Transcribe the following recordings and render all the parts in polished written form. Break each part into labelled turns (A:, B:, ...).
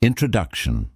A: Introduction.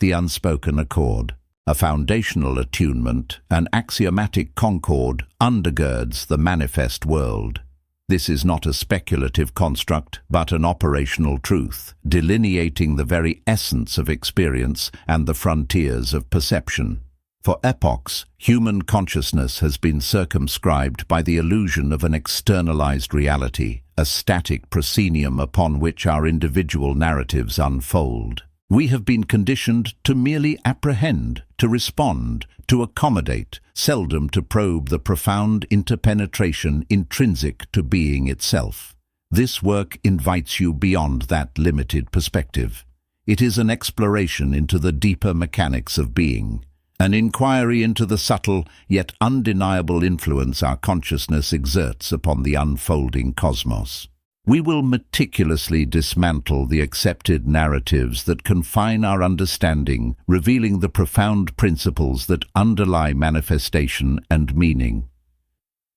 A: The unspoken accord. A foundational attunement, an axiomatic concord, undergirds the manifest world. This is not a speculative construct, but an operational truth, delineating the very essence of experience and the frontiers of perception. For epochs, human consciousness has been circumscribed by the illusion of an externalized reality, a static proscenium upon which our individual narratives unfold. We have been conditioned to merely apprehend, to respond, to accommodate, seldom to probe the profound interpenetration intrinsic to being itself. This work invites you beyond that limited perspective. It is an exploration into the deeper mechanics of being, an inquiry into the subtle yet undeniable influence our consciousness exerts upon the unfolding cosmos. We will meticulously dismantle the accepted narratives that confine our understanding, revealing the profound principles that underlie manifestation and meaning.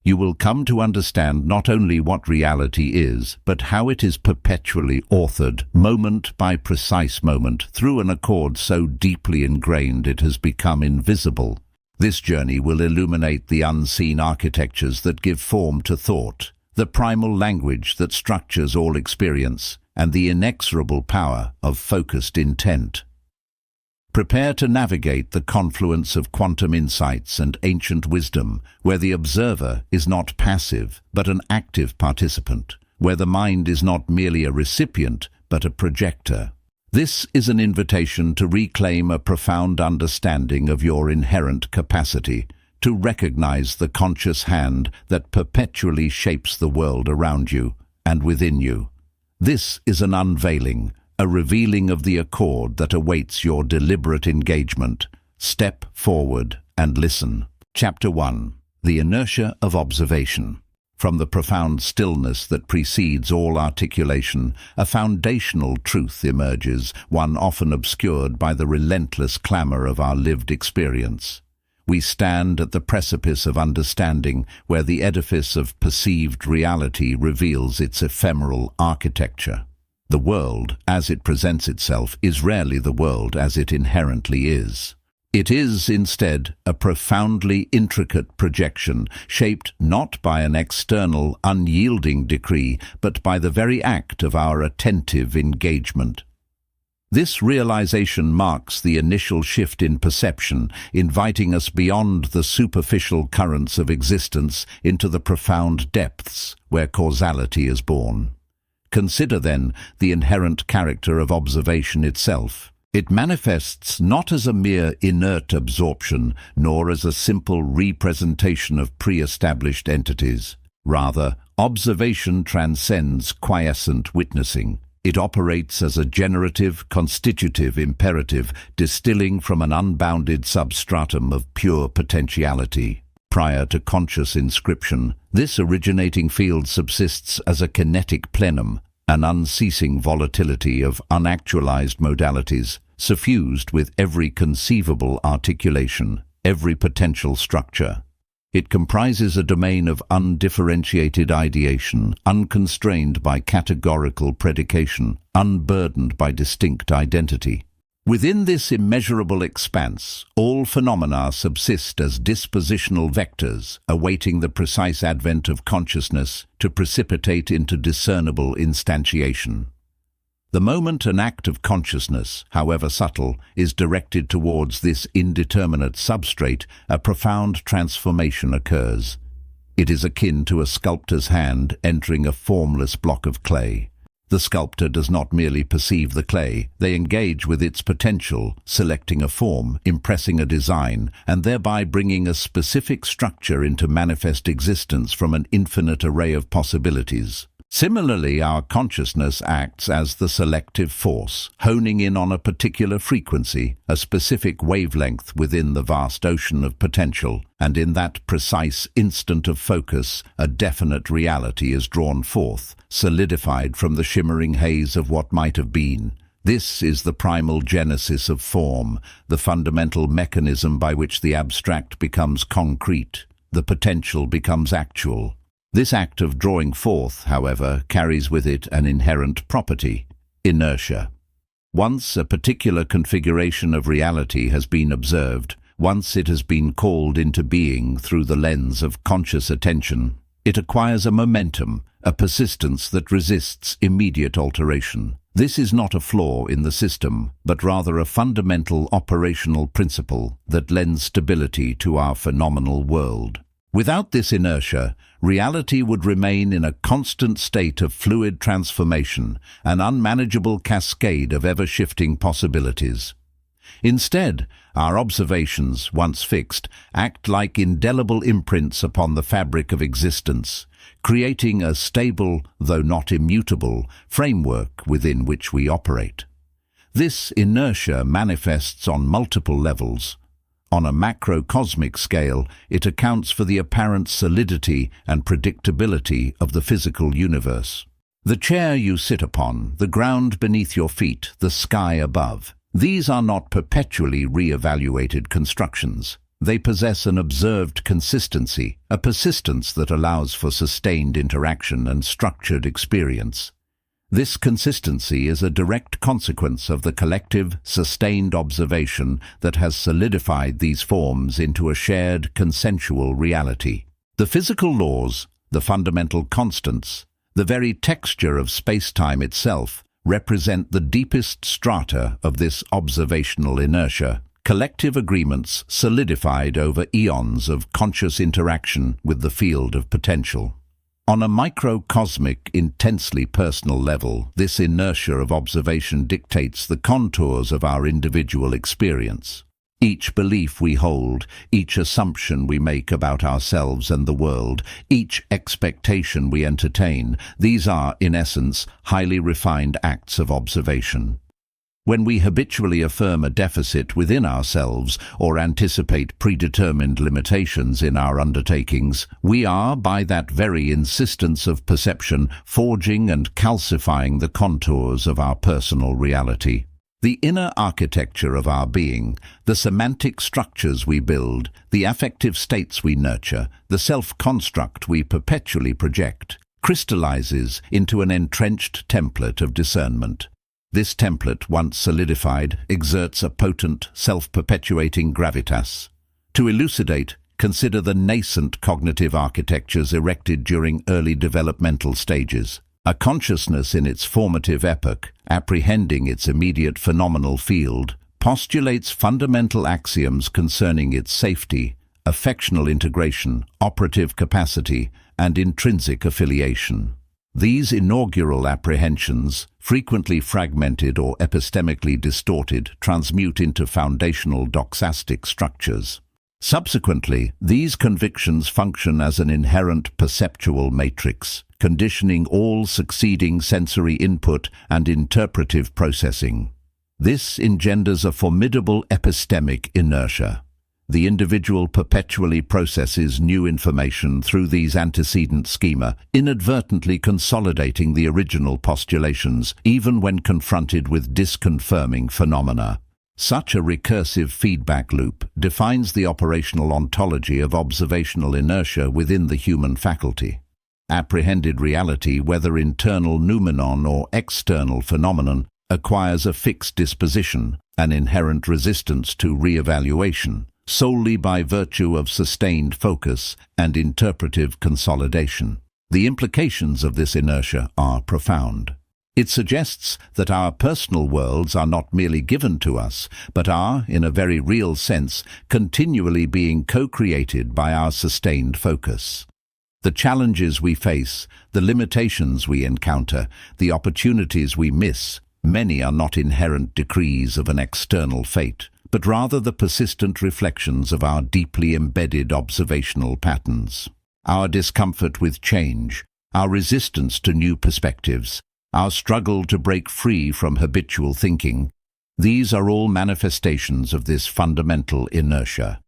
A: You will come to understand not only what reality is, but how it is perpetually authored, moment by precise moment, through an accord so deeply ingrained it has become invisible. This journey will illuminate the unseen architectures that give form to thought, the primal language that structures all experience, and the inexorable power of focused intent. Prepare to navigate the confluence of quantum insights and ancient wisdom, where the observer is not passive, but an active participant, where the mind is not merely a recipient, but a projector. This is an invitation to reclaim a profound understanding of your inherent capacity, to recognize the conscious hand that perpetually shapes the world around you and within you. This is an unveiling, a revealing of the accord that awaits your deliberate engagement. Step forward and listen. Chapter 1. The inertia of observation. From the profound stillness that precedes all articulation, a foundational truth emerges, one often obscured by the relentless clamor of our lived experience. We stand at the precipice of understanding, where the edifice of perceived reality reveals its ephemeral architecture. The world, as it presents itself, is rarely the world as it inherently is. It is, instead, a profoundly intricate projection, shaped not by an external, unyielding decree, but by the very act of our attentive engagement. This realization marks the initial shift in perception, inviting us beyond the superficial currents of existence into the profound depths where causality is born. Consider, then, the inherent character of observation itself. It manifests not as a mere inert absorption, nor as a simple representation of pre-established entities. Rather, observation transcends quiescent witnessing. It operates as a generative, constitutive imperative, distilling from an unbounded substratum of pure potentiality. Prior to conscious inscription, this originating field subsists as a kinetic plenum, an unceasing volatility of unactualized modalities, suffused with every conceivable articulation, every potential structure. It comprises a domain of undifferentiated ideation, unconstrained by categorical predication, unburdened by distinct identity. Within this immeasurable expanse, all phenomena subsist as dispositional vectors, awaiting the precise advent of consciousness to precipitate into discernible instantiation. The moment an act of consciousness, however subtle, is directed towards this indeterminate substrate, a profound transformation occurs. It is akin to a sculptor's hand entering a formless block of clay. The sculptor does not merely perceive the clay, they engage with its potential, selecting a form, impressing a design, and thereby bringing a specific structure into manifest existence from an infinite array of possibilities. Similarly, our consciousness acts as the selective force, honing in on a particular frequency, a specific wavelength within the vast ocean of potential, and in that precise instant of focus, a definite reality is drawn forth, solidified from the shimmering haze of what might have been. This is the primal genesis of form, the fundamental mechanism by which the abstract becomes concrete, the potential becomes actual. This act of drawing forth, however, carries with it an inherent property, inertia. Once a particular configuration of reality has been observed, once it has been called into being through the lens of conscious attention, it acquires a momentum, a persistence that resists immediate alteration. This is not a flaw in the system, but rather a fundamental operational principle that lends stability to our phenomenal world. Without this inertia, reality would remain in a constant state of fluid transformation, an unmanageable cascade of ever-shifting possibilities. Instead, our observations, once fixed, act like indelible imprints upon the fabric of existence, creating a stable, though not immutable, framework within which we operate. This inertia manifests on multiple levels. On a macrocosmic scale, it accounts for the apparent solidity and predictability of the physical universe. The chair you sit upon, the ground beneath your feet, the sky above. These are not perpetually re-evaluated constructions. They possess an observed consistency, a persistence that allows for sustained interaction and structured experience. This consistency is a direct consequence of the collective, sustained observation that has solidified these forms into a shared, consensual reality. The physical laws, the fundamental constants, the very texture of space-time itself, represent the deepest strata of this observational inertia, collective agreements solidified over eons of conscious interaction with the field of potential. On a microcosmic, intensely personal level, this inertia of observation dictates the contours of our individual experience. Each belief we hold, each assumption we make about ourselves and the world, each expectation we entertain, these are, in essence, highly refined acts of observation. When we habitually affirm a deficit within ourselves or anticipate predetermined limitations in our undertakings, we are, by that very insistence of perception, forging and calcifying the contours of our personal reality. The inner architecture of our being, the semantic structures we build, the affective states we nurture, the self-construct we perpetually project, crystallizes into an entrenched template of discernment. This template, once solidified, exerts a potent, self-perpetuating gravitas. To elucidate, consider the nascent cognitive architectures erected during early developmental stages. A consciousness in its formative epoch, apprehending its immediate phenomenal field, postulates fundamental axioms concerning its safety, affectional integration, operative capacity, and intrinsic affiliation. These inaugural apprehensions, frequently fragmented or epistemically distorted, transmute into foundational doxastic structures. Subsequently, these convictions function as an inherent perceptual matrix, conditioning all succeeding sensory input and interpretive processing. This engenders a formidable epistemic inertia. The individual perpetually processes new information through these antecedent schema, inadvertently consolidating the original postulations, even when confronted with disconfirming phenomena. Such a recursive feedback loop defines the operational ontology of observational inertia within the human faculty. Apprehended reality, whether internal noumenon or external phenomenon, acquires a fixed disposition, an inherent resistance to re-evaluation, solely by virtue of sustained focus and interpretive consolidation. The implications of this inertia are profound. It suggests that our personal worlds are not merely given to us, but are, in a very real sense, continually being co-created by our sustained focus. The challenges we face, the limitations we encounter, the opportunities we miss, many are not inherent decrees of an external fate, but rather the persistent reflections of our deeply embedded observational patterns. Our discomfort with change, our resistance to new perspectives, our struggle to break free from habitual thinking, these are all manifestations of this fundamental inertia.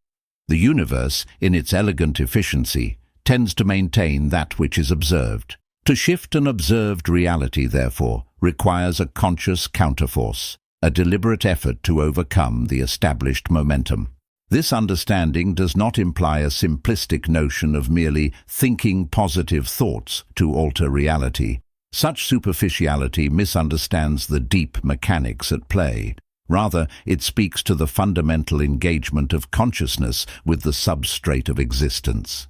A: The universe, in its elegant efficiency, tends to maintain that which is observed. To shift an observed reality, therefore, requires a conscious counterforce, a deliberate effort to overcome the established momentum. This understanding does not imply a simplistic notion of merely thinking positive thoughts to alter reality. Such superficiality misunderstands the deep mechanics at play. Rather, it speaks to the fundamental engagement of consciousness with the substrate of existence.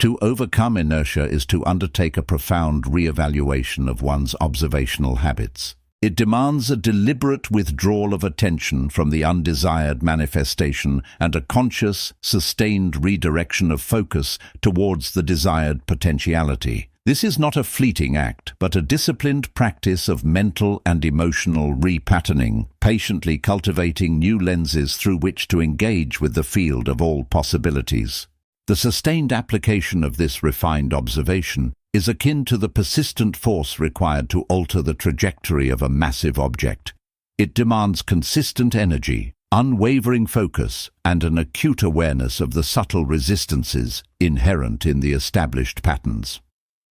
A: To overcome inertia is to undertake a profound re-evaluation of one's observational habits. It demands a deliberate withdrawal of attention from the undesired manifestation and a conscious, sustained redirection of focus towards the desired potentiality. This is not a fleeting act, but a disciplined practice of mental and emotional repatterning, patiently cultivating new lenses through which to engage with the field of all possibilities. The sustained application of this refined observation is akin to the persistent force required to alter the trajectory of a massive object. It demands consistent energy, unwavering focus, and an acute awareness of the subtle resistances inherent in the established patterns.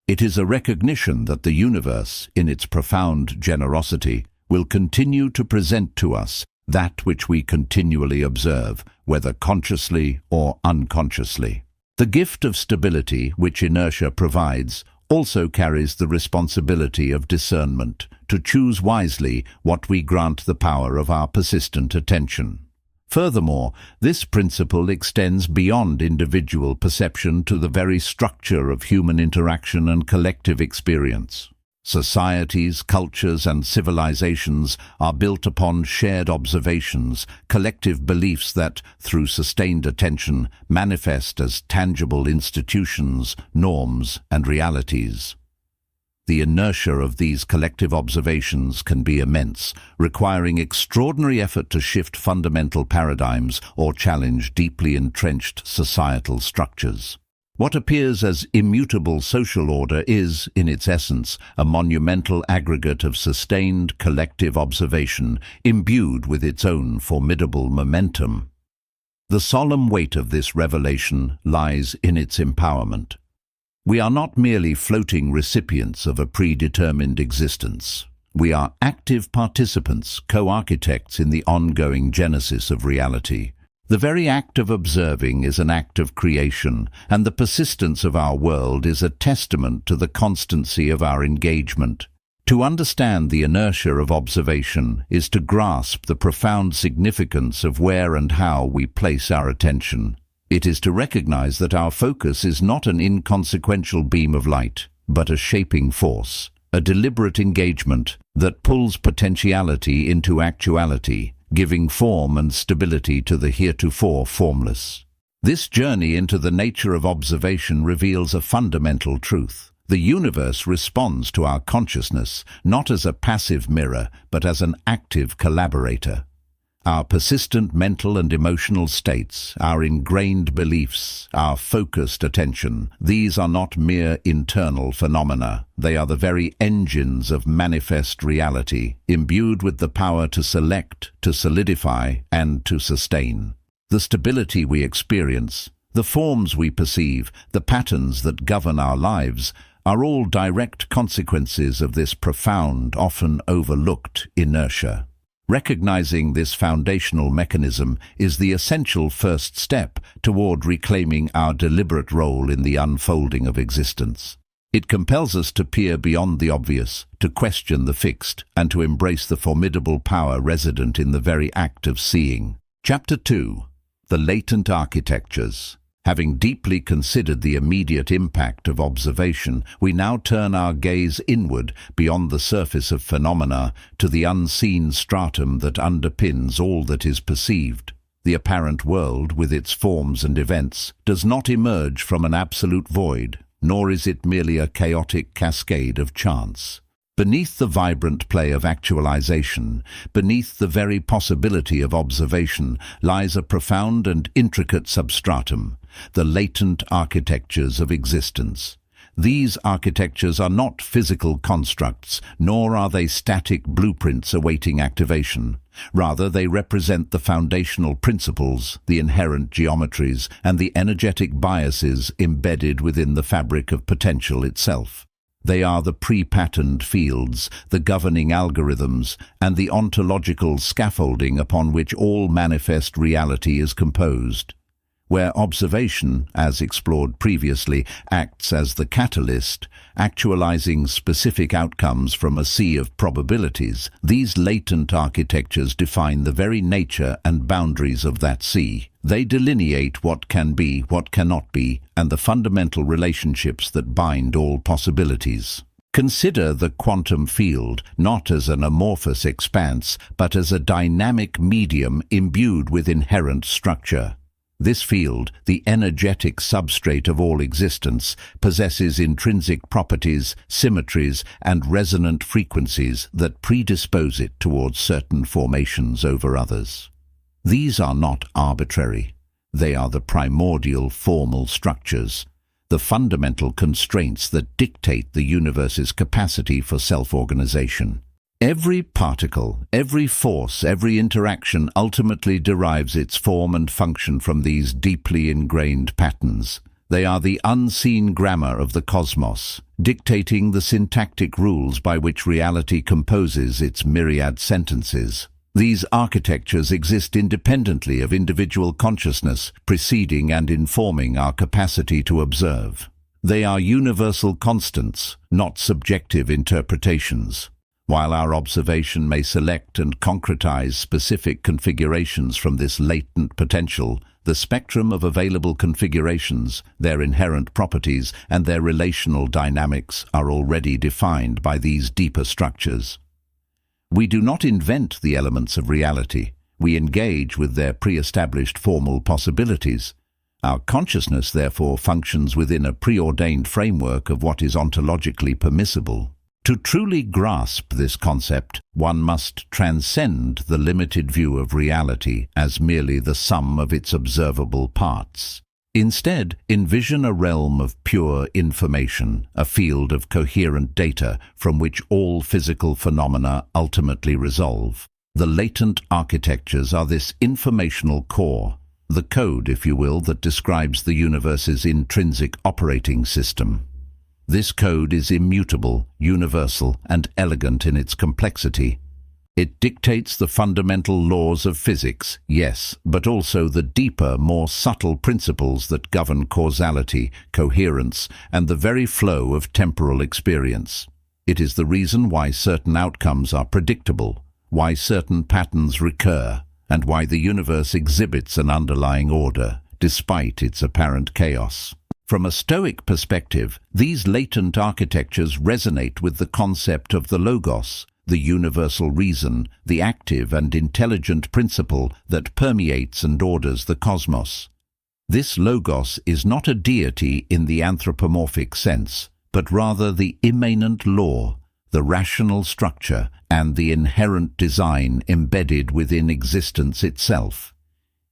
A: It is a recognition that the universe, in its profound generosity, will continue to present to us that which we continually observe, whether consciously or unconsciously. The gift of stability, which inertia provides, also carries the responsibility of discernment, to choose wisely what we grant the power of our persistent attention. Furthermore, this principle extends beyond individual perception to the very structure of human interaction and collective experience. Societies, cultures, and civilizations are built upon shared observations, collective beliefs that, through sustained attention, manifest as tangible institutions, norms, and realities. The inertia of these collective observations can be immense, requiring extraordinary effort to shift fundamental paradigms or challenge deeply entrenched societal structures. What appears as immutable social order is, in its essence, a monumental aggregate of sustained collective observation, imbued with its own formidable momentum. The solemn weight of this revelation lies in its empowerment. We are not merely floating recipients of a predetermined existence. We are active participants, co-architects in the ongoing genesis of reality. The very act of observing is an act of creation, and the persistence of our world is a testament to the constancy of our engagement. To understand the inertia of observation is to grasp the profound significance of where and how we place our attention. It is to recognize that our focus is not an inconsequential beam of light, but a shaping force, a deliberate engagement that pulls potentiality into actuality, giving form and stability to the heretofore formless. This journey into the nature of observation reveals a fundamental truth. The universe responds to our consciousness, not as a passive mirror, but as an active collaborator. Our persistent mental and emotional states, our ingrained beliefs, our focused attention, these are not mere internal phenomena. They are the very engines of manifest reality, imbued with the power to select, to solidify, and to sustain. The stability we experience, the forms we perceive, the patterns that govern our lives, are all direct consequences of this profound, often overlooked inertia. Recognizing this foundational mechanism is the essential first step toward reclaiming our deliberate role in the unfolding of existence. It compels us to peer beyond the obvious, to question the fixed, and to embrace the formidable power resident in the very act of seeing. Chapter 2. The Latent Architectures. Having deeply considered the immediate impact of observation, we now turn our gaze inward beyond the surface of phenomena to the unseen stratum that underpins all that is perceived. The apparent world, with its forms and events, does not emerge from an absolute void, nor is it merely a chaotic cascade of chance. Beneath the vibrant play of actualization, beneath the very possibility of observation, lies a profound and intricate substratum, the latent architectures of existence. These architectures are not physical constructs, nor are they static blueprints awaiting activation. Rather, they represent the foundational principles, the inherent geometries, and the energetic biases embedded within the fabric of potential itself. They are the pre-patterned fields, the governing algorithms, and the ontological scaffolding upon which all manifest reality is composed. where observation, as explored previously, acts as the catalyst, actualizing specific outcomes from a sea of probabilities. These latent architectures define the very nature and boundaries of that sea. They delineate what can be, what cannot be, and the fundamental relationships that bind all possibilities. Consider the quantum field not as an amorphous expanse, but as a dynamic medium imbued with inherent structure. This field, the energetic substrate of all existence, possesses intrinsic properties, symmetries, and resonant frequencies that predispose it towards certain formations over others. These are not arbitrary. They are the primordial formal structures, the fundamental constraints that dictate the universe's capacity for self-organization. Every particle, every force, every interaction ultimately derives its form and function from these deeply ingrained patterns. They are the unseen grammar of the cosmos, dictating the syntactic rules by which reality composes its myriad sentences. These architectures exist independently of individual consciousness, preceding and informing our capacity to observe. They are universal constants, not subjective interpretations. While our observation may select and concretize specific configurations from this latent potential, the spectrum of available configurations, their inherent properties, and their relational dynamics are already defined by these deeper structures. We do not invent the elements of reality. We engage with their pre-established formal possibilities. Our consciousness, therefore, functions within a preordained framework of what is ontologically permissible. To truly grasp this concept, one must transcend the limited view of reality as merely the sum of its observable parts. Instead, envision a realm of pure information, a field of coherent data from which all physical phenomena ultimately resolve. The latent architectures are this informational core, the code, if you will, that describes the universe's intrinsic operating system. This code is immutable, universal, and elegant in its complexity. It dictates the fundamental laws of physics, yes, but also the deeper, more subtle principles that govern causality, coherence, and the very flow of temporal experience. It is the reason why certain outcomes are predictable, why certain patterns recur, and why the universe exhibits an underlying order, despite its apparent chaos. From a Stoic perspective, these latent architectures resonate with the concept of the logos, the universal reason, the active and intelligent principle that permeates and orders the cosmos. This logos is not a deity in the anthropomorphic sense, but rather the immanent law, the rational structure, and the inherent design embedded within existence itself.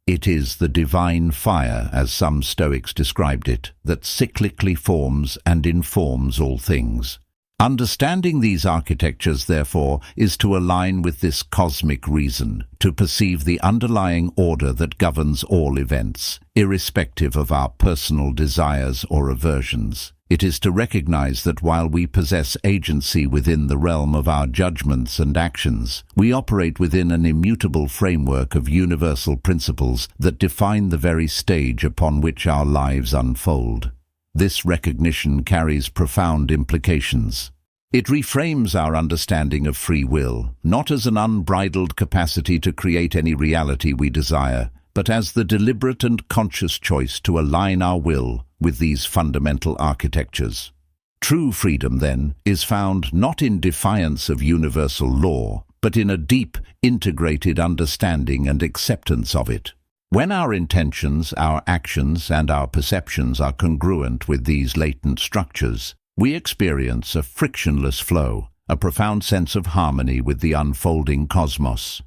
A: It is the divine fire, as some Stoics described it, that cyclically forms and informs all things. Understanding these architectures, therefore, is to align with this cosmic reason, to perceive the underlying order that governs all events, irrespective of our personal desires or aversions. It is to recognize that while we possess agency within the realm of our judgments and actions, we operate within an immutable framework of universal principles that define the very stage upon which our lives unfold. This recognition carries profound implications. It reframes our understanding of free will, not as an unbridled capacity to create any reality we desire, but as the deliberate and conscious choice to align our will with these fundamental architectures. True freedom, then, is found not in defiance of universal law, but in a deep, integrated understanding and acceptance of it. When our intentions, our actions, and our perceptions are congruent with these latent structures, we experience a frictionless flow, a profound sense of harmony with the unfolding cosmos.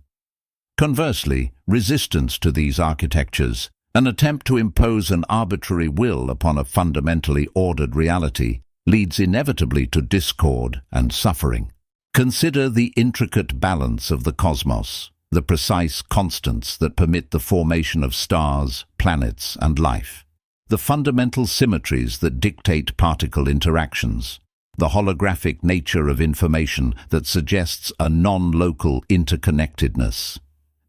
A: Conversely, resistance to these architectures, an attempt to impose an arbitrary will upon a fundamentally ordered reality, leads inevitably to discord and suffering. Consider the intricate balance of the cosmos, the precise constants that permit the formation of stars, planets, and life, the fundamental symmetries that dictate particle interactions, the holographic nature of information that suggests a non-local interconnectedness.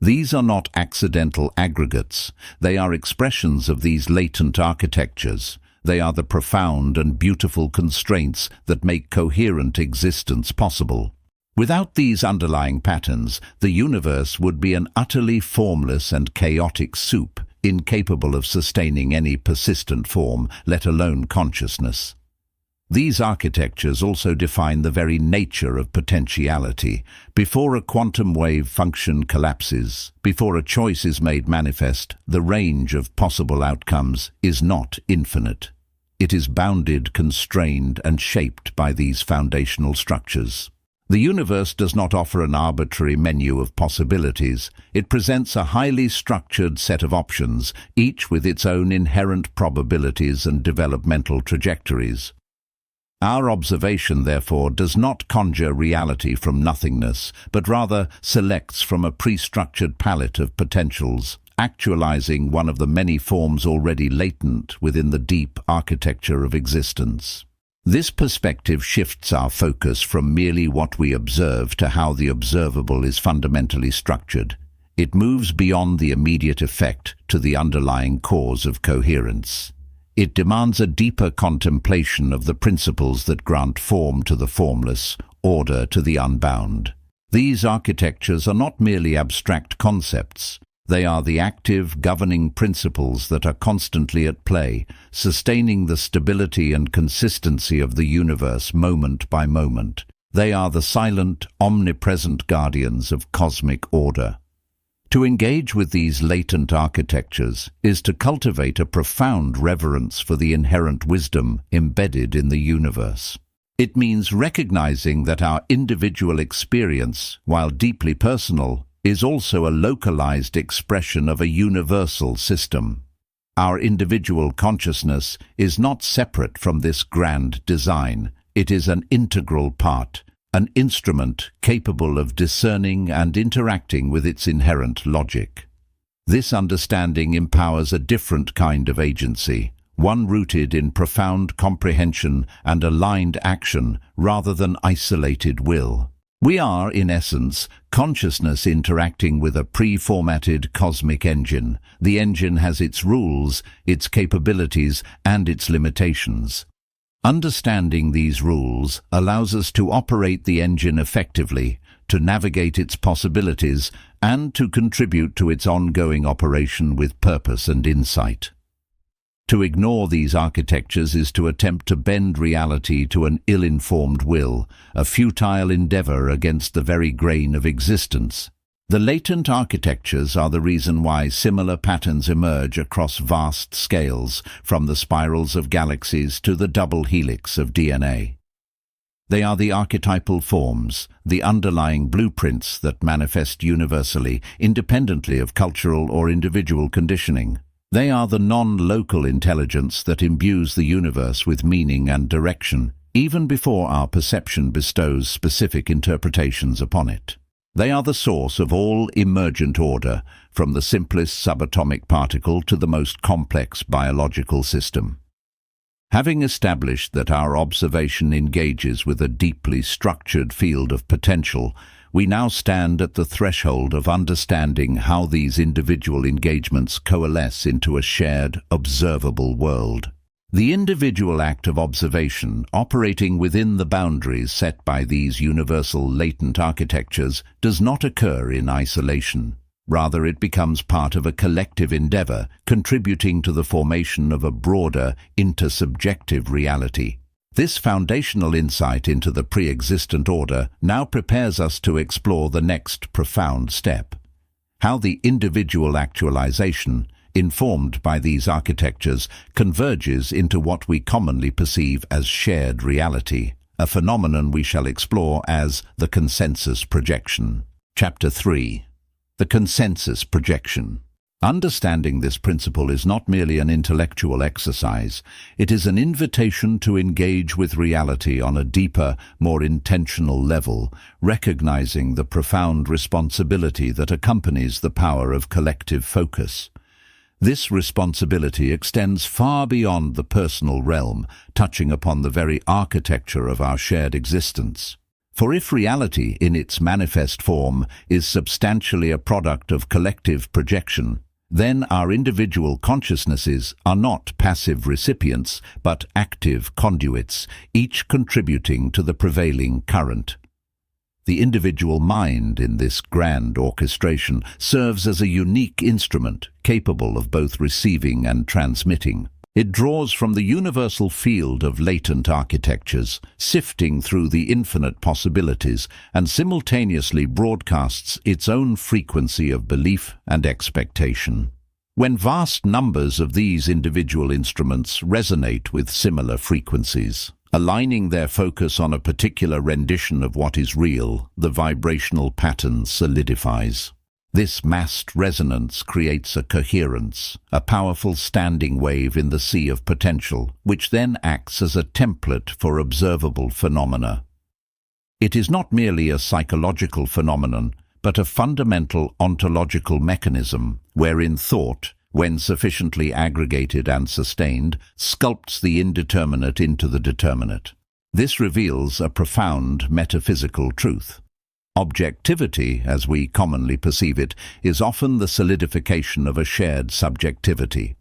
A: These are not accidental aggregates. They are expressions of these latent architectures. They are the profound and beautiful constraints that make coherent existence possible. Without these underlying patterns, the universe would be an utterly formless and chaotic soup, incapable of sustaining any persistent form, let alone consciousness. These architectures also define the very nature of potentiality. Before a quantum wave function collapses, before a choice is made manifest, the range of possible outcomes is not infinite. It is bounded, constrained, and shaped by these foundational structures. The universe does not offer an arbitrary menu of possibilities. It presents a highly structured set of options, each with its own inherent probabilities and developmental trajectories. Our observation, therefore, does not conjure reality from nothingness, but rather selects from a pre-structured palette of potentials, actualizing one of the many forms already latent within the deep architecture of existence. This perspective shifts our focus from merely what we observe to how the observable is fundamentally structured. It moves beyond the immediate effect to the underlying cause of coherence. It demands a deeper contemplation of the principles that grant form to the formless, order to the unbound. These architectures are not merely abstract concepts. They are the active, governing principles that are constantly at play, sustaining the stability and consistency of the universe moment by moment. They are the silent, omnipresent guardians of cosmic order. To engage with these latent architectures is to cultivate a profound reverence for the inherent wisdom embedded in the universe. It means recognizing that our individual experience, while deeply personal, is also a localized expression of a universal system. Our individual consciousness is not separate from this grand design. It is an integral part, an instrument capable of discerning and interacting with its inherent logic. This understanding empowers a different kind of agency, one rooted in profound comprehension and aligned action rather than isolated will. We are, in essence, consciousness interacting with a pre-formatted cosmic engine. The engine has its rules, its capabilities, and its limitations. Understanding these rules allows us to operate the engine effectively, to navigate its possibilities, and to contribute to its ongoing operation with purpose and insight. To ignore these architectures is to attempt to bend reality to an ill-informed will, a futile endeavor against the very grain of existence. The latent architectures are the reason why similar patterns emerge across vast scales, from the spirals of galaxies to the double helix of DNA. They are the archetypal forms, the underlying blueprints that manifest universally, independently of cultural or individual conditioning. They are the non-local intelligence that imbues the universe with meaning and direction, even before our perception bestows specific interpretations upon it. They are the source of all emergent order, from the simplest subatomic particle to the most complex biological system. Having established that our observation engages with a deeply structured field of potential, we now stand at the threshold of understanding how these individual engagements coalesce into a shared, observable world. The individual act of observation, operating within the boundaries set by these universal latent architectures, does not occur in isolation. Rather, it becomes part of a collective endeavor, contributing to the formation of a broader, intersubjective reality. This foundational insight into the pre-existent order now prepares us to explore the next profound step: how the individual actualization, informed by these architectures, converges into what we commonly perceive as shared reality, a phenomenon we shall explore as the consensus projection. Chapter 3. The consensus projection. Understanding this principle is not merely an intellectual exercise. It is an invitation to engage with reality on a deeper, more intentional level, recognizing the profound responsibility that accompanies the power of collective focus. This responsibility extends far beyond the personal realm, touching upon the very architecture of our shared existence. For if reality, in its manifest form, is substantially a product of collective projection, then our individual consciousnesses are not passive recipients, but active conduits, each contributing to the prevailing current. The individual mind in this grand orchestration serves as a unique instrument capable of both receiving and transmitting. It draws from the universal field of latent architectures, sifting through the infinite possibilities, and simultaneously broadcasts its own frequency of belief and expectation. When vast numbers of these individual instruments resonate with similar frequencies, aligning their focus on a particular rendition of what is real, the vibrational pattern solidifies. This massed resonance creates a coherence, a powerful standing wave in the sea of potential, which then acts as a template for observable phenomena. It is not merely a psychological phenomenon, but a fundamental ontological mechanism wherein thought, when sufficiently aggregated and sustained, sculpts the indeterminate into the determinate. This reveals a profound metaphysical truth. Objectivity, as we commonly perceive it, is often the solidification of a shared subjectivity.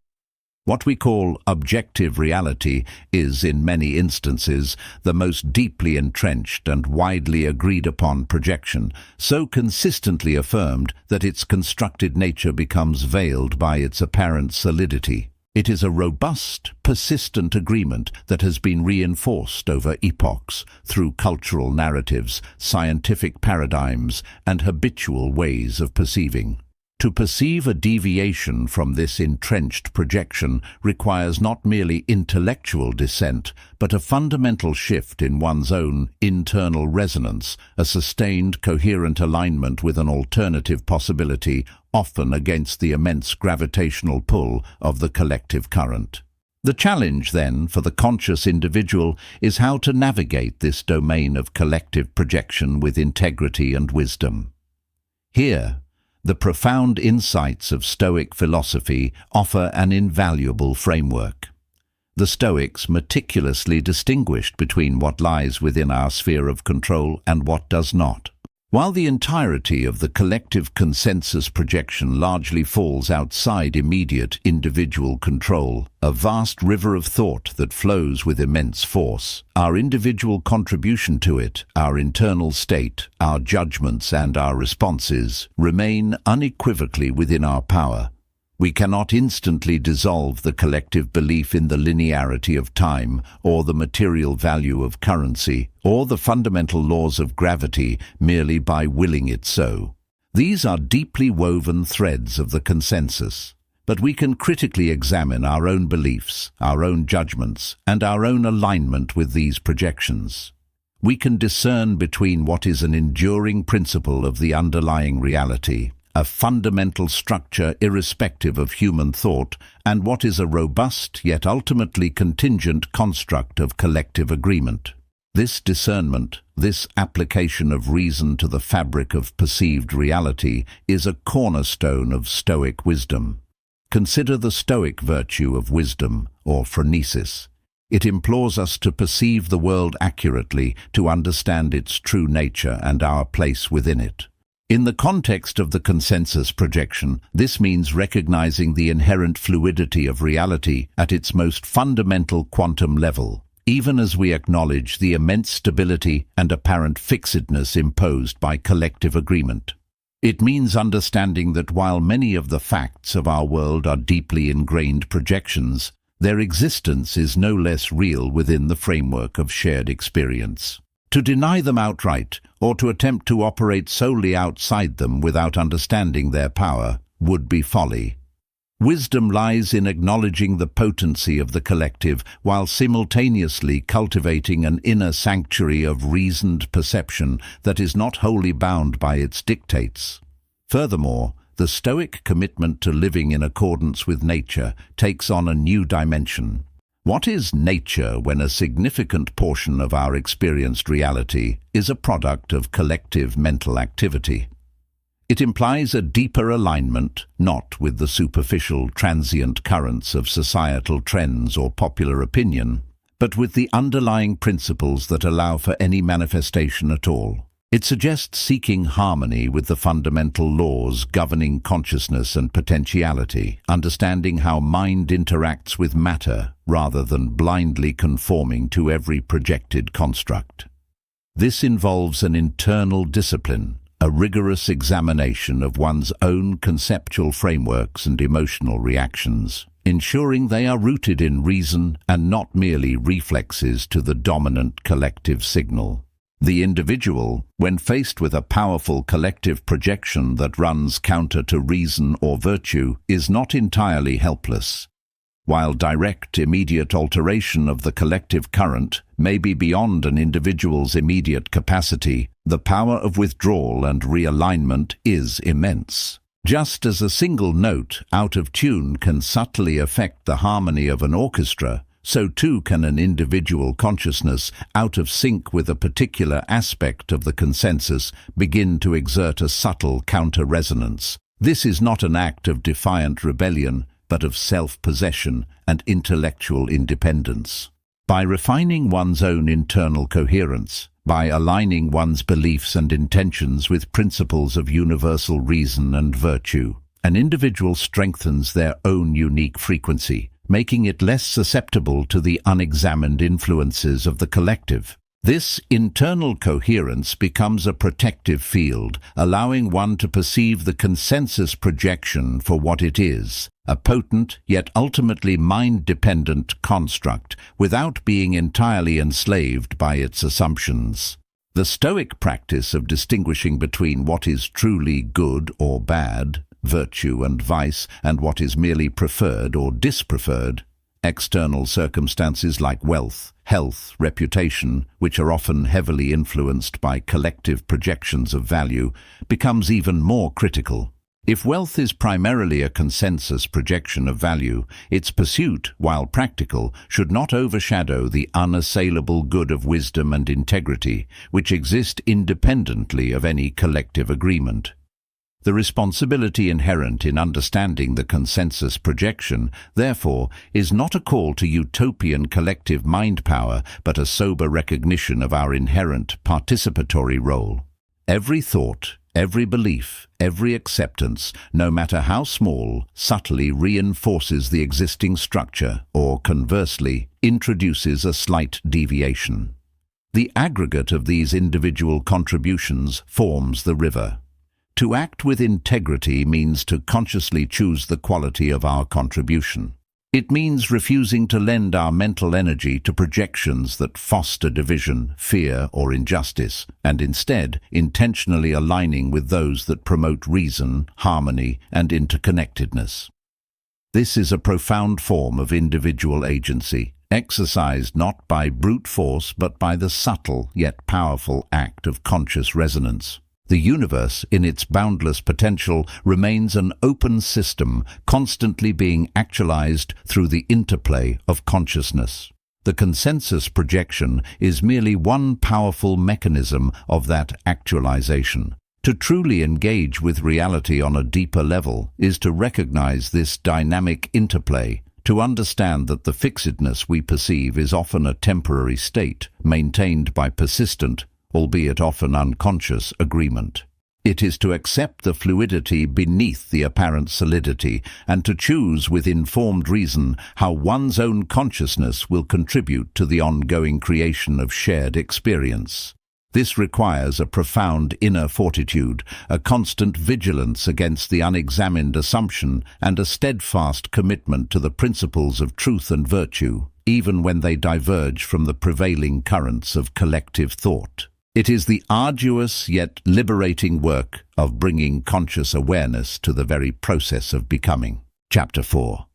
A: What we call objective reality is, in many instances, the most deeply entrenched and widely agreed upon projection, so consistently affirmed that its constructed nature becomes veiled by its apparent solidity. It is a robust, persistent agreement that has been reinforced over epochs through cultural narratives, scientific paradigms, and habitual ways of perceiving. To perceive a deviation from this entrenched projection requires not merely intellectual dissent, but a fundamental shift in one's own internal resonance, a sustained, coherent alignment with an alternative possibility, often against the immense gravitational pull of the collective current. The challenge, then, for the conscious individual is how to navigate this domain of collective projection with integrity and wisdom. Here, the profound insights of Stoic philosophy offer an invaluable framework. The Stoics meticulously distinguished between what lies within our sphere of control and what does not. While the entirety of the collective consensus projection largely falls outside immediate individual control, a vast river of thought that flows with immense force, our individual contribution to it, our internal state, our judgments and our responses, remain unequivocally within our power. We cannot instantly dissolve the collective belief in the linearity of time, or the material value of currency, or the fundamental laws of gravity merely by willing it so. These are deeply woven threads of the consensus, but we can critically examine our own beliefs, our own judgments, and our own alignment with these projections. We can discern between what is an enduring principle of the underlying reality, a fundamental structure irrespective of human thought, and what is a robust yet ultimately contingent construct of collective agreement. This discernment, this application of reason to the fabric of perceived reality, is a cornerstone of Stoic wisdom. Consider the Stoic virtue of wisdom, or phronesis. It implores us to perceive the world accurately, to understand its true nature and our place within it. In the context of the consensus projection, this means recognizing the inherent fluidity of reality at its most fundamental quantum level, even as we acknowledge the immense stability and apparent fixedness imposed by collective agreement. It means understanding that while many of the facts of our world are deeply ingrained projections, their existence is no less real within the framework of shared experience. To deny them outright, or to attempt to operate solely outside them without understanding their power, would be folly. Wisdom lies in acknowledging the potency of the collective while simultaneously cultivating an inner sanctuary of reasoned perception that is not wholly bound by its dictates. Furthermore, the Stoic commitment to living in accordance with nature takes on a new dimension. What is nature when a significant portion of our experienced reality is a product of collective mental activity? It implies a deeper alignment, not with the superficial, transient currents of societal trends or popular opinion, but with the underlying principles that allow for any manifestation at all. It suggests seeking harmony with the fundamental laws governing consciousness and potentiality, understanding how mind interacts with matter rather than blindly conforming to every projected construct. This involves an internal discipline, a rigorous examination of one's own conceptual frameworks and emotional reactions, ensuring they are rooted in reason and not merely reflexes to the dominant collective signal. The individual, when faced with a powerful collective projection that runs counter to reason or virtue, is not entirely helpless. While direct, immediate alteration of the collective current may be beyond an individual's immediate capacity, the power of withdrawal and realignment is immense. Just as a single note out of tune can subtly affect the harmony of an orchestra, so too can an individual consciousness, out of sync with a particular aspect of the consensus, begin to exert a subtle counter-resonance. This is not an act of defiant rebellion, but of self-possession and intellectual independence. By refining one's own internal coherence, by aligning one's beliefs and intentions with principles of universal reason and virtue, an individual strengthens their own unique frequency, making it less susceptible to the unexamined influences of the collective. This internal coherence becomes a protective field, allowing one to perceive the consensus projection for what it is, a potent yet ultimately mind-dependent construct, without being entirely enslaved by its assumptions. The Stoic practice of distinguishing between what is truly good or bad, virtue and vice, and what is merely preferred or dispreferred, external circumstances like wealth, health, reputation, which are often heavily influenced by collective projections of value, becomes even more critical. If wealth is primarily a consensus projection of value, its pursuit, while practical, should not overshadow the unassailable good of wisdom and integrity, which exist independently of any collective agreement. The responsibility inherent in understanding the consensus projection, therefore, is not a call to utopian collective mind power, but a sober recognition of our inherent participatory role. Every thought, every belief, every acceptance, no matter how small, subtly reinforces the existing structure or, conversely, introduces a slight deviation. The aggregate of these individual contributions forms the river. To act with integrity means to consciously choose the quality of our contribution. It means refusing to lend our mental energy to projections that foster division, fear, or injustice, and instead intentionally aligning with those that promote reason, harmony, and interconnectedness. This is a profound form of individual agency, exercised not by brute force but by the subtle yet powerful act of conscious resonance. The universe, in its boundless potential, remains an open system, constantly being actualized through the interplay of consciousness. The consensus projection is merely one powerful mechanism of that actualization. To truly engage with reality on a deeper level is to recognize this dynamic interplay, to understand that the fixedness we perceive is often a temporary state, maintained by persistent, albeit often unconscious, agreement. It is to accept the fluidity beneath the apparent solidity and to choose with informed reason how one's own consciousness will contribute to the ongoing creation of shared experience. This requires a profound inner fortitude, a constant vigilance against the unexamined assumption, and a steadfast commitment to the principles of truth and virtue, even when they diverge from the prevailing currents of collective thought. It is the arduous yet liberating work of bringing conscious awareness to the very process of becoming. Chapter 4.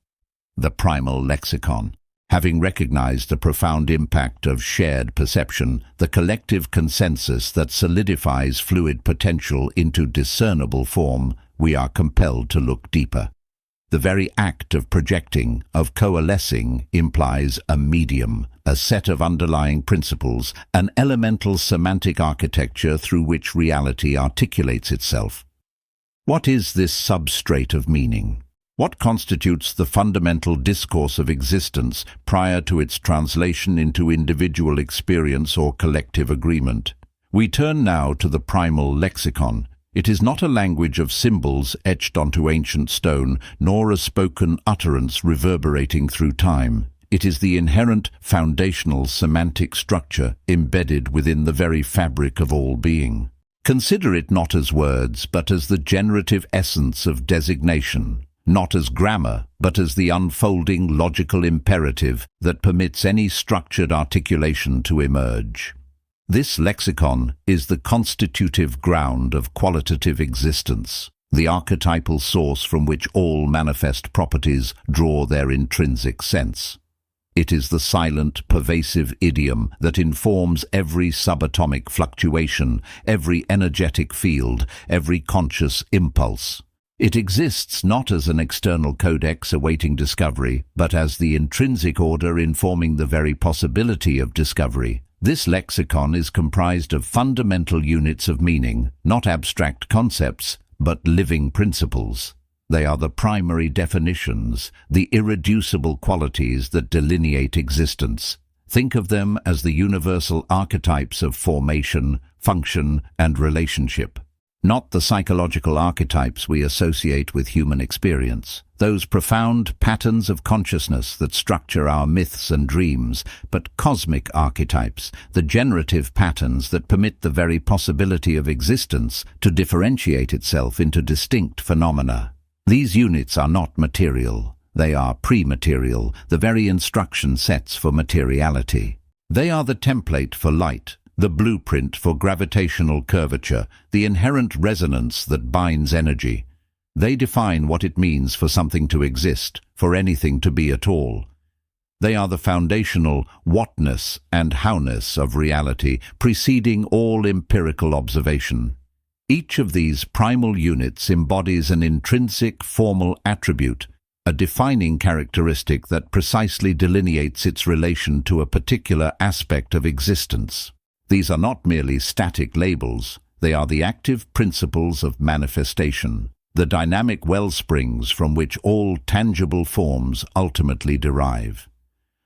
A: The Primal Lexicon. Having recognized the profound impact of shared perception, the collective consensus that solidifies fluid potential into discernible form, we are compelled to look deeper. The very act of projecting, of coalescing, implies a medium, a set of underlying principles, an elemental semantic architecture through which reality articulates itself. What is this substrate of meaning? What constitutes the fundamental discourse of existence prior to its translation into individual experience or collective agreement? We turn now to the primal lexicon. It is not a language of symbols etched onto ancient stone, nor a spoken utterance reverberating through time. It is the inherent foundational semantic structure embedded within the very fabric of all being. Consider it not as words, but as the generative essence of designation, not as grammar, but as the unfolding logical imperative that permits any structured articulation to emerge. This lexicon is the constitutive ground of qualitative existence, the archetypal source from which all manifest properties draw their intrinsic sense. It is the silent, pervasive idiom that informs every subatomic fluctuation, every energetic field, every conscious impulse. It exists not as an external codex awaiting discovery, but as the intrinsic order informing the very possibility of discovery. This lexicon is comprised of fundamental units of meaning, not abstract concepts, but living principles. They are the primary definitions, the irreducible qualities that delineate existence. Think of them as the universal archetypes of formation, function, and relationship. Not the psychological archetypes we associate with human experience, those profound patterns of consciousness that structure our myths and dreams, but cosmic archetypes, the generative patterns that permit the very possibility of existence to differentiate itself into distinct phenomena. These units are not material, they are pre-material, the very instruction sets for materiality. They are the template for light, the blueprint for gravitational curvature, the inherent resonance that binds energy. They define what it means for something to exist, for anything to be at all. They are the foundational whatness and howness of reality, preceding all empirical observation. Each of these primal units embodies an intrinsic formal attribute, a defining characteristic that precisely delineates its relation to a particular aspect of existence. These are not merely static labels, they are the active principles of manifestation, the dynamic wellsprings from which all tangible forms ultimately derive.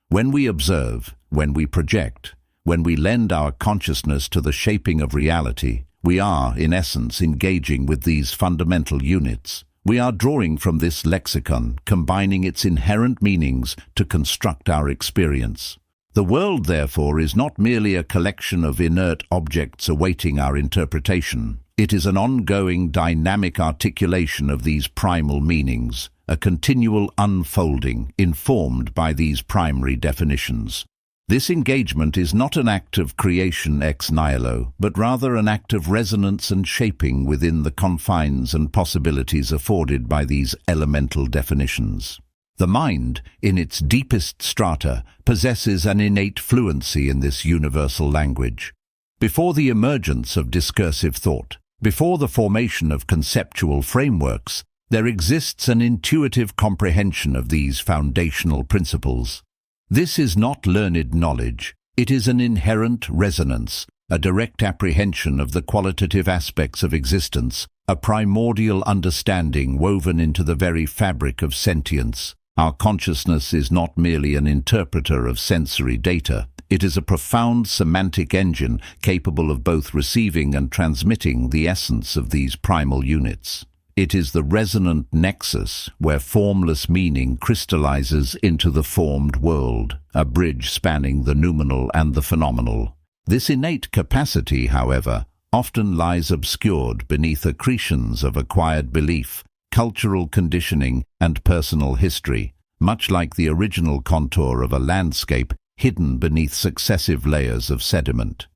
A: When we observe, when we project, when we lend our consciousness to the shaping of reality, we are, in essence, engaging with these fundamental units. We are drawing from this lexicon, combining its inherent meanings to construct our experience. The world, therefore, is not merely a collection of inert objects awaiting our interpretation. It is an ongoing, dynamic articulation of these primal meanings, a continual unfolding, informed by these primary definitions. This engagement is not an act of creation ex nihilo, but rather an act of resonance and shaping within the confines and possibilities afforded by these elemental definitions. The mind, in its deepest strata, possesses an innate fluency in this universal language. Before the emergence of discursive thought, before the formation of conceptual frameworks, there exists an intuitive comprehension of these foundational principles. This is not learned knowledge, it is an inherent resonance, a direct apprehension of the qualitative aspects of existence, a primordial understanding woven into the very fabric of sentience. Our consciousness is not merely an interpreter of sensory data, it is a profound semantic engine capable of both receiving and transmitting the essence of these primal units. It is the resonant nexus where formless meaning crystallizes into the formed world, a bridge spanning the noumenal and the phenomenal. This innate capacity, however, often lies obscured beneath accretions of acquired belief, cultural conditioning, and personal history, much like the original contour of a landscape hidden beneath successive layers of sediment.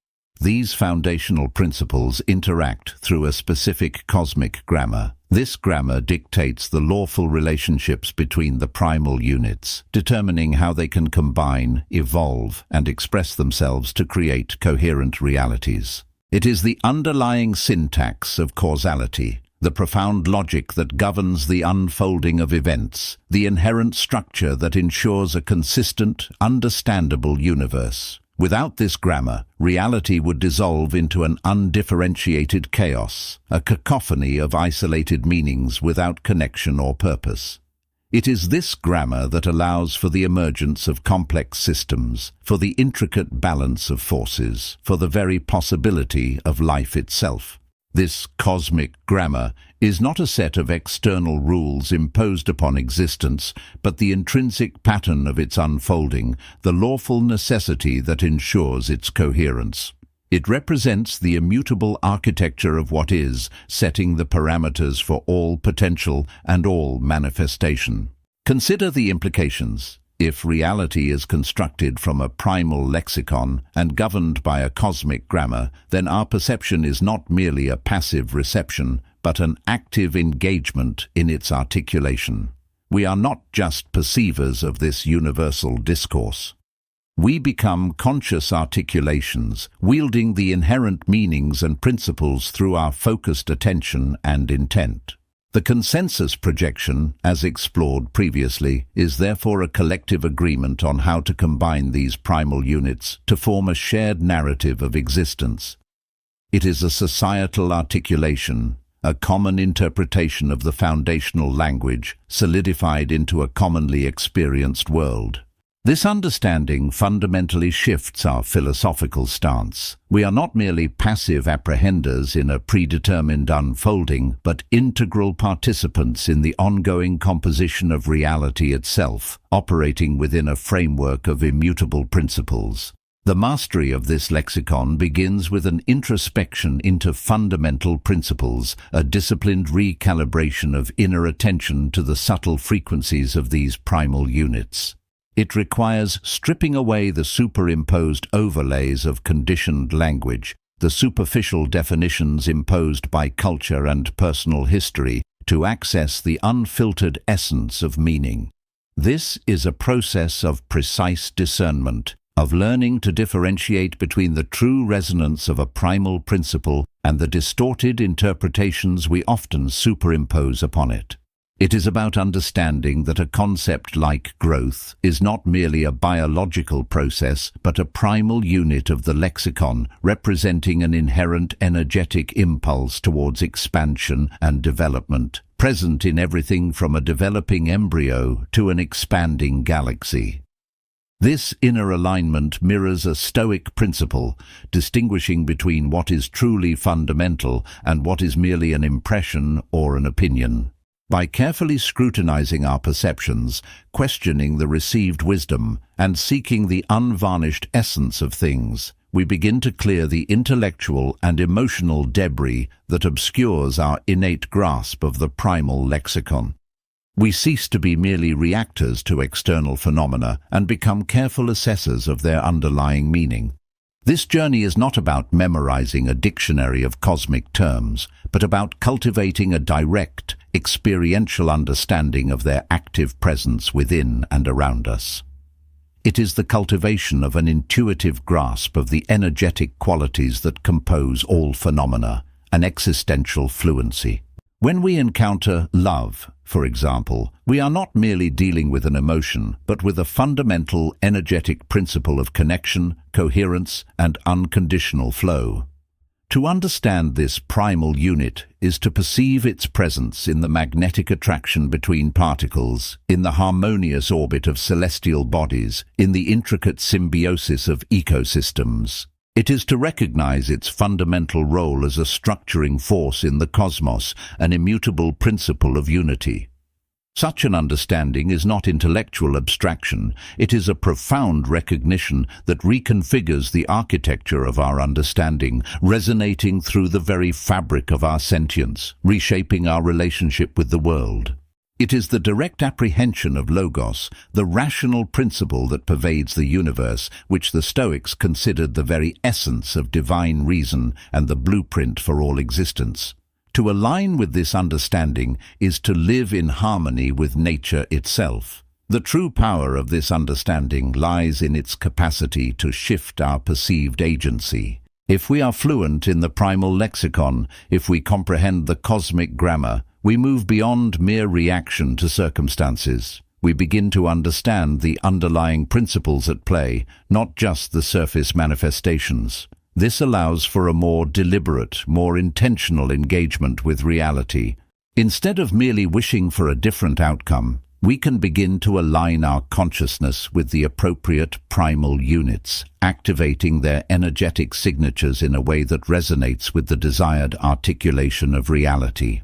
A: These foundational principles interact through a specific cosmic grammar. This grammar dictates the lawful relationships between the primal units, determining how they can combine, evolve, and express themselves to create coherent realities. It is the underlying syntax of causality, the profound logic that governs the unfolding of events, the inherent structure that ensures a consistent, understandable universe. Without this grammar, reality would dissolve into an undifferentiated chaos, a cacophony of isolated meanings without connection or purpose. It is this grammar that allows for the emergence of complex systems, for the intricate balance of forces, for the very possibility of life itself. This cosmic grammar is not a set of external rules imposed upon existence, but the intrinsic pattern of its unfolding, the lawful necessity that ensures its coherence. It represents the immutable architecture of what is, setting the parameters for all potential and all manifestation. Consider the implications. If reality is constructed from a primal lexicon and governed by a cosmic grammar, then our perception is not merely a passive reception, but an active engagement in its articulation. We are not just perceivers of this universal discourse. We become conscious articulations, wielding the inherent meanings and principles through our focused attention and intent. The consensus projection, as explored previously, is therefore a collective agreement on how to combine these primal units to form a shared narrative of existence. It is a societal articulation, a common interpretation of the foundational language, solidified into a commonly experienced world. This understanding fundamentally shifts our philosophical stance. We are not merely passive apprehenders in a predetermined unfolding, but integral participants in the ongoing composition of reality itself, operating within a framework of immutable principles. The mastery of this lexicon begins with an introspection into fundamental principles, a disciplined recalibration of inner attention to the subtle frequencies of these primal units. It requires stripping away the superimposed overlays of conditioned language, the superficial definitions imposed by culture and personal history, to access the unfiltered essence of meaning. This is a process of precise discernment, of learning to differentiate between the true resonance of a primal principle and the distorted interpretations we often superimpose upon it. It is about understanding that a concept like growth is not merely a biological process, but a primal unit of the lexicon, representing an inherent energetic impulse towards expansion and development, present in everything from a developing embryo to an expanding galaxy. This inner alignment mirrors a Stoic principle, distinguishing between what is truly fundamental and what is merely an impression or an opinion. By carefully scrutinizing our perceptions, questioning the received wisdom, and seeking the unvarnished essence of things, we begin to clear the intellectual and emotional debris that obscures our innate grasp of the primal lexicon. We cease to be merely reactors to external phenomena and become careful assessors of their underlying meaning. This journey is not about memorizing a dictionary of cosmic terms, but about cultivating a direct, experiential understanding of their active presence within and around us. It is the cultivation of an intuitive grasp of the energetic qualities that compose all phenomena, an existential fluency. When we encounter love, for example, we are not merely dealing with an emotion, but with a fundamental energetic principle of connection, coherence, and unconditional flow. To understand this primal unit is to perceive its presence in the magnetic attraction between particles, in the harmonious orbit of celestial bodies, in the intricate symbiosis of ecosystems. It is to recognize its fundamental role as a structuring force in the cosmos, an immutable principle of unity. Such an understanding is not intellectual abstraction, it is a profound recognition that reconfigures the architecture of our understanding, resonating through the very fabric of our sentience, reshaping our relationship with the world. It is the direct apprehension of logos, the rational principle that pervades the universe, which the Stoics considered the very essence of divine reason and the blueprint for all existence. To align with this understanding is to live in harmony with nature itself. The true power of this understanding lies in its capacity to shift our perceived agency. If we are fluent in the primal lexicon, if we comprehend the cosmic grammar, we move beyond mere reaction to circumstances. We begin to understand the underlying principles at play, not just the surface manifestations. This allows for a more deliberate, more intentional engagement with reality. Instead of merely wishing for a different outcome, we can begin to align our consciousness with the appropriate primal units, activating their energetic signatures in a way that resonates with the desired articulation of reality.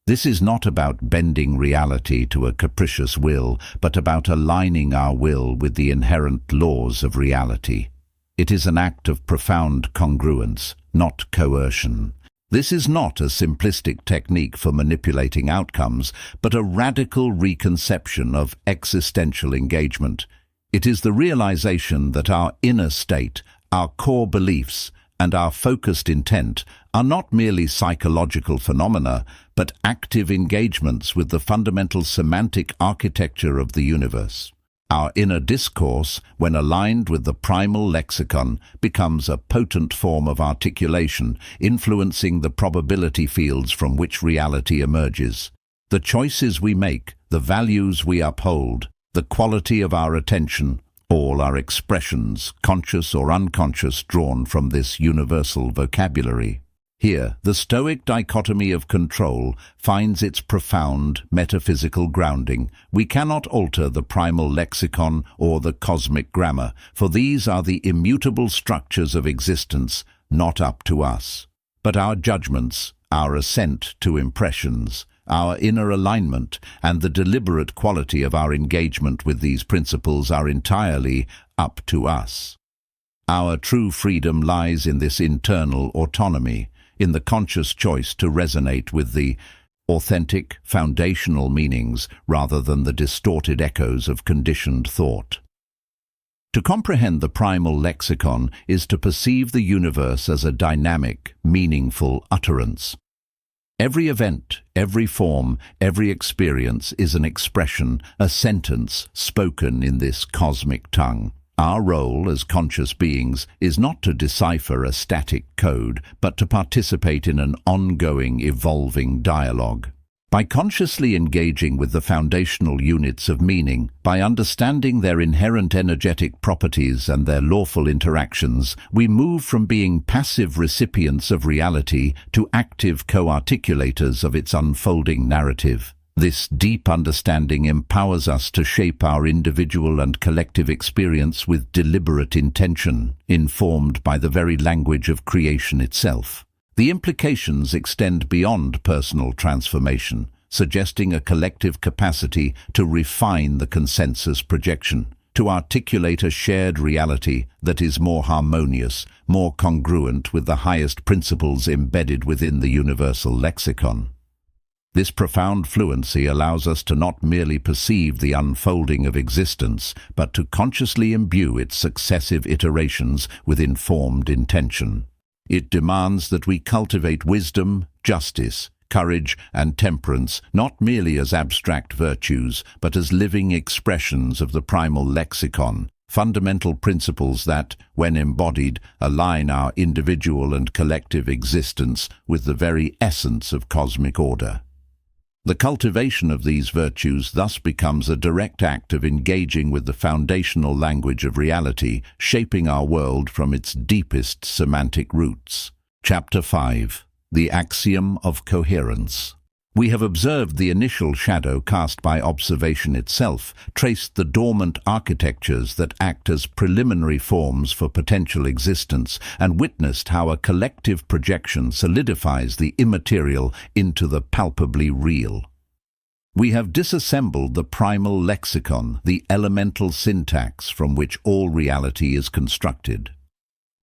A: This is not about bending reality to a capricious will, but about aligning our will with the inherent laws of reality. It is an act of profound congruence, not coercion. This is not a simplistic technique for manipulating outcomes, but a radical reconception of existential engagement. It is the realization that our inner state, our core beliefs, and our focused intent are not merely psychological phenomena, but active engagements with the fundamental semantic architecture of the universe. Our inner discourse, when aligned with the primal lexicon, becomes a potent form of articulation, influencing the probability fields from which reality emerges. The choices we make, the values we uphold, the quality of our attention, all are expressions, conscious or unconscious, drawn from this universal vocabulary. Here, the Stoic dichotomy of control finds its profound metaphysical grounding. We cannot alter the primal lexicon or the cosmic grammar, for these are the immutable structures of existence, not up to us. But our judgments, our assent to impressions, our inner alignment, and the deliberate quality of our engagement with these principles are entirely up to us. Our true freedom lies in this internal autonomy, in the conscious choice to resonate with the authentic, foundational meanings rather than the distorted echoes of conditioned thought. To comprehend the primal lexicon is to perceive the universe as a dynamic, meaningful utterance. Every event, every form, every experience is an expression, a sentence spoken in this cosmic tongue. Our role as conscious beings is not to decipher a static code, but to participate in an ongoing, evolving dialogue. By consciously engaging with the foundational units of meaning, by understanding their inherent energetic properties and their lawful interactions, we move from being passive recipients of reality to active co-articulators of its unfolding narrative. This deep understanding empowers us to shape our individual and collective experience with deliberate intention, informed by the very language of creation itself. The implications extend beyond personal transformation, suggesting a collective capacity to refine the consensus projection, to articulate a shared reality that is more harmonious, more congruent with the highest principles embedded within the universal lexicon. This profound fluency allows us to not merely perceive the unfolding of existence, but to consciously imbue its successive iterations with informed intention. It demands that we cultivate wisdom, justice, courage, and temperance not merely as abstract virtues, but as living expressions of the primal lexicon, fundamental principles that, when embodied, align our individual and collective existence with the very essence of cosmic order. The cultivation of these virtues thus becomes a direct act of engaging with the foundational language of reality, shaping our world from its deepest semantic roots. Chapter 5. The Axiom of Coherence. We have observed the initial shadow cast by observation itself, traced the dormant architectures that act as preliminary forms for potential existence, and witnessed how a collective projection solidifies the immaterial into the palpably real. We have disassembled the primal lexicon, the elemental syntax from which all reality is constructed.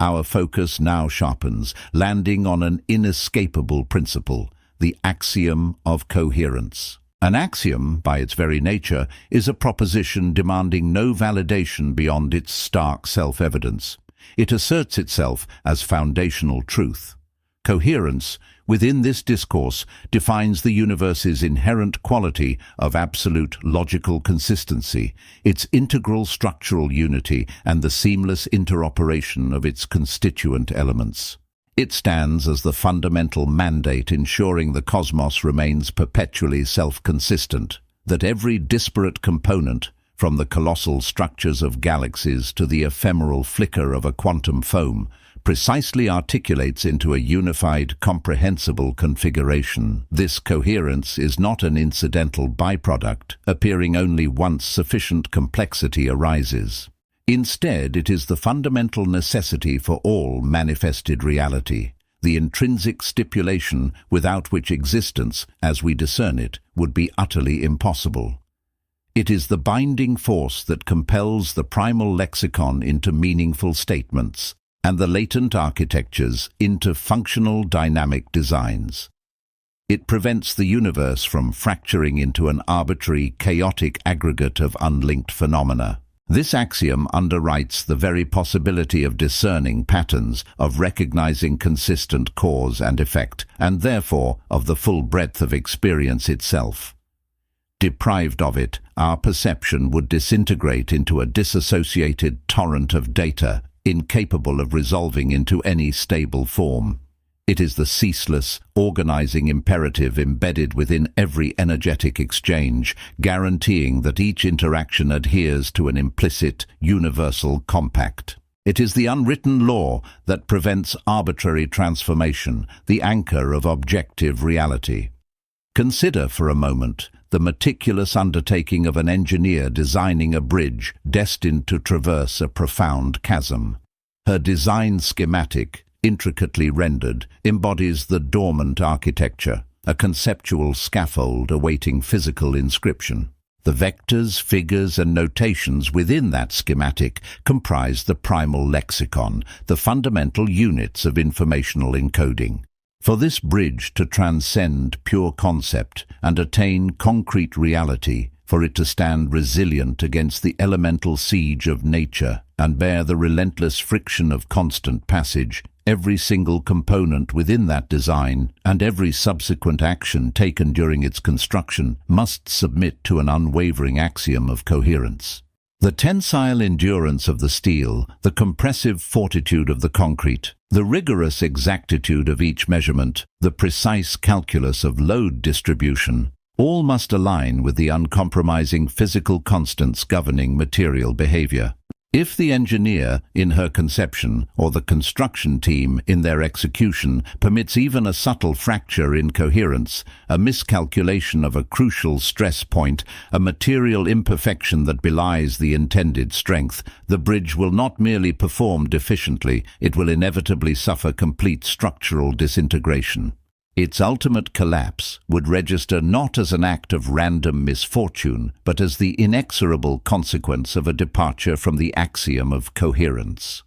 A: Our focus now sharpens, landing on an inescapable principle, the axiom of coherence. An axiom, by its very nature, is a proposition demanding no validation beyond its stark self-evidence. It asserts itself as foundational truth. Coherence, within this discourse, defines the universe's inherent quality of absolute logical consistency, its integral structural unity, and the seamless interoperation of its constituent elements. It stands as the fundamental mandate ensuring the cosmos remains perpetually self-consistent, that every disparate component, from the colossal structures of galaxies to the ephemeral flicker of a quantum foam, precisely articulates into a unified, comprehensible configuration. This coherence is not an incidental byproduct, appearing only once sufficient complexity arises. Instead, it is the fundamental necessity for all manifested reality, the intrinsic stipulation without which existence, as we discern it, would be utterly impossible. It is the binding force that compels the primal lexicon into meaningful statements, and the latent architectures into functional dynamic designs. It prevents the universe from fracturing into an arbitrary, chaotic aggregate of unlinked phenomena. This axiom underwrites the very possibility of discerning patterns, of recognizing consistent cause and effect, and therefore of the full breadth of experience itself. Deprived of it, our perception would disintegrate into a disassociated torrent of data, incapable of resolving into any stable form. It is the ceaseless, organizing imperative embedded within every energetic exchange, guaranteeing that each interaction adheres to an implicit, universal compact. It is the unwritten law that prevents arbitrary transformation, the anchor of objective reality. Consider for a moment the meticulous undertaking of an engineer designing a bridge destined to traverse a profound chasm. Her design schematic, intricately rendered, embodies the dormant architecture, a conceptual scaffold awaiting physical inscription. The vectors, figures, and notations within that schematic comprise the primal lexicon, the fundamental units of informational encoding. For this bridge to transcend pure concept and attain concrete reality, for it to stand resilient against the elemental siege of nature and bear the relentless friction of constant passage, every single component within that design and every subsequent action taken during its construction must submit to an unwavering axiom of coherence. The tensile endurance of the steel, the compressive fortitude of the concrete, the rigorous exactitude of each measurement, the precise calculus of load distribution, all must align with the uncompromising physical constants governing material behavior. If the engineer, in her conception, or the construction team, in their execution, permits even a subtle fracture in coherence, a miscalculation of a crucial stress point, a material imperfection that belies the intended strength, the bridge will not merely perform deficiently, it will inevitably suffer complete structural disintegration. Its ultimate collapse would register not as an act of random misfortune, but as the inexorable consequence of a departure from the axiom of coherence.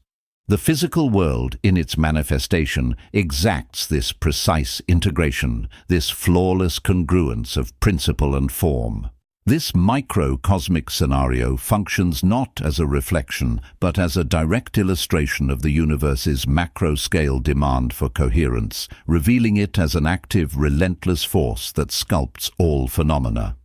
A: The physical world, in its manifestation, exacts this precise integration, this flawless congruence of principle and form. This microcosmic scenario functions not as a reflection, but as a direct illustration of the universe's macro-scale demand for coherence, revealing it as an active, relentless force that sculpts all phenomena.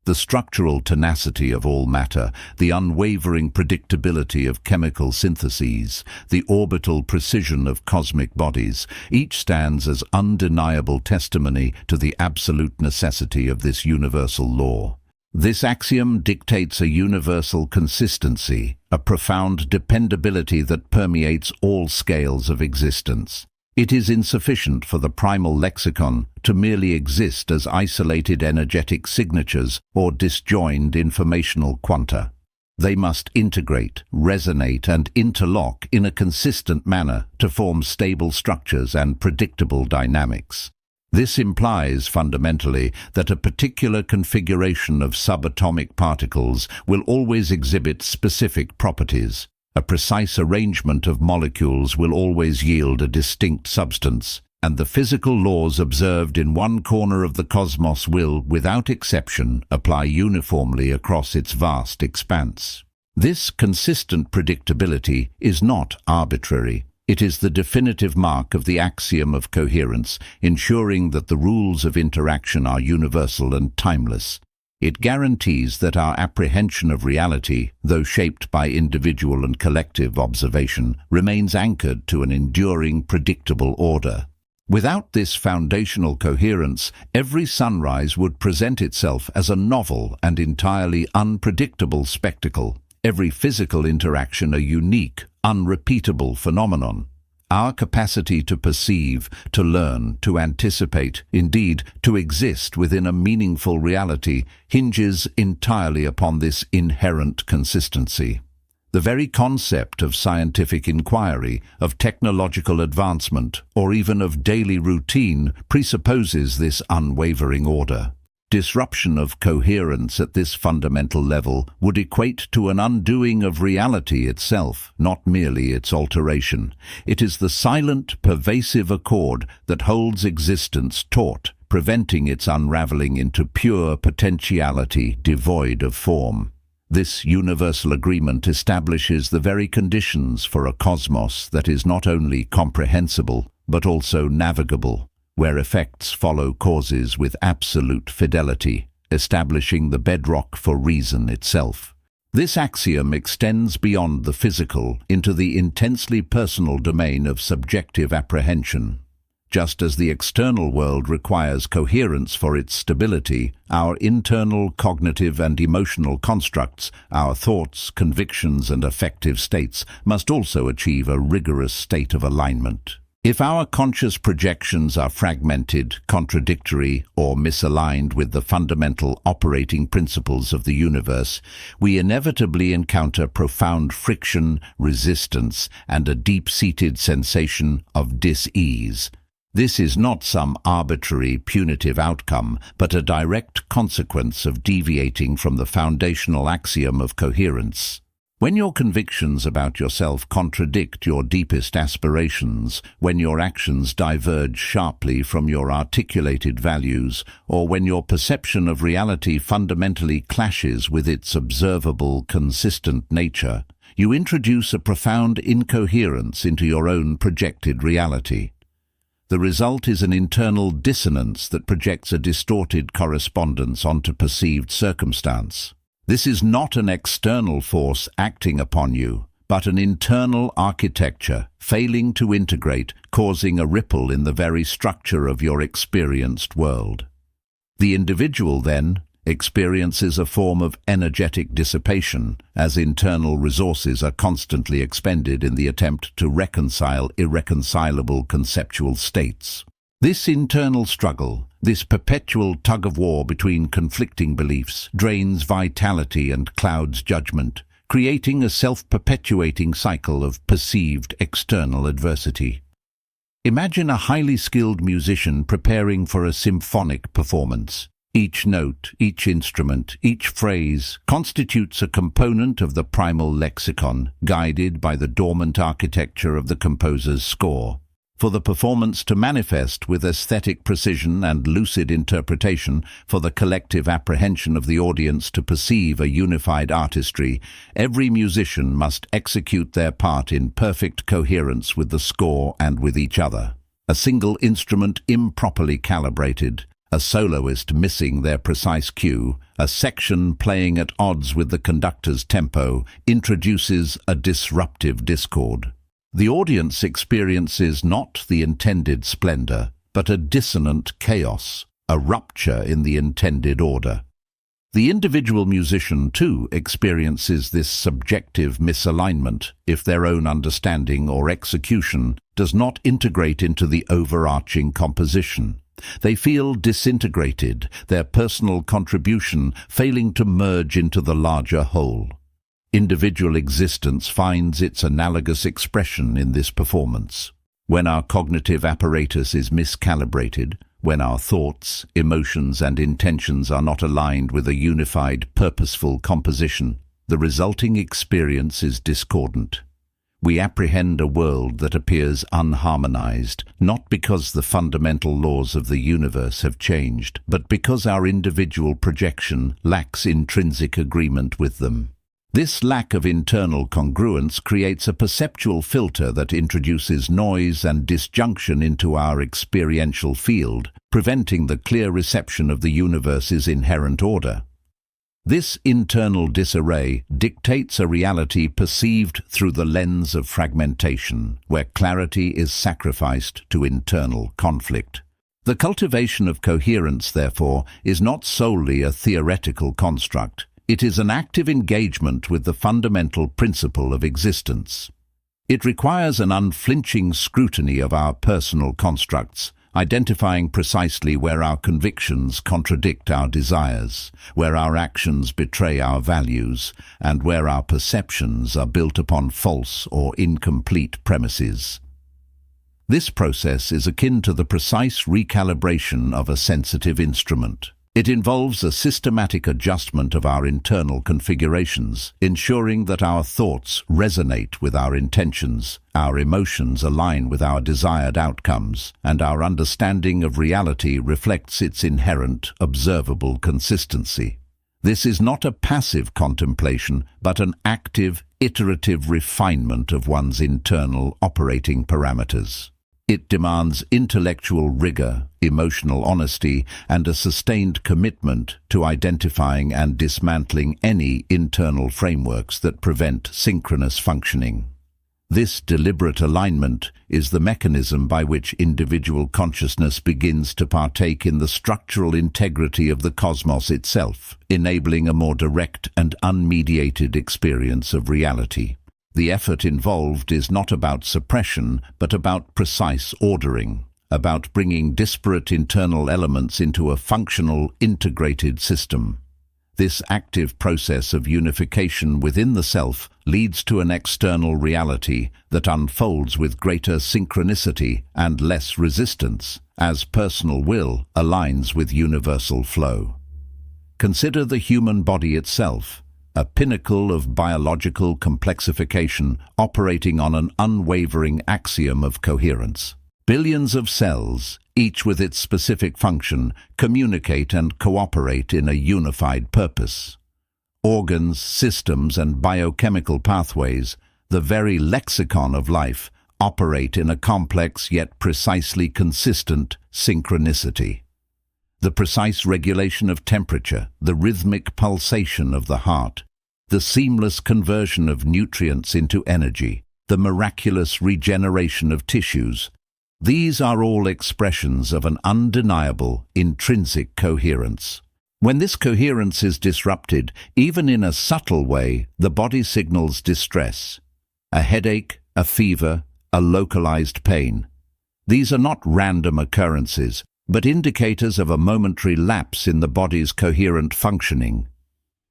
A: The structural tenacity of all matter, the unwavering predictability of chemical syntheses, the orbital precision of cosmic bodies, each stands as undeniable testimony to the absolute necessity of this universal law. This axiom dictates a universal consistency, a profound dependability that permeates all scales of existence. It is insufficient for the primal lexicon to merely exist as isolated energetic signatures or disjoined informational quanta. They must integrate, resonate, and interlock in a consistent manner to form stable structures and predictable dynamics. This implies, fundamentally, that a particular configuration of subatomic particles will always exhibit specific properties. A precise arrangement of molecules will always yield a distinct substance, and the physical laws observed in one corner of the cosmos will, without exception, apply uniformly across its vast expanse. This consistent predictability is not arbitrary. It is the definitive mark of the axiom of coherence, ensuring that the rules of interaction are universal and timeless. It guarantees that our apprehension of reality, though shaped by individual and collective observation, remains anchored to an enduring, predictable order. Without this foundational coherence, every sunrise would present itself as a novel and entirely unpredictable spectacle, every physical interaction a unique, unrepeatable phenomenon. Our capacity to perceive, to learn, to anticipate, indeed, to exist within a meaningful reality hinges entirely upon this inherent consistency. The very concept of scientific inquiry, of technological advancement, or even of daily routine presupposes this unwavering order. Disruption of coherence at this fundamental level would equate to an undoing of reality itself, not merely its alteration. It is the silent, pervasive accord that holds existence taut, preventing its unraveling into pure potentiality devoid of form. This universal agreement establishes the very conditions for a cosmos that is not only comprehensible, but also navigable, where effects follow causes with absolute fidelity, establishing the bedrock for reason itself. This axiom extends beyond the physical into the intensely personal domain of subjective apprehension. Just as the external world requires coherence for its stability, our internal cognitive and emotional constructs, our thoughts, convictions, and affective states, must also achieve a rigorous state of alignment. If our conscious projections are fragmented, contradictory, or misaligned with the fundamental operating principles of the universe, we inevitably encounter profound friction, resistance, and a deep-seated sensation of dis-ease. This is not some arbitrary, punitive outcome, but a direct consequence of deviating from the foundational axiom of coherence. When your convictions about yourself contradict your deepest aspirations, when your actions diverge sharply from your articulated values, or when your perception of reality fundamentally clashes with its observable, consistent nature, you introduce a profound incoherence into your own projected reality. The result is an internal dissonance that projects a distorted correspondence onto perceived circumstance. This is not an external force acting upon you, but an internal architecture, failing to integrate, causing a ripple in the very structure of your experienced world. The individual, then, experiences a form of energetic dissipation, as internal resources are constantly expended in the attempt to reconcile irreconcilable conceptual states. This internal struggle, this perpetual tug-of-war between conflicting beliefs, drains vitality and clouds judgment, creating a self-perpetuating cycle of perceived external adversity. Imagine a highly skilled musician preparing for a symphonic performance. Each note, each instrument, each phrase constitutes a component of the primal lexicon, guided by the dormant architecture of the composer's score. For the performance to manifest with aesthetic precision and lucid interpretation, for the collective apprehension of the audience to perceive a unified artistry, every musician must execute their part in perfect coherence with the score and with each other. A single instrument improperly calibrated, a soloist missing their precise cue, a section playing at odds with the conductor's tempo, introduces a disruptive discord. The audience experiences not the intended splendor, but a dissonant chaos, a rupture in the intended order. The individual musician, too, experiences this subjective misalignment if their own understanding or execution does not integrate into the overarching composition. They feel disintegrated, their personal contribution failing to merge into the larger whole. Individual existence finds its analogous expression in this performance. When our cognitive apparatus is miscalibrated, when our thoughts, emotions, and intentions are not aligned with a unified, purposeful composition, the resulting experience is discordant. We apprehend a world that appears unharmonized, not because the fundamental laws of the universe have changed, but because our individual projection lacks intrinsic agreement with them. This lack of internal congruence creates a perceptual filter that introduces noise and disjunction into our experiential field, preventing the clear reception of the universe's inherent order. This internal disarray dictates a reality perceived through the lens of fragmentation, where clarity is sacrificed to internal conflict. The cultivation of coherence, therefore, is not solely a theoretical construct. It is an active engagement with the fundamental principle of existence. It requires an unflinching scrutiny of our personal constructs, identifying precisely where our convictions contradict our desires, where our actions betray our values, and where our perceptions are built upon false or incomplete premises. This process is akin to the precise recalibration of a sensitive instrument. It involves a systematic adjustment of our internal configurations, ensuring that our thoughts resonate with our intentions, our emotions align with our desired outcomes, and our understanding of reality reflects its inherent, observable consistency. This is not a passive contemplation, but an active, iterative refinement of one's internal operating parameters. It demands intellectual rigor, emotional honesty, and a sustained commitment to identifying and dismantling any internal frameworks that prevent synchronous functioning. This deliberate alignment is the mechanism by which individual consciousness begins to partake in the structural integrity of the cosmos itself, enabling a more direct and unmediated experience of reality. The effort involved is not about suppression, but about precise ordering, about bringing disparate internal elements into a functional, integrated system. This active process of unification within the self leads to an external reality that unfolds with greater synchronicity and less resistance, as personal will aligns with universal flow. Consider the human body itself, a pinnacle of biological complexification operating on an unwavering axiom of coherence. Billions of cells, each with its specific function, communicate and cooperate in a unified purpose. Organs, systems, and biochemical pathways, the very lexicon of life, operate in a complex yet precisely consistent synchronicity. The precise regulation of temperature, the rhythmic pulsation of the heart, the seamless conversion of nutrients into energy, the miraculous regeneration of tissues, these are all expressions of an undeniable, intrinsic coherence. When this coherence is disrupted, even in a subtle way, the body signals distress. A headache, a fever, a localized pain. These are not random occurrences, but indicators of a momentary lapse in the body's coherent functioning.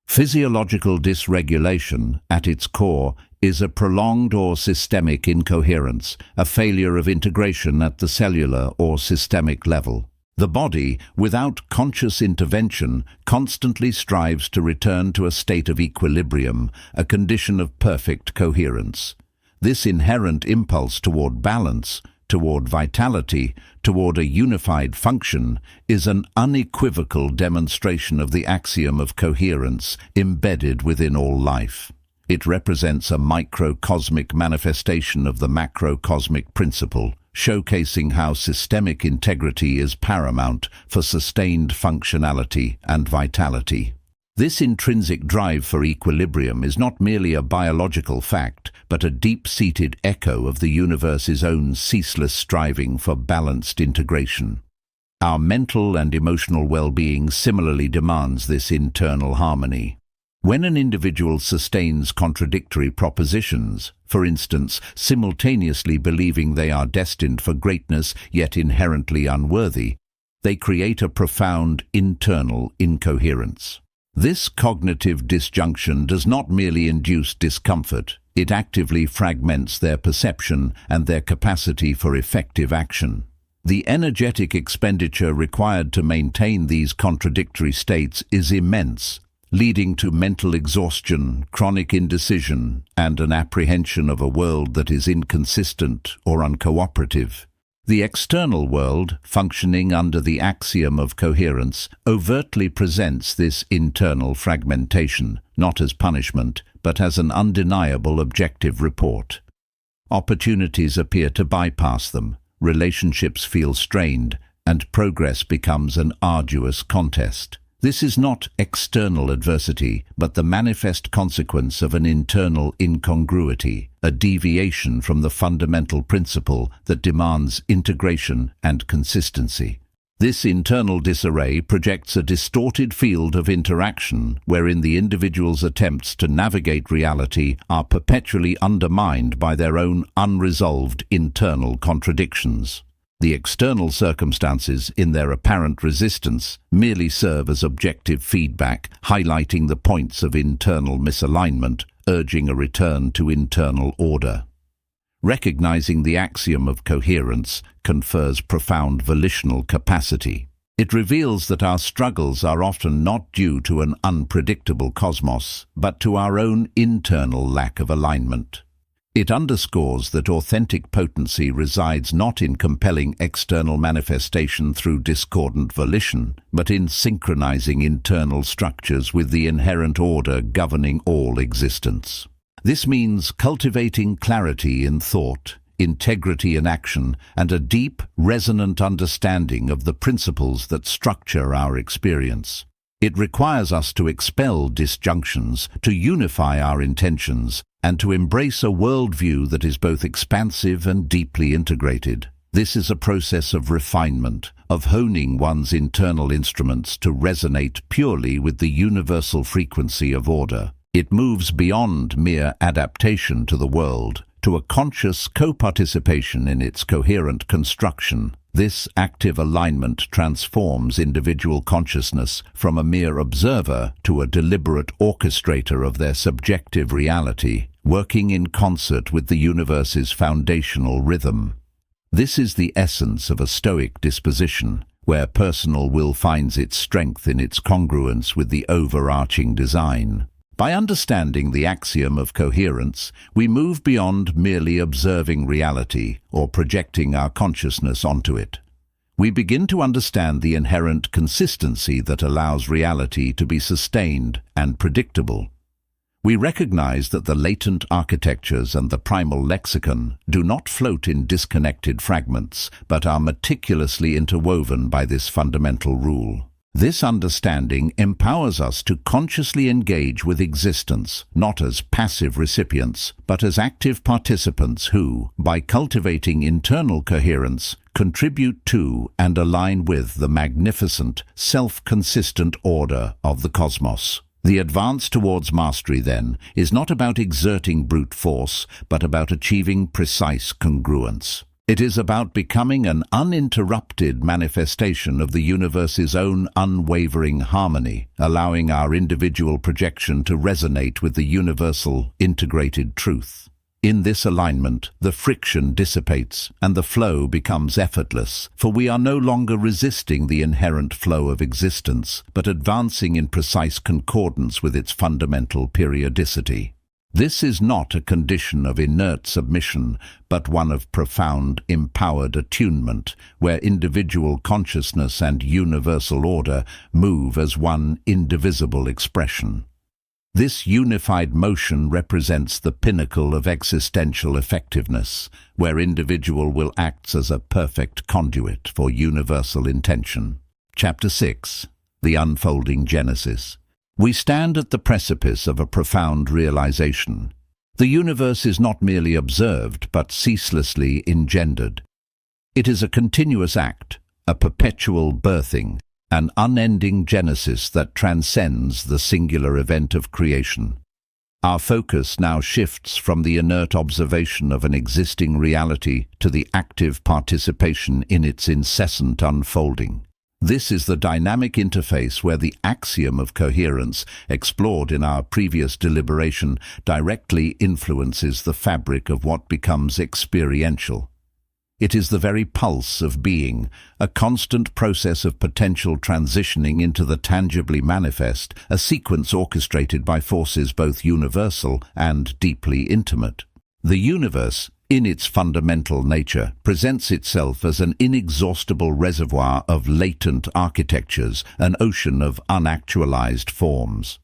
A: Physiological dysregulation, at its core, is a prolonged or systemic incoherence, a failure of integration at the cellular or systemic level. The body, without conscious intervention, constantly strives to return to a state of equilibrium, a condition of perfect coherence. This inherent impulse toward balance, toward vitality, toward a unified function, is an unequivocal demonstration of the axiom of coherence embedded within all life. It represents a microcosmic manifestation of the macrocosmic principle, showcasing how systemic integrity is paramount for sustained functionality and vitality. This intrinsic drive for equilibrium is not merely a biological fact, but a deep-seated echo of the universe's own ceaseless striving for balanced integration. Our mental and emotional well-being similarly demands this internal harmony. When an individual sustains contradictory propositions, for instance, simultaneously believing they are destined for greatness yet inherently unworthy, they create a profound internal incoherence. This cognitive disjunction does not merely induce discomfort, it actively fragments their perception and their capacity for effective action. The energetic expenditure required to maintain these contradictory states is immense, leading to mental exhaustion, chronic indecision, and an apprehension of a world that is inconsistent or uncooperative. The external world, functioning under the axiom of coherence, overtly presents this internal fragmentation, not as punishment, but as an undeniable objective report. Opportunities appear to bypass them, relationships feel strained, and progress becomes an arduous contest. This is not external adversity, but the manifest consequence of an internal incongruity, a deviation from the fundamental principle that demands integration and consistency. This internal disarray projects a distorted field of interaction wherein the individual's attempts to navigate reality are perpetually undermined by their own unresolved internal contradictions. The external circumstances, in their apparent resistance, merely serve as objective feedback, highlighting the points of internal misalignment, urging a return to internal order. Recognizing the axiom of coherence confers profound volitional capacity. It reveals that our struggles are often not due to an unpredictable cosmos, but to our own internal lack of alignment. It underscores that authentic potency resides not in compelling external manifestation through discordant volition, but in synchronizing internal structures with the inherent order governing all existence. This means cultivating clarity in thought, integrity in action, and a deep, resonant understanding of the principles that structure our experience. It requires us to expel disjunctions, to unify our intentions, and to embrace a worldview that is both expansive and deeply integrated. This is a process of refinement, of honing one's internal instruments to resonate purely with the universal frequency of order. It moves beyond mere adaptation to the world, to a conscious co-participation in its coherent construction. This active alignment transforms individual consciousness from a mere observer to a deliberate orchestrator of their subjective reality, working in concert with the universe's foundational rhythm. This is the essence of a Stoic disposition, where personal will finds its strength in its congruence with the overarching design. By understanding the axiom of coherence, we move beyond merely observing reality or projecting our consciousness onto it. We begin to understand the inherent consistency that allows reality to be sustained and predictable. We recognize that the latent architectures and the primal lexicon do not float in disconnected fragments, but are meticulously interwoven by this fundamental rule. This understanding empowers us to consciously engage with existence, not as passive recipients, but as active participants who, by cultivating internal coherence, contribute to and align with the magnificent, self-consistent order of the cosmos. The advance towards mastery, then, is not about exerting brute force, but about achieving precise congruence. It is about becoming an uninterrupted manifestation of the universe's own unwavering harmony, allowing our individual projection to resonate with the universal, integrated truth. In this alignment, the friction dissipates and the flow becomes effortless, for we are no longer resisting the inherent flow of existence, but advancing in precise concordance with its fundamental periodicity. This is not a condition of inert submission, but one of profound, empowered attunement, where individual consciousness and universal order move as one indivisible expression. This unified motion represents the pinnacle of existential effectiveness, where individual will act as a perfect conduit for universal intention. Chapter 6. The Unfolding Genesis. We stand at the precipice of a profound realization. The universe is not merely observed, but ceaselessly engendered. It is a continuous act, a perpetual birthing, an unending genesis that transcends the singular event of creation. Our focus now shifts from the inert observation of an existing reality to the active participation in its incessant unfolding. This is the dynamic interface where the axiom of coherence, explored in our previous deliberation, directly influences the fabric of what becomes experiential. It is the very pulse of being, a constant process of potential transitioning into the tangibly manifest, a sequence orchestrated by forces both universal and deeply intimate. The universe, in its fundamental nature, presents itself as an inexhaustible reservoir of latent architectures, an ocean of unactualized forms.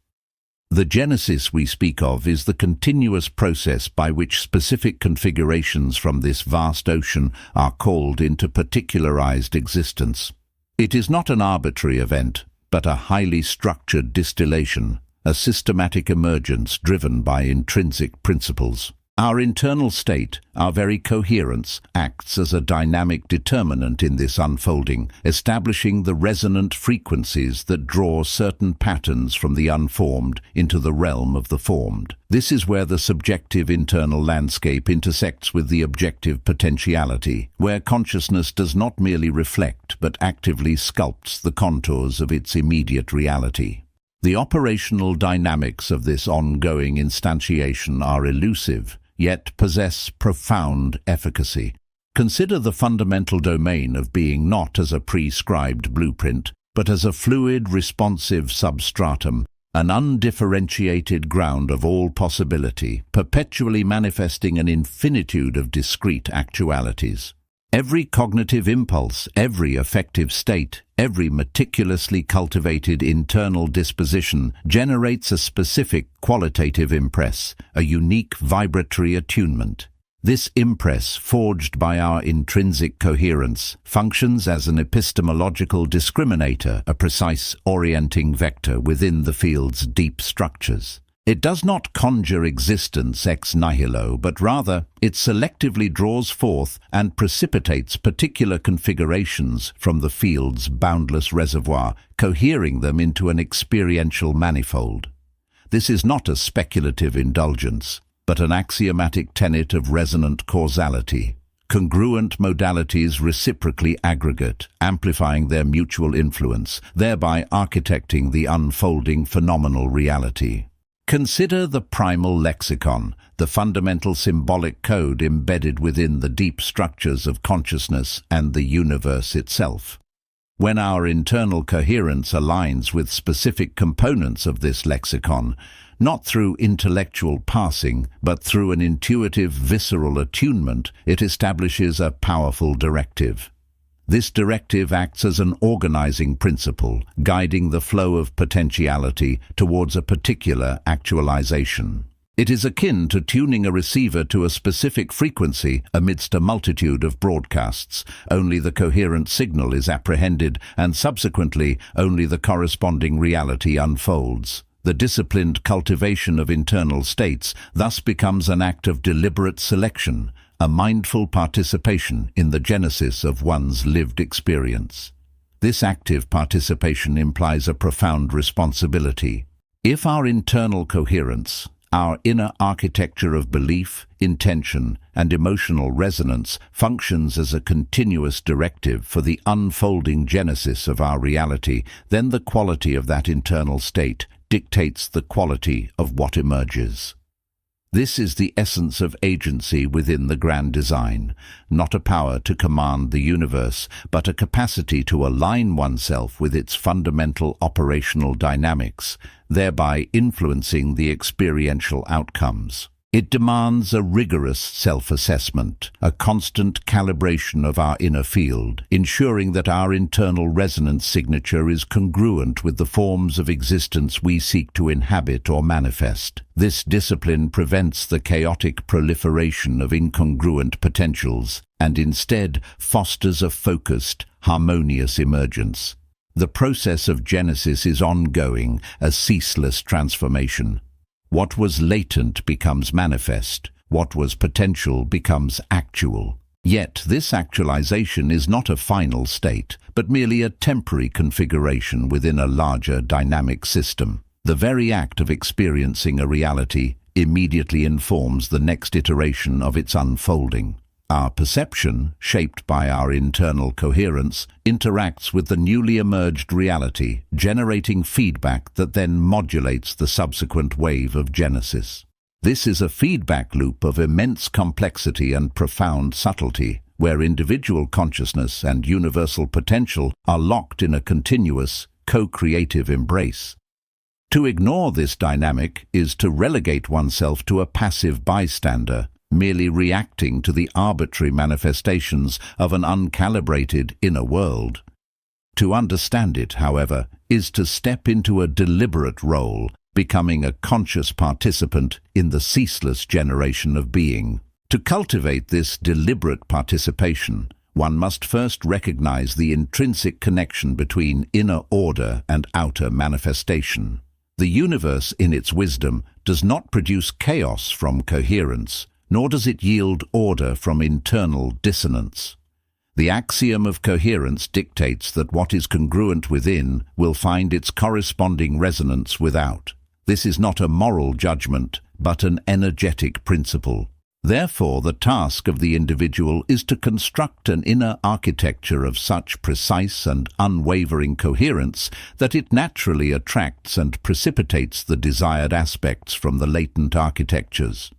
A: The genesis we speak of is the continuous process by which specific configurations from this vast ocean are called into particularized existence. It is not an arbitrary event, but a highly structured distillation, a systematic emergence driven by intrinsic principles. Our internal state, our very coherence, acts as a dynamic determinant in this unfolding, establishing the resonant frequencies that draw certain patterns from the unformed into the realm of the formed. This is where the subjective internal landscape intersects with the objective potentiality, where consciousness does not merely reflect but actively sculpts the contours of its immediate reality. The operational dynamics of this ongoing instantiation are elusive, yet possess profound efficacy. Consider the fundamental domain of being not as a prescribed blueprint, but as a fluid, responsive substratum, an undifferentiated ground of all possibility, perpetually manifesting an infinitude of discrete actualities. Every cognitive impulse, every affective state, every meticulously cultivated internal disposition generates a specific qualitative impress, a unique vibratory attunement. This impress, forged by our intrinsic coherence, functions as an epistemological discriminator, a precise orienting vector within the field's deep structures. It does not conjure existence ex nihilo, but rather it selectively draws forth and precipitates particular configurations from the field's boundless reservoir, cohering them into an experiential manifold. This is not a speculative indulgence, but an axiomatic tenet of resonant causality. Congruent modalities reciprocally aggregate, amplifying their mutual influence, thereby architecting the unfolding phenomenal reality. Consider the primal lexicon, the fundamental symbolic code embedded within the deep structures of consciousness and the universe itself. When our internal coherence aligns with specific components of this lexicon, not through intellectual parsing, but through an intuitive, visceral attunement, it establishes a powerful directive. This directive acts as an organizing principle, guiding the flow of potentiality towards a particular actualization. It is akin to tuning a receiver to a specific frequency amidst a multitude of broadcasts. Only the coherent signal is apprehended, and subsequently only the corresponding reality unfolds. The disciplined cultivation of internal states thus becomes an act of deliberate selection, a mindful participation in the genesis of one's lived experience. This active participation implies a profound responsibility. If our internal coherence, our inner architecture of belief, intention, and emotional resonance functions as a continuous directive for the unfolding genesis of our reality, then the quality of that internal state dictates the quality of what emerges. This is the essence of agency within the grand design, not a power to command the universe, but a capacity to align oneself with its fundamental operational dynamics, thereby influencing the experiential outcomes. It demands a rigorous self-assessment, a constant calibration of our inner field, ensuring that our internal resonance signature is congruent with the forms of existence we seek to inhabit or manifest. This discipline prevents the chaotic proliferation of incongruent potentials and instead fosters a focused, harmonious emergence. The process of genesis is ongoing, a ceaseless transformation. What was latent becomes manifest. What was potential becomes actual. Yet this actualization is not a final state, but merely a temporary configuration within a larger dynamic system. The very act of experiencing a reality immediately informs the next iteration of its unfolding. Our perception, shaped by our internal coherence, interacts with the newly emerged reality, generating feedback that then modulates the subsequent wave of genesis. This is a feedback loop of immense complexity and profound subtlety, where individual consciousness and universal potential are locked in a continuous, co-creative embrace. To ignore this dynamic is to relegate oneself to a passive bystander, merely reacting to the arbitrary manifestations of an uncalibrated inner world. To understand it, however, is to step into a deliberate role, becoming a conscious participant in the ceaseless generation of being. To cultivate this deliberate participation, one must first recognize the intrinsic connection between inner order and outer manifestation. The universe, in its wisdom, does not produce chaos from coherence, nor does it yield order from internal dissonance. The axiom of coherence dictates that what is congruent within will find its corresponding resonance without. This is not a moral judgment, but an energetic principle. Therefore, the task of the individual is to construct an inner architecture of such precise and unwavering coherence that it naturally attracts and precipitates the desired aspects from the latent architectures.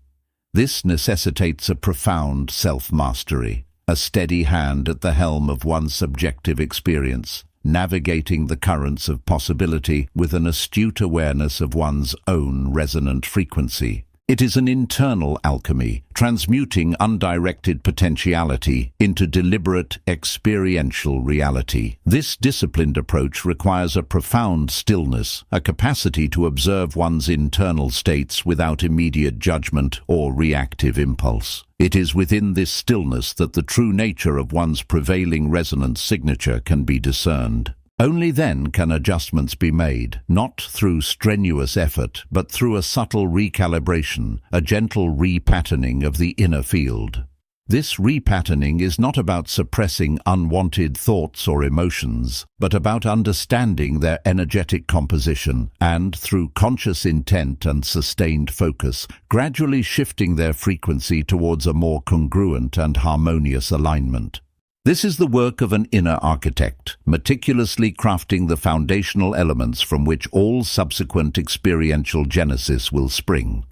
A: This necessitates a profound self-mastery, a steady hand at the helm of one's subjective experience, navigating the currents of possibility with an astute awareness of one's own resonant frequency. It is an internal alchemy, transmuting undirected potentiality into deliberate experiential reality. This disciplined approach requires a profound stillness, a capacity to observe one's internal states without immediate judgment or reactive impulse. It is within this stillness that the true nature of one's prevailing resonance signature can be discerned. Only then can adjustments be made, not through strenuous effort, but through a subtle recalibration, a gentle repatterning of the inner field. This repatterning is not about suppressing unwanted thoughts or emotions, but about understanding their energetic composition and, through conscious intent and sustained focus, gradually shifting their frequency towards a more congruent and harmonious alignment. This is the work of an inner architect, meticulously crafting the foundational elements from which all subsequent experiential genesis will spring.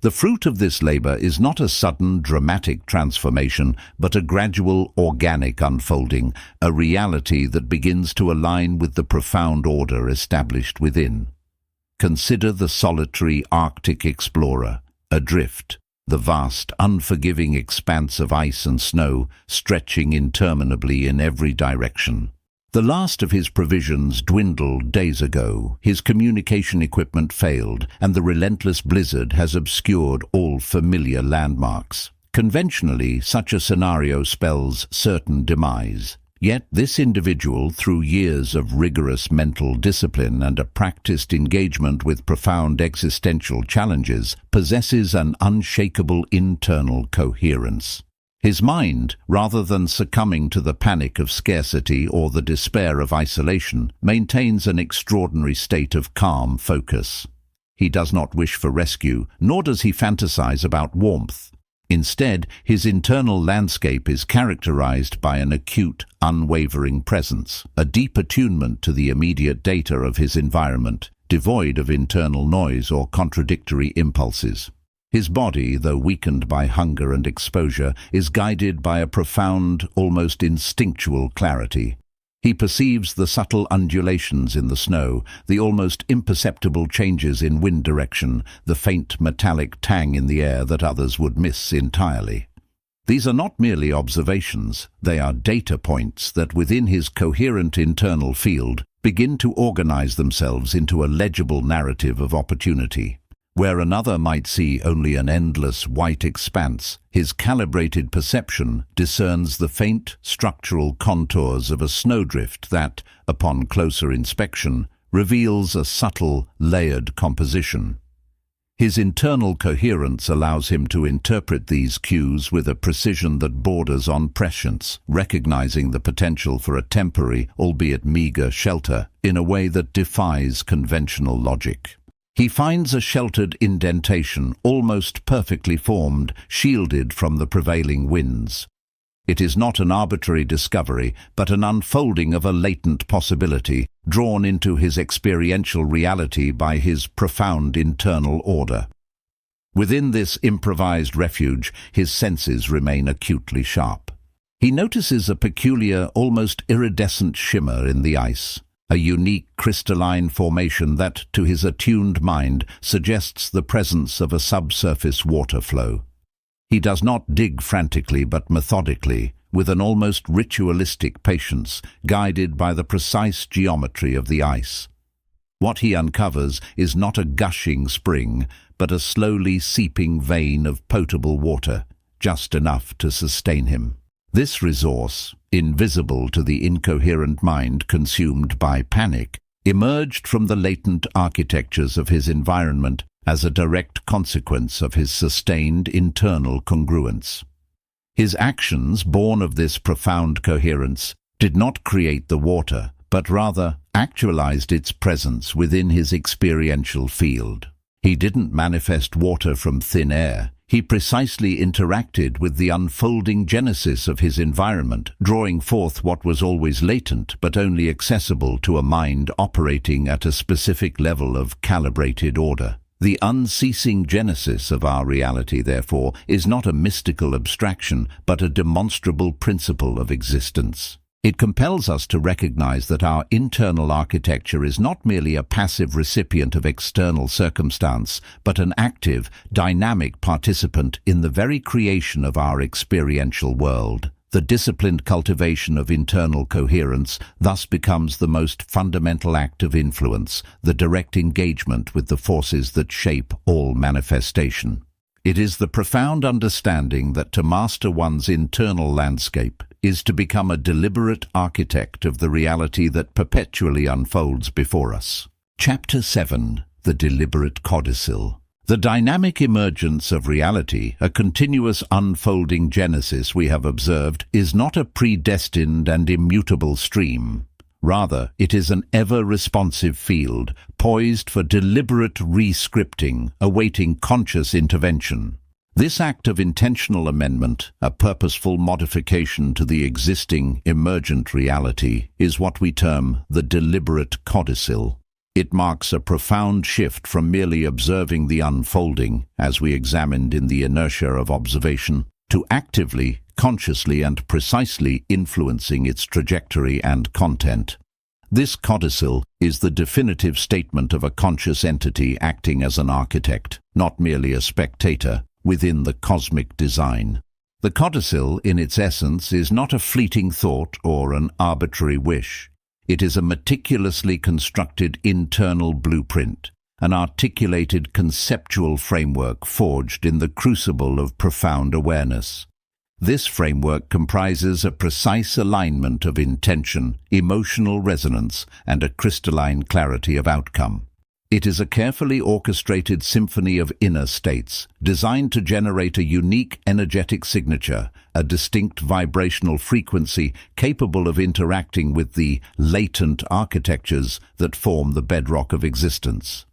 A: The fruit of this labor is not a sudden, dramatic transformation, but a gradual, organic unfolding, a reality that begins to align with the profound order established within. Consider the solitary Arctic explorer, adrift, the vast, unforgiving expanse of ice and snow stretching interminably in every direction. The last of his provisions dwindled days ago, his communication equipment failed, and the relentless blizzard has obscured all familiar landmarks. Conventionally, such a scenario spells certain demise. Yet this individual, through years of rigorous mental discipline and a practiced engagement with profound existential challenges, possesses an unshakable internal coherence. His mind, rather than succumbing to the panic of scarcity or the despair of isolation, maintains an extraordinary state of calm focus. He does not wish for rescue, nor does he fantasize about warmth. Instead, his internal landscape is characterized by an acute, unwavering presence, a deep attunement to the immediate data of his environment, devoid of internal noise or contradictory impulses. His body, though weakened by hunger and exposure, is guided by a profound, almost instinctual clarity. He perceives the subtle undulations in the snow, the almost imperceptible changes in wind direction, the faint metallic tang in the air that others would miss entirely. These are not merely observations, they are data points that within his coherent internal field begin to organize themselves into a legible narrative of opportunity. Where another might see only an endless white expanse, his calibrated perception discerns the faint structural contours of a snowdrift that, upon closer inspection, reveals a subtle, layered composition. His internal coherence allows him to interpret these cues with a precision that borders on prescience, recognizing the potential for a temporary, albeit meager, shelter in a way that defies conventional logic. He finds a sheltered indentation, almost perfectly formed, shielded from the prevailing winds. It is not an arbitrary discovery, but an unfolding of a latent possibility, drawn into his experiential reality by his profound internal order. Within this improvised refuge, his senses remain acutely sharp. He notices a peculiar, almost iridescent shimmer in the ice, a unique crystalline formation that, to his attuned mind, suggests the presence of a subsurface water flow. He does not dig frantically but methodically, with an almost ritualistic patience, guided by the precise geometry of the ice. What he uncovers is not a gushing spring, but a slowly seeping vein of potable water, just enough to sustain him. This resource, invisible to the incoherent mind consumed by panic, emerged from the latent architectures of his environment as a direct consequence of his sustained internal congruence. His actions, born of this profound coherence, did not create the water, but rather actualized its presence within his experiential field. He didn't manifest water from thin air. He precisely interacted with the unfolding genesis of his environment, drawing forth what was always latent but only accessible to a mind operating at a specific level of calibrated order. The unceasing genesis of our reality, therefore, is not a mystical abstraction, but a demonstrable principle of existence. It compels us to recognize that our internal architecture is not merely a passive recipient of external circumstance, but an active, dynamic participant in the very creation of our experiential world. The disciplined cultivation of internal coherence thus becomes the most fundamental act of influence, the direct engagement with the forces that shape all manifestation. It is the profound understanding that to master one's internal landscape is to become a deliberate architect of the reality that perpetually unfolds before us. Chapter 7. The Deliberate Codicil. The dynamic emergence of reality, a continuous unfolding genesis we have observed, is not a predestined and immutable stream. Rather, it is an ever-responsive field, poised for deliberate re-scripting, awaiting conscious intervention. This act of intentional amendment, a purposeful modification to the existing emergent reality, is what we term the deliberate codicil. It marks a profound shift from merely observing the unfolding, as we examined in the inertia of observation, to actively, consciously and precisely influencing its trajectory and content. This codicil is the definitive statement of a conscious entity acting as an architect, not merely a spectator, within the cosmic design. The codicil, in its essence, is not a fleeting thought or an arbitrary wish. It is a meticulously constructed internal blueprint, an articulated conceptual framework forged in the crucible of profound awareness. This framework comprises a precise alignment of intention, emotional resonance, and a crystalline clarity of outcome. It is a carefully orchestrated symphony of inner states, designed to generate a unique energetic signature, a distinct vibrational frequency capable of interacting with the latent architectures that form the bedrock of existence.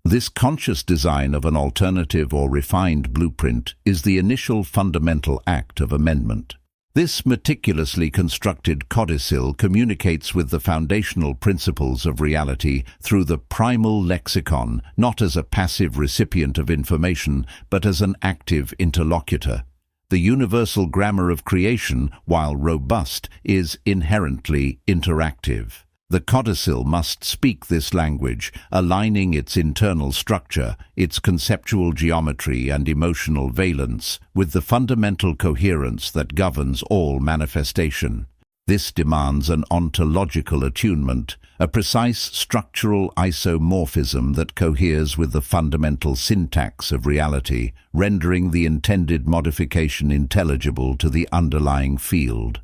A: This conscious design of an alternative or refined blueprint is the initial fundamental act of amendment. This meticulously constructed codicil communicates with the foundational principles of reality through the primal lexicon, not as a passive recipient of information, but as an active interlocutor. The universal grammar of creation, while robust, is inherently interactive. The codicil must speak this language, aligning its internal structure, its conceptual geometry and emotional valence with the fundamental coherence that governs all manifestation. This demands an ontological attunement, a precise structural isomorphism that coheres with the fundamental syntax of reality, rendering the intended modification intelligible to the underlying field.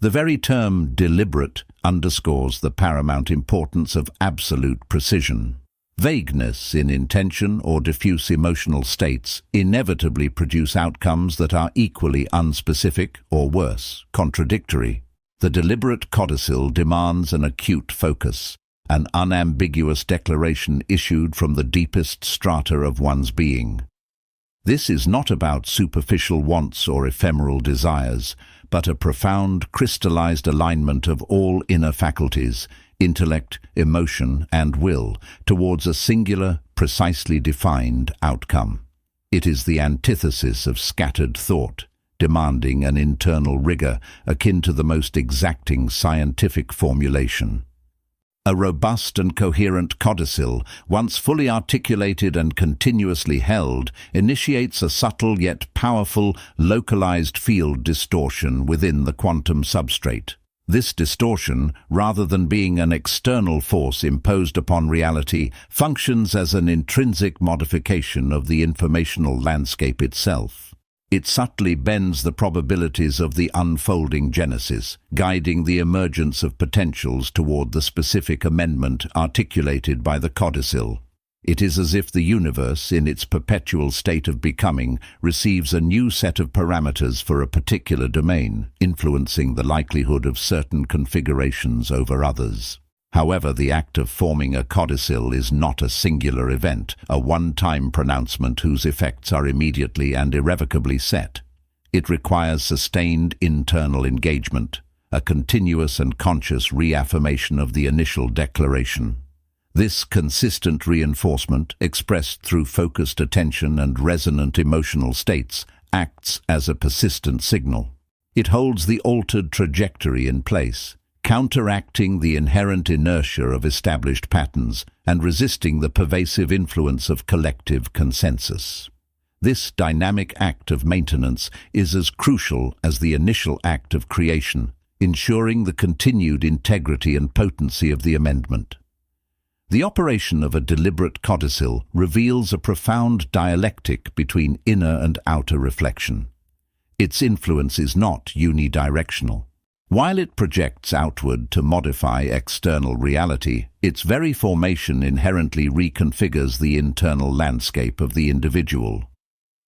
A: The very term deliberate underscores the paramount importance of absolute precision. Vagueness in intention or diffuse emotional states inevitably produce outcomes that are equally unspecific or worse, contradictory. The deliberate codicil demands an acute focus, an unambiguous declaration issued from the deepest strata of one's being. This is not about superficial wants or ephemeral desires, but a profound, crystallized alignment of all inner faculties, intellect, emotion, and will, towards a singular, precisely defined outcome. It is the antithesis of scattered thought, demanding an internal rigor akin to the most exacting scientific formulation. A robust and coherent codicil, once fully articulated and continuously held, initiates a subtle yet powerful, localized field distortion within the quantum substrate. This distortion, rather than being an external force imposed upon reality, functions as an intrinsic modification of the informational landscape itself. It subtly bends the probabilities of the unfolding genesis, guiding the emergence of potentials toward the specific amendment articulated by the codicil. It is as if the universe, in its perpetual state of becoming, receives a new set of parameters for a particular domain, influencing the likelihood of certain configurations over others. However, the act of forming a codicil is not a singular event, a one-time pronouncement whose effects are immediately and irrevocably set. It requires sustained internal engagement, a continuous and conscious reaffirmation of the initial declaration. This consistent reinforcement, expressed through focused attention and resonant emotional states, acts as a persistent signal. It holds the altered trajectory in place, counteracting the inherent inertia of established patterns and resisting the pervasive influence of collective consensus. This dynamic act of maintenance is as crucial as the initial act of creation, ensuring the continued integrity and potency of the amendment. The operation of a deliberate codicil reveals a profound dialectic between inner and outer reflection. Its influence is not unidirectional. While it projects outward to modify external reality, its very formation inherently reconfigures the internal landscape of the individual.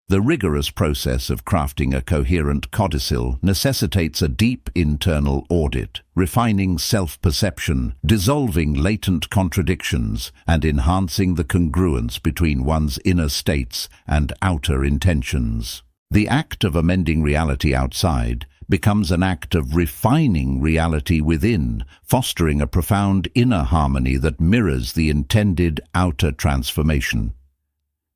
A: The rigorous process of crafting a coherent codicil necessitates a deep internal audit, refining self-perception, dissolving latent contradictions, and enhancing the congruence between one's inner states and outer intentions. The act of amending reality outside becomes an act of refining reality within, fostering a profound inner harmony that mirrors the intended outer transformation.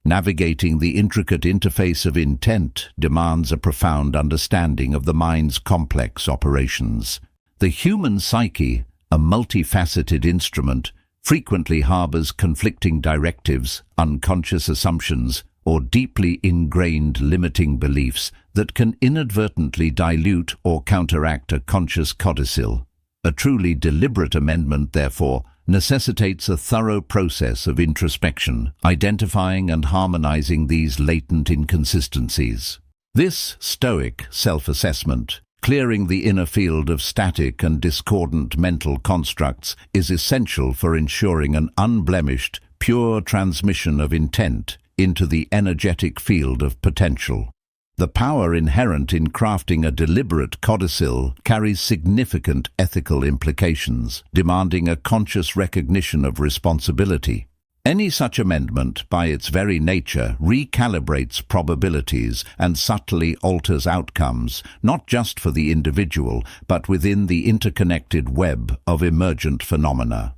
A: Navigating the intricate interface of intent demands a profound understanding of the mind's complex operations. The human psyche, a multifaceted instrument, frequently harbors conflicting directives, unconscious assumptions, or deeply ingrained limiting beliefs that can inadvertently dilute or counteract a conscious codicil. A truly deliberate amendment, therefore, necessitates a thorough process of introspection, identifying and harmonizing these latent inconsistencies. This stoic self-assessment, clearing the inner field of static and discordant mental constructs, is essential for ensuring an unblemished, pure transmission of intent into the energetic field of potential. The power inherent in crafting a deliberate codicil carries significant ethical implications, demanding a conscious recognition of responsibility. Any such amendment, by its very nature, recalibrates probabilities and subtly alters outcomes, not just for the individual, but within the interconnected web of emergent phenomena.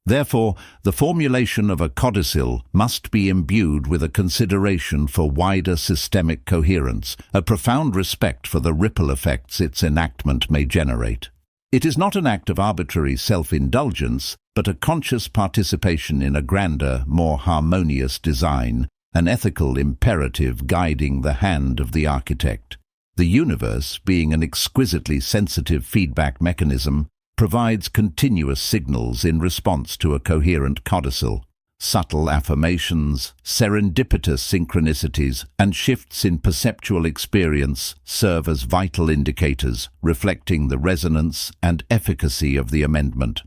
A: Therefore, the formulation of a codicil must be imbued with a consideration for wider systemic coherence, a profound respect for the ripple effects its enactment may generate. It is not an act of arbitrary self-indulgence, but a conscious participation in a grander, more harmonious design, an ethical imperative guiding the hand of the architect. The universe, being an exquisitely sensitive feedback mechanism, provides continuous signals in response to a coherent codicil. Subtle affirmations, serendipitous synchronicities, and shifts in perceptual experience serve as vital indicators, reflecting the resonance and efficacy of the amendment.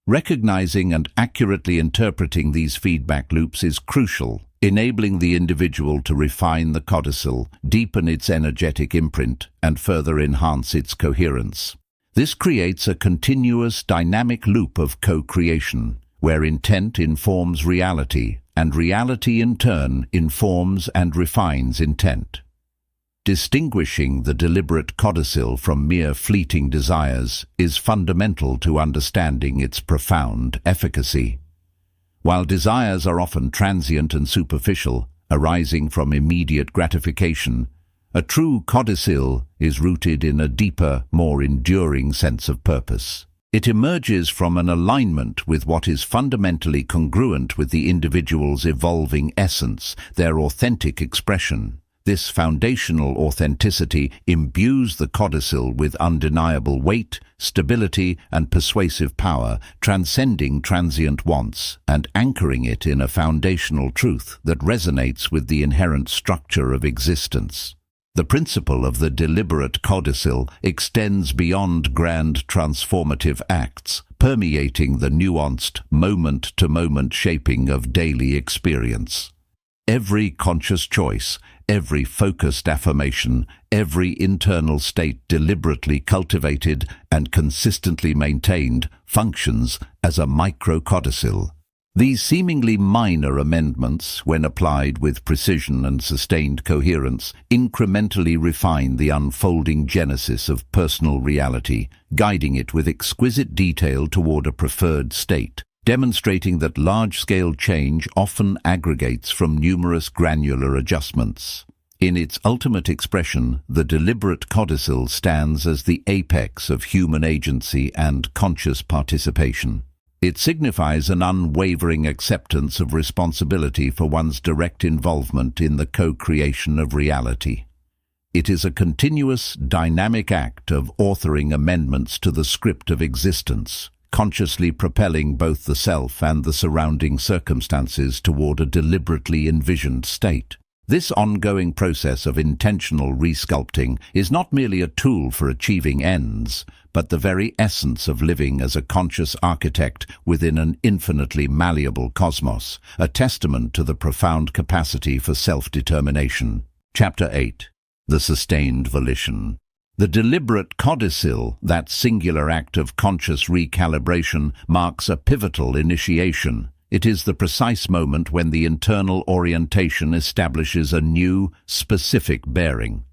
A: Recognizing and accurately interpreting these feedback loops is crucial, enabling the individual to refine the codicil, deepen its energetic imprint, and further enhance its coherence. This creates a continuous dynamic loop of co-creation, where intent informs reality, and reality in turn informs and refines intent. Distinguishing the deliberate codicil from mere fleeting desires is fundamental to understanding its profound efficacy. While desires are often transient and superficial, arising from immediate gratification, a true codicil is rooted in a deeper, more enduring sense of purpose. It emerges from an alignment with what is fundamentally congruent with the individual's evolving essence, their authentic expression. This foundational authenticity imbues the codicil with undeniable weight, stability, and persuasive power, transcending transient wants and anchoring it in a foundational truth that resonates with the inherent structure of existence. The principle of the deliberate codicil extends beyond grand transformative acts, permeating the nuanced, moment-to-moment shaping of daily experience. Every conscious choice, every focused affirmation, every internal state deliberately cultivated and consistently maintained functions as a microcodicil. These seemingly minor amendments, when applied with precision and sustained coherence, incrementally refine the unfolding genesis of personal reality, guiding it with exquisite detail toward a preferred state, demonstrating that large-scale change often aggregates from numerous granular adjustments. In its ultimate expression, the deliberate codicil stands as the apex of human agency and conscious participation. It signifies an unwavering acceptance of responsibility for one's direct involvement in the co-creation of reality. It is a continuous, dynamic act of authoring amendments to the script of existence, consciously propelling both the self and the surrounding circumstances toward a deliberately envisioned state. This ongoing process of intentional resculpting is not merely a tool for achieving ends, but the very essence of living as a conscious architect within an infinitely malleable cosmos, a testament to the profound capacity for self-determination. Chapter 8. The Sustained Volition. The deliberate codicil, that singular act of conscious recalibration, marks a pivotal initiation. It is the precise moment when the internal orientation establishes a new, specific bearing.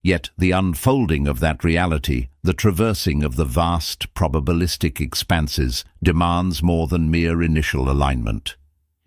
A: Yet the unfolding of that reality, the traversing of the vast, probabilistic expanses, demands more than mere initial alignment.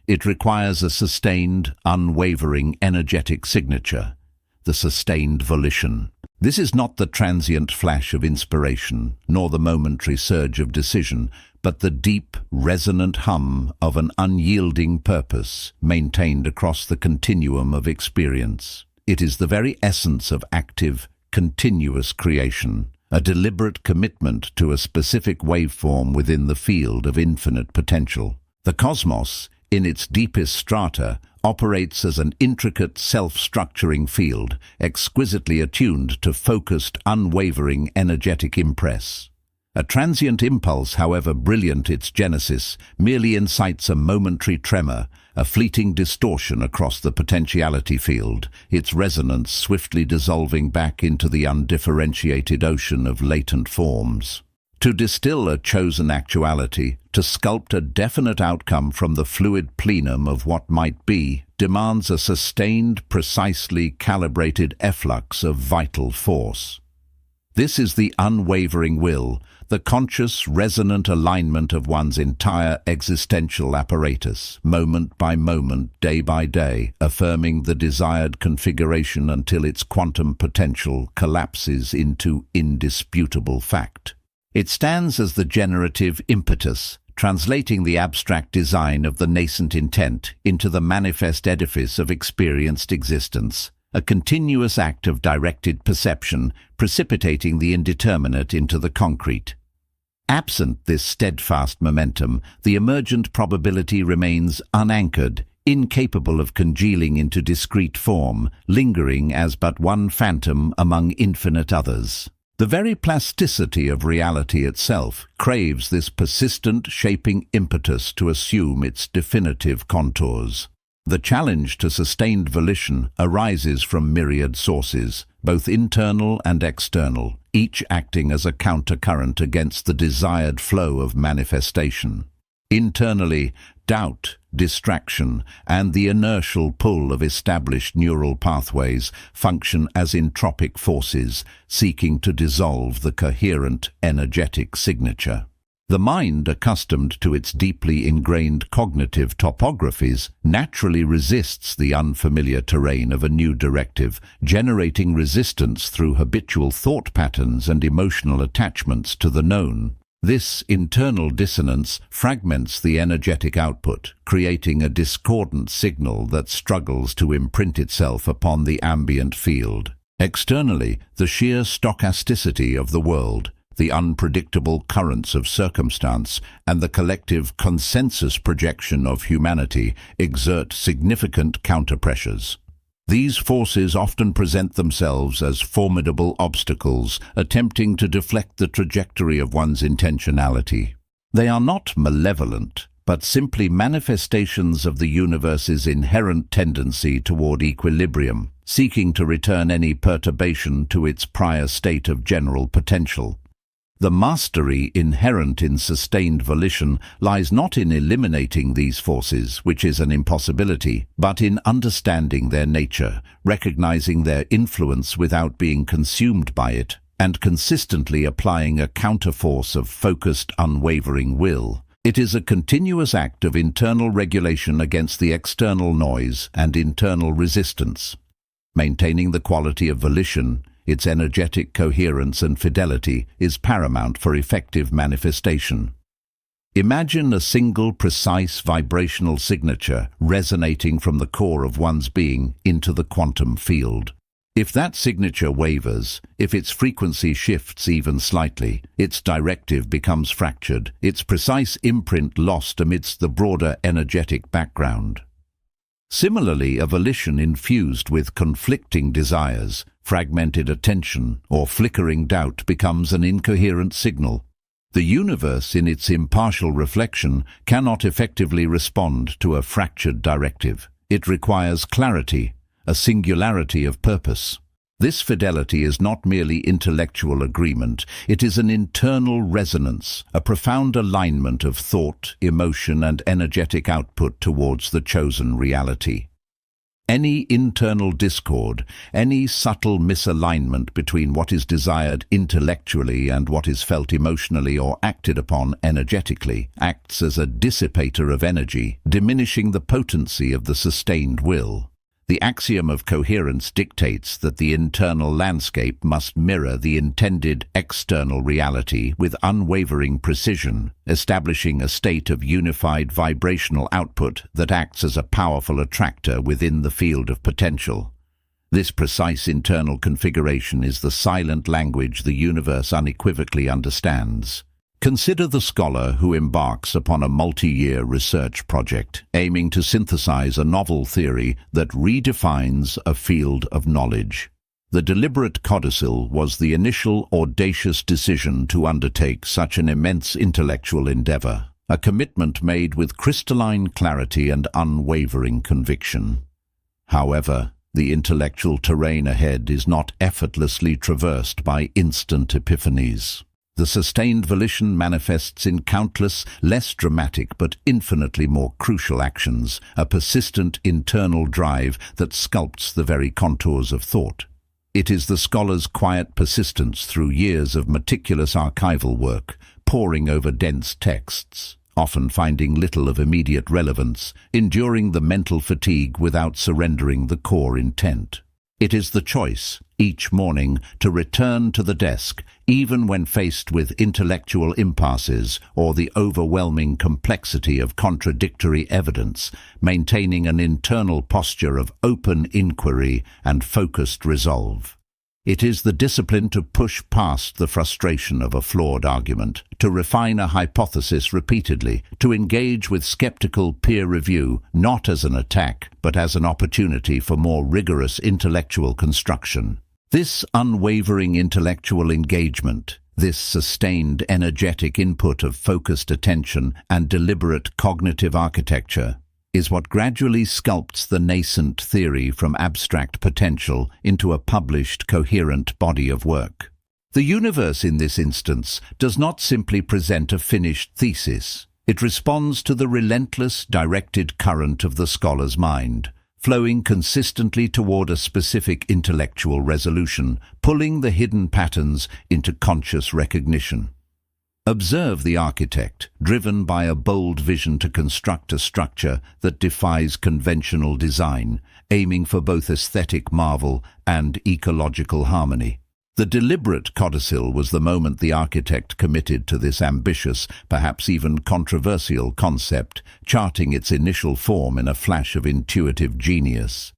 A: It requires a sustained, unwavering, energetic signature, the sustained volition. This is not the transient flash of inspiration, nor the momentary surge of decision, but the deep, resonant hum of an unyielding purpose maintained across the continuum of experience. It is the very essence of active, continuous creation, a deliberate commitment to a specific waveform within the field of infinite potential. The cosmos, in its deepest strata, operates as an intricate, self-structuring field, exquisitely attuned to focused, unwavering, energetic impress. A transient impulse, however brilliant its genesis, merely incites a momentary tremor, a fleeting distortion across the potentiality field, its resonance swiftly dissolving back into the undifferentiated ocean of latent forms. To distill a chosen actuality, to sculpt a definite outcome from the fluid plenum of what might be, demands a sustained, precisely calibrated efflux of vital force. This is the unwavering will, the conscious, resonant alignment of one's entire existential apparatus, moment by moment, day by day, affirming the desired configuration until its quantum potential collapses into indisputable fact. It stands as the generative impetus, translating the abstract design of the nascent intent into the manifest edifice of experienced existence, a continuous act of directed perception, precipitating the indeterminate into the concrete. Absent this steadfast momentum, the emergent probability remains unanchored, incapable of congealing into discrete form, lingering as but one phantom among infinite others. The very plasticity of reality itself craves this persistent, shaping impetus to assume its definitive contours. The challenge to sustained volition arises from myriad sources, both internal and external, each acting as a countercurrent against the desired flow of manifestation. Internally, doubt, distraction, and the inertial pull of established neural pathways function as entropic forces, seeking to dissolve the coherent, energetic signature. The mind, accustomed to its deeply ingrained cognitive topographies, naturally resists the unfamiliar terrain of a new directive, generating resistance through habitual thought patterns and emotional attachments to the known. This internal dissonance fragments the energetic output, creating a discordant signal that struggles to imprint itself upon the ambient field. Externally, the sheer stochasticity of the world, the unpredictable currents of circumstance, and the collective consensus projection of humanity exert significant counterpressures. These forces often present themselves as formidable obstacles, attempting to deflect the trajectory of one's intentionality. They are not malevolent, but simply manifestations of the universe's inherent tendency toward equilibrium, seeking to return any perturbation to its prior state of general potential. The mastery inherent in sustained volition lies not in eliminating these forces, which is an impossibility, but in understanding their nature, recognizing their influence without being consumed by it, and consistently applying a counterforce of focused, unwavering will. It is a continuous act of internal regulation against the external noise and internal resistance. Maintaining the quality of volition, its energetic coherence and fidelity, is paramount for effective manifestation. Imagine a single precise vibrational signature resonating from the core of one's being into the quantum field. If that signature wavers, if its frequency shifts even slightly, its directive becomes fractured, its precise imprint lost amidst the broader energetic background. Similarly, a volition infused with conflicting desires, fragmented attention, or flickering doubt becomes an incoherent signal. The universe, in its impartial reflection, cannot effectively respond to a fractured directive. It requires clarity, a singularity of purpose. This fidelity is not merely intellectual agreement, it is an internal resonance, a profound alignment of thought, emotion, and energetic output towards the chosen reality. Any internal discord, any subtle misalignment between what is desired intellectually and what is felt emotionally or acted upon energetically, acts as a dissipator of energy, diminishing the potency of the sustained will. The axiom of coherence dictates that the internal landscape must mirror the intended external reality with unwavering precision, establishing a state of unified vibrational output that acts as a powerful attractor within the field of potential. This precise internal configuration is the silent language the universe unequivocally understands. Consider the scholar who embarks upon a multi-year research project, aiming to synthesize a novel theory that redefines a field of knowledge. The deliberate codicil was the initial audacious decision to undertake such an immense intellectual endeavor, a commitment made with crystalline clarity and unwavering conviction. However, the intellectual terrain ahead is not effortlessly traversed by instant epiphanies. The sustained volition manifests in countless, less dramatic but infinitely more crucial actions, a persistent internal drive that sculpts the very contours of thought. It is the scholar's quiet persistence through years of meticulous archival work, poring over dense texts, often finding little of immediate relevance, enduring the mental fatigue without surrendering the core intent. It is the choice, each morning, to return to the desk, even when faced with intellectual impasses or the overwhelming complexity of contradictory evidence, maintaining an internal posture of open inquiry and focused resolve. It is the discipline to push past the frustration of a flawed argument, to refine a hypothesis repeatedly, to engage with skeptical peer review, not as an attack, but as an opportunity for more rigorous intellectual construction. This unwavering intellectual engagement, this sustained energetic input of focused attention and deliberate cognitive architecture, is what gradually sculpts the nascent theory from abstract potential into a published, coherent body of work. The universe in this instance does not simply present a finished thesis. It responds to the relentless, directed current of the scholar's mind, flowing consistently toward a specific intellectual resolution, pulling the hidden patterns into conscious recognition. Observe the architect, driven by a bold vision to construct a structure that defies conventional design, aiming for both aesthetic marvel and ecological harmony. The deliberate codicil was the moment the architect committed to this ambitious, perhaps even controversial concept, charting its initial form in a flash of intuitive genius.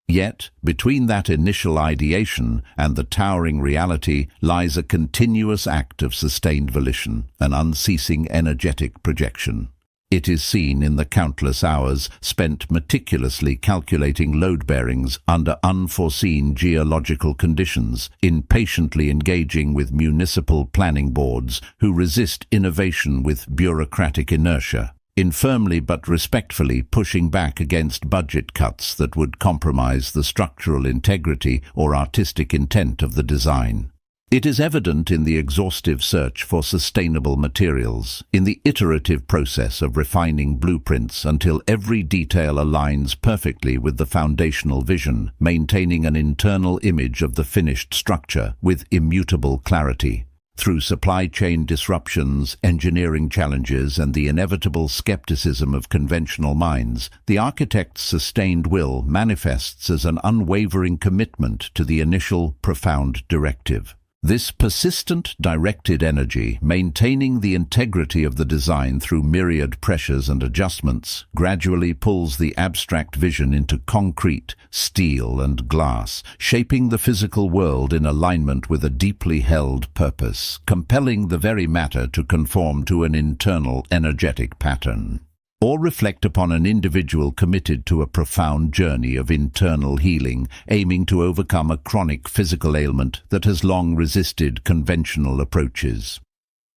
A: Yet, between that initial ideation and the towering reality lies a continuous act of sustained volition, an unceasing energetic projection. It is seen in the countless hours spent meticulously calculating load bearings under unforeseen geological conditions, impatiently engaging with municipal planning boards who resist innovation with bureaucratic inertia, in firmly but respectfully pushing back against budget cuts that would compromise the structural integrity or artistic intent of the design. It is evident in the exhaustive search for sustainable materials, in the iterative process of refining blueprints until every detail aligns perfectly with the foundational vision, maintaining an internal image of the finished structure with immutable clarity. Through supply chain disruptions, engineering challenges, and the inevitable skepticism of conventional minds, the architect's sustained will manifests as an unwavering commitment to the initial, profound directive. This persistent, directed energy, maintaining the integrity of the design through myriad pressures and adjustments, gradually pulls the abstract vision into concrete, steel, and glass, shaping the physical world in alignment with a deeply held purpose, compelling the very matter to conform to an internal energetic pattern, or reflect upon an individual committed to a profound journey of internal healing, aiming to overcome a chronic physical ailment that has long resisted conventional approaches.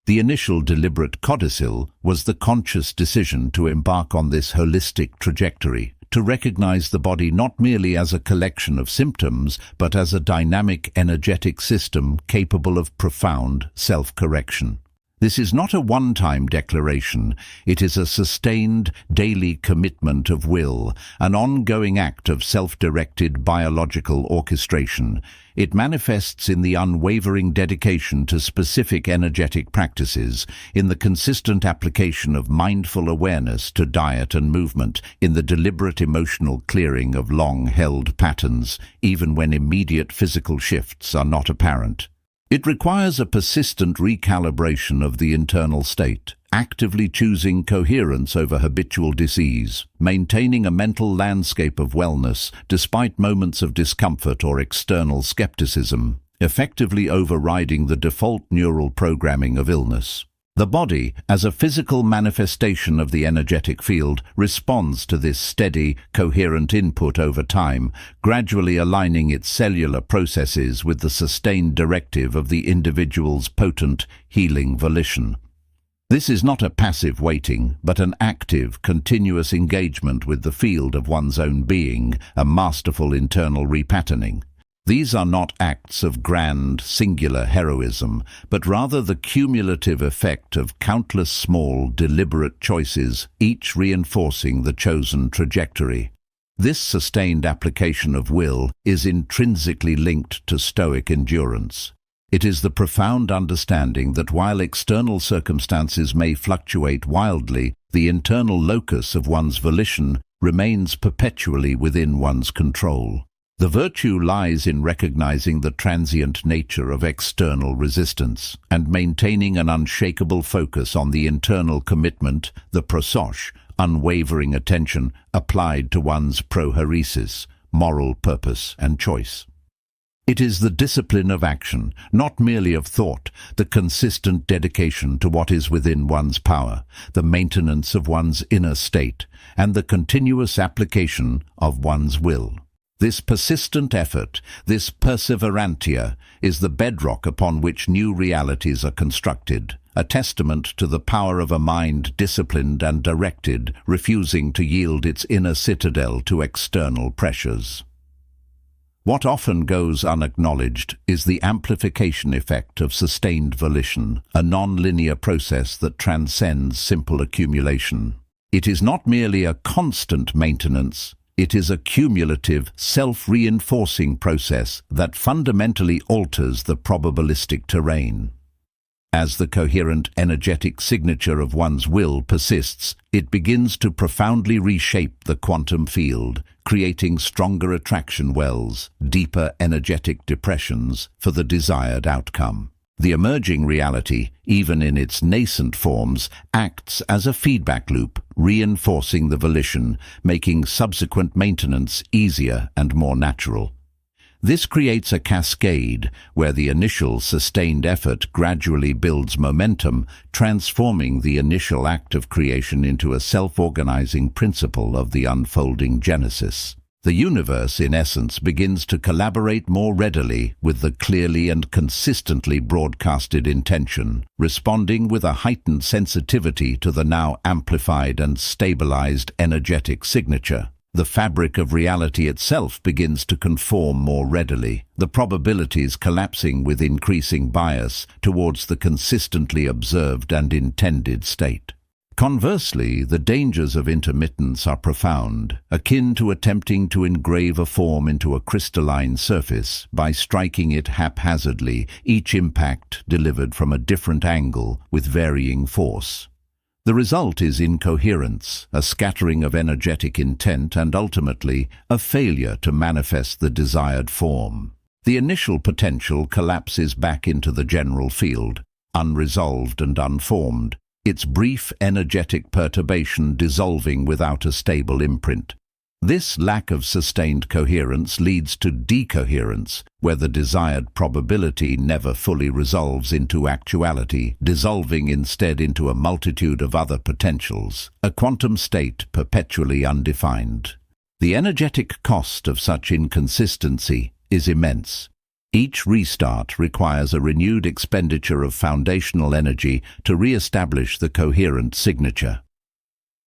A: The initial deliberate codicil was the conscious decision to embark on this holistic trajectory, to recognize the body not merely as a collection of symptoms, but as a dynamic energetic system capable of profound self-correction. This is not a one-time declaration, it is a sustained, daily commitment of will, an ongoing act of self-directed biological orchestration. It manifests in the unwavering dedication to specific energetic practices, in the consistent application of mindful awareness to diet and movement, in the deliberate emotional clearing of long-held patterns, even when immediate physical shifts are not apparent. It requires a persistent recalibration of the internal state, actively choosing coherence over habitual disease, maintaining a mental landscape of wellness despite moments of discomfort or external skepticism, effectively overriding the default neural programming of illness. The body, as a physical manifestation of the energetic field, responds to this steady, coherent input over time, gradually aligning its cellular processes with the sustained directive of the individual's potent, healing volition. This is not a passive waiting, but an active, continuous engagement with the field of one's own being, a masterful internal repatterning. These are not acts of grand, singular heroism, but rather the cumulative effect of countless small, deliberate choices, each reinforcing the chosen trajectory. This sustained application of will is intrinsically linked to stoic endurance. It is the profound understanding that while external circumstances may fluctuate wildly, the internal locus of one's volition remains perpetually within one's control. The virtue lies in recognizing the transient nature of external resistance and maintaining an unshakable focus on the internal commitment, the prososh, unwavering attention applied to one's proheresis, moral purpose and choice. It is the discipline of action, not merely of thought, the consistent dedication to what is within one's power, the maintenance of one's inner state, and the continuous application of one's will. This persistent effort, this perseverantia, is the bedrock upon which new realities are constructed, a testament to the power of a mind disciplined and directed, refusing to yield its inner citadel to external pressures. What often goes unacknowledged is the amplification effect of sustained volition, a non-linear process that transcends simple accumulation. It is not merely a constant maintenance, it is a cumulative, self-reinforcing process that fundamentally alters the probabilistic terrain. As the coherent energetic signature of one's will persists, it begins to profoundly reshape the quantum field, creating stronger attraction wells, deeper energetic depressions for the desired outcome. The emerging reality, even in its nascent forms, acts as a feedback loop, reinforcing the volition, making subsequent maintenance easier and more natural. This creates a cascade where the initial sustained effort gradually builds momentum, transforming the initial act of creation into a self-organizing principle of the unfolding genesis. The universe, in essence, begins to collaborate more readily with the clearly and consistently broadcasted intention, responding with a heightened sensitivity to the now amplified and stabilized energetic signature. The fabric of reality itself begins to conform more readily, the probabilities collapsing with increasing bias towards the consistently observed and intended state. Conversely, the dangers of intermittence are profound, akin to attempting to engrave a form into a crystalline surface by striking it haphazardly, each impact delivered from a different angle with varying force. The result is incoherence, a scattering of energetic intent, and ultimately a failure to manifest the desired form. The initial potential collapses back into the general field, unresolved and unformed, its brief energetic perturbation dissolving without a stable imprint. This lack of sustained coherence leads to decoherence, where the desired probability never fully resolves into actuality, dissolving instead into a multitude of other potentials, a quantum state perpetually undefined. The energetic cost of such inconsistency is immense. Each restart requires a renewed expenditure of foundational energy to re-establish the coherent signature.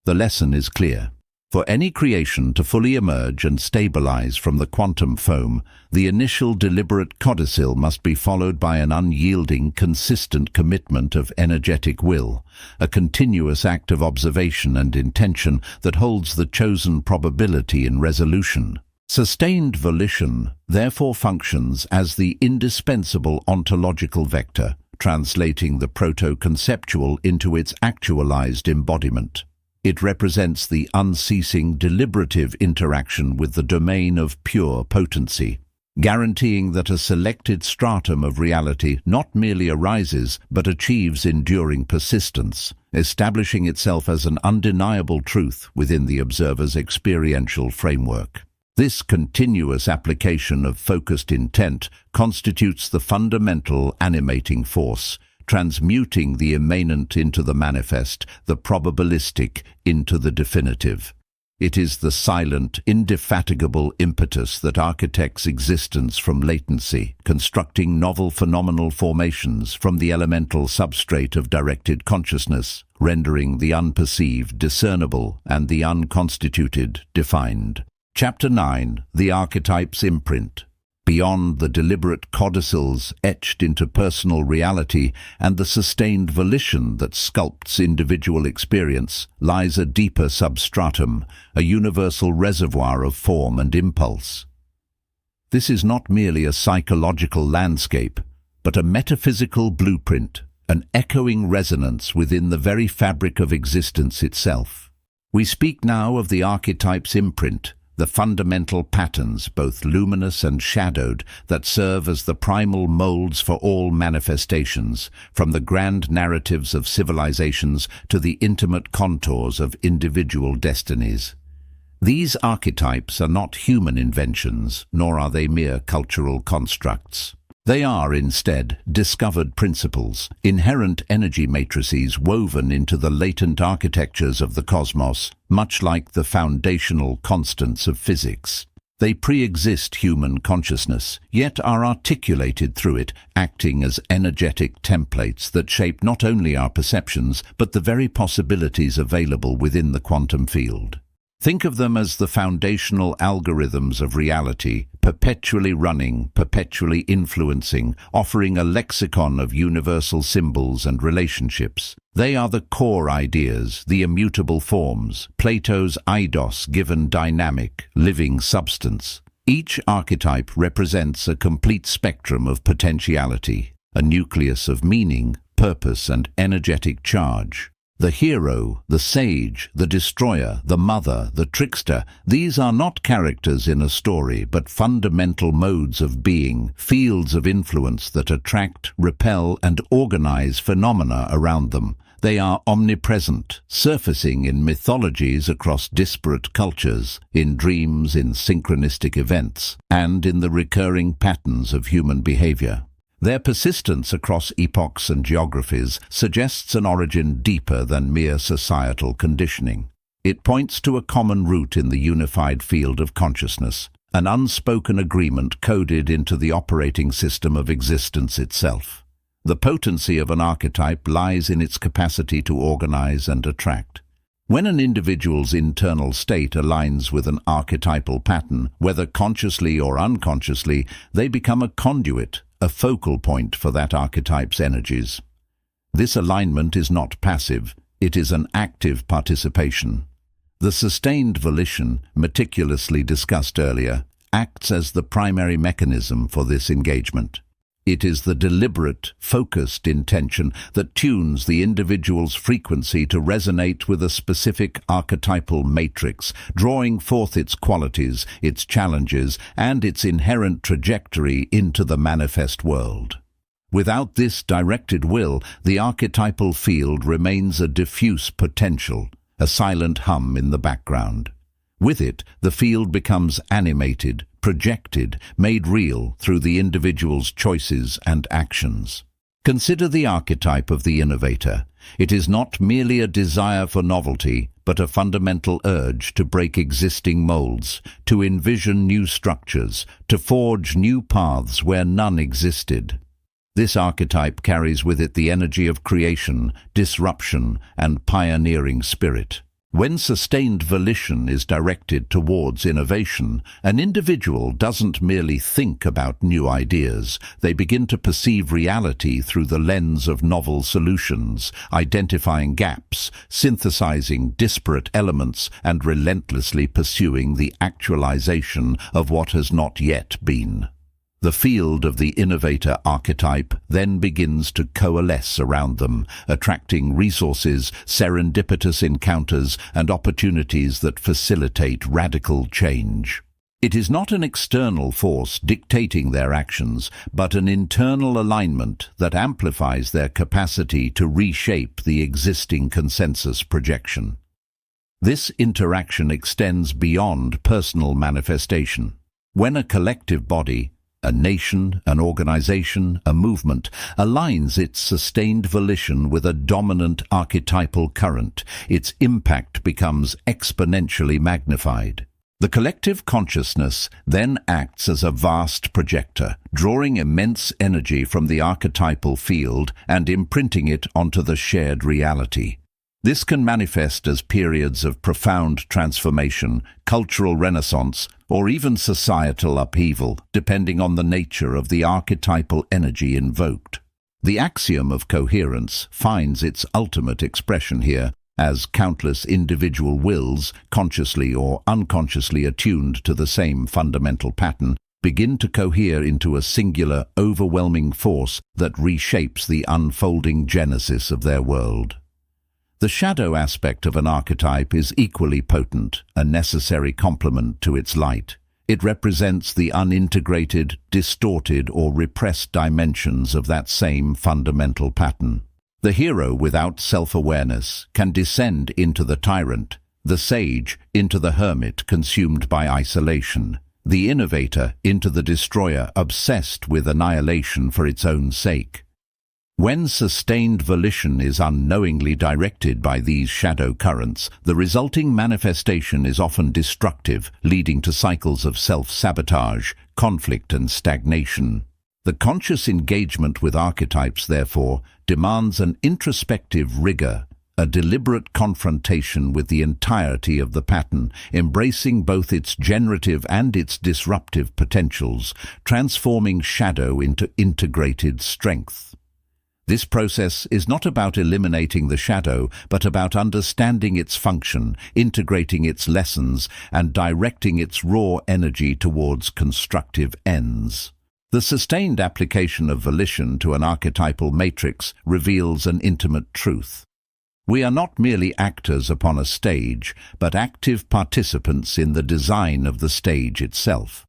A: The lesson is clear. For any creation to fully emerge and stabilize from the quantum foam, the initial deliberate codicil must be followed by an unyielding, consistent commitment of energetic will, a continuous act of observation and intention that holds the chosen probability in resolution. Sustained volition therefore functions as the indispensable ontological vector, translating the proto-conceptual into its actualized embodiment. It represents the unceasing deliberative interaction with the domain of pure potency, guaranteeing that a selected stratum of reality not merely arises but achieves enduring persistence, establishing itself as an undeniable truth within the observer's experiential framework. This continuous application of focused intent constitutes the fundamental animating force, transmuting the immanent into the manifest, the probabilistic into the definitive. It is the silent, indefatigable impetus that architects existence from latency, constructing novel phenomenal formations from the elemental substrate of directed consciousness, rendering the unperceived discernible and the unconstituted defined. Chapter 9. The Archetype's Imprint. Beyond the deliberate codicils etched into personal reality and the sustained volition that sculpts individual experience lies a deeper substratum, a universal reservoir of form and impulse. This is not merely a psychological landscape, but a metaphysical blueprint, an echoing resonance within the very fabric of existence itself. We speak now of the archetype's imprint, the fundamental patterns, both luminous and shadowed, that serve as the primal molds for all manifestations, from the grand narratives of civilizations to the intimate contours of individual destinies. These archetypes are not human inventions, nor are they mere cultural constructs. They are, instead, discovered principles, inherent energy matrices woven into the latent architectures of the cosmos, much like the foundational constants of physics. They pre-exist human consciousness, yet are articulated through it, acting as energetic templates that shape not only our perceptions, but the very possibilities available within the quantum field. Think of them as the foundational algorithms of reality, perpetually running, perpetually influencing, offering a lexicon of universal symbols and relationships. They are the core ideas, the immutable forms, Plato's eidos given dynamic, living substance. Each archetype represents a complete spectrum of potentiality, a nucleus of meaning, purpose, and energetic charge. The hero, the sage, the destroyer, the mother, the trickster, these are not characters in a story, but fundamental modes of being, fields of influence that attract, repel, and organize phenomena around them. They are omnipresent, surfacing in mythologies across disparate cultures, in dreams, in synchronistic events, and in the recurring patterns of human behavior. Their persistence across epochs and geographies suggests an origin deeper than mere societal conditioning. It points to a common root in the unified field of consciousness, an unspoken agreement coded into the operating system of existence itself. The potency of an archetype lies in its capacity to organize and attract. When an individual's internal state aligns with an archetypal pattern, whether consciously or unconsciously, they become a conduit, a focal point for that archetype's energies. This alignment is not passive, it is an active participation. The sustained volition, meticulously discussed earlier, acts as the primary mechanism for this engagement. It is the deliberate, focused intention that tunes the individual's frequency to resonate with a specific archetypal matrix, drawing forth its qualities, its challenges, and its inherent trajectory into the manifest world. Without this directed will, the archetypal field remains a diffuse potential, a silent hum in the background. With it, the field becomes animated, projected, made real through the individual's choices and actions. Consider the archetype of the innovator. It is not merely a desire for novelty, but a fundamental urge to break existing molds, to envision new structures, to forge new paths where none existed. This archetype carries with it the energy of creation, disruption, and pioneering spirit. When sustained volition is directed towards innovation, an individual doesn't merely think about new ideas. They begin to perceive reality through the lens of novel solutions, identifying gaps, synthesizing disparate elements, and relentlessly pursuing the actualization of what has not yet been. The field of the innovator archetype then begins to coalesce around them, attracting resources, serendipitous encounters, and opportunities that facilitate radical change. It is not an external force dictating their actions, but an internal alignment that amplifies their capacity to reshape the existing consensus projection. This interaction extends beyond personal manifestation. When a collective body, a nation, an organization, a movement, aligns its sustained volition with a dominant archetypal current, its impact becomes exponentially magnified. The collective consciousness then acts as a vast projector, drawing immense energy from the archetypal field and imprinting it onto the shared reality. This can manifest as periods of profound transformation, cultural renaissance, or even societal upheaval, depending on the nature of the archetypal energy invoked. The axiom of coherence finds its ultimate expression here, as countless individual wills, consciously or unconsciously attuned to the same fundamental pattern, begin to cohere into a singular, overwhelming force that reshapes the unfolding genesis of their world. The shadow aspect of an archetype is equally potent, a necessary complement to its light. It represents the unintegrated, distorted, or repressed dimensions of that same fundamental pattern. The hero without self-awareness can descend into the tyrant, the sage into the hermit consumed by isolation, the innovator into the destroyer obsessed with annihilation for its own sake. When sustained volition is unknowingly directed by these shadow currents, the resulting manifestation is often destructive, leading to cycles of self-sabotage, conflict, and stagnation. The conscious engagement with archetypes, therefore, demands an introspective rigor, a deliberate confrontation with the entirety of the pattern, embracing both its generative and its disruptive potentials, transforming shadow into integrated strength. This process is not about eliminating the shadow, but about understanding its function, integrating its lessons, and directing its raw energy towards constructive ends. The sustained application of volition to an archetypal matrix reveals an intimate truth. We are not merely actors upon a stage, but active participants in the design of the stage itself.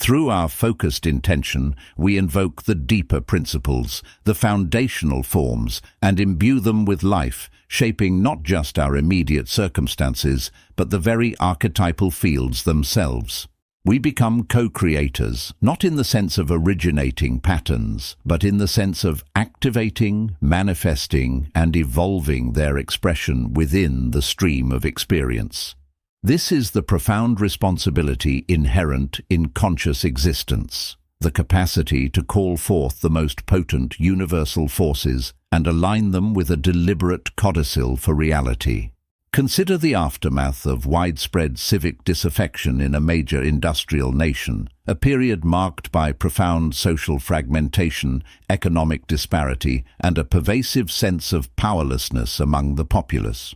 A: Through our focused intention, we invoke the deeper principles, the foundational forms, and imbue them with life, shaping not just our immediate circumstances, but the very archetypal fields themselves. We become co-creators, not in the sense of originating patterns, but in the sense of activating, manifesting, and evolving their expression within the stream of experience. This is the profound responsibility inherent in conscious existence, the capacity to call forth the most potent universal forces and align them with a deliberate codicil for reality. Consider the aftermath of widespread civic disaffection in a major industrial nation, a period marked by profound social fragmentation, economic disparity, and a pervasive sense of powerlessness among the populace.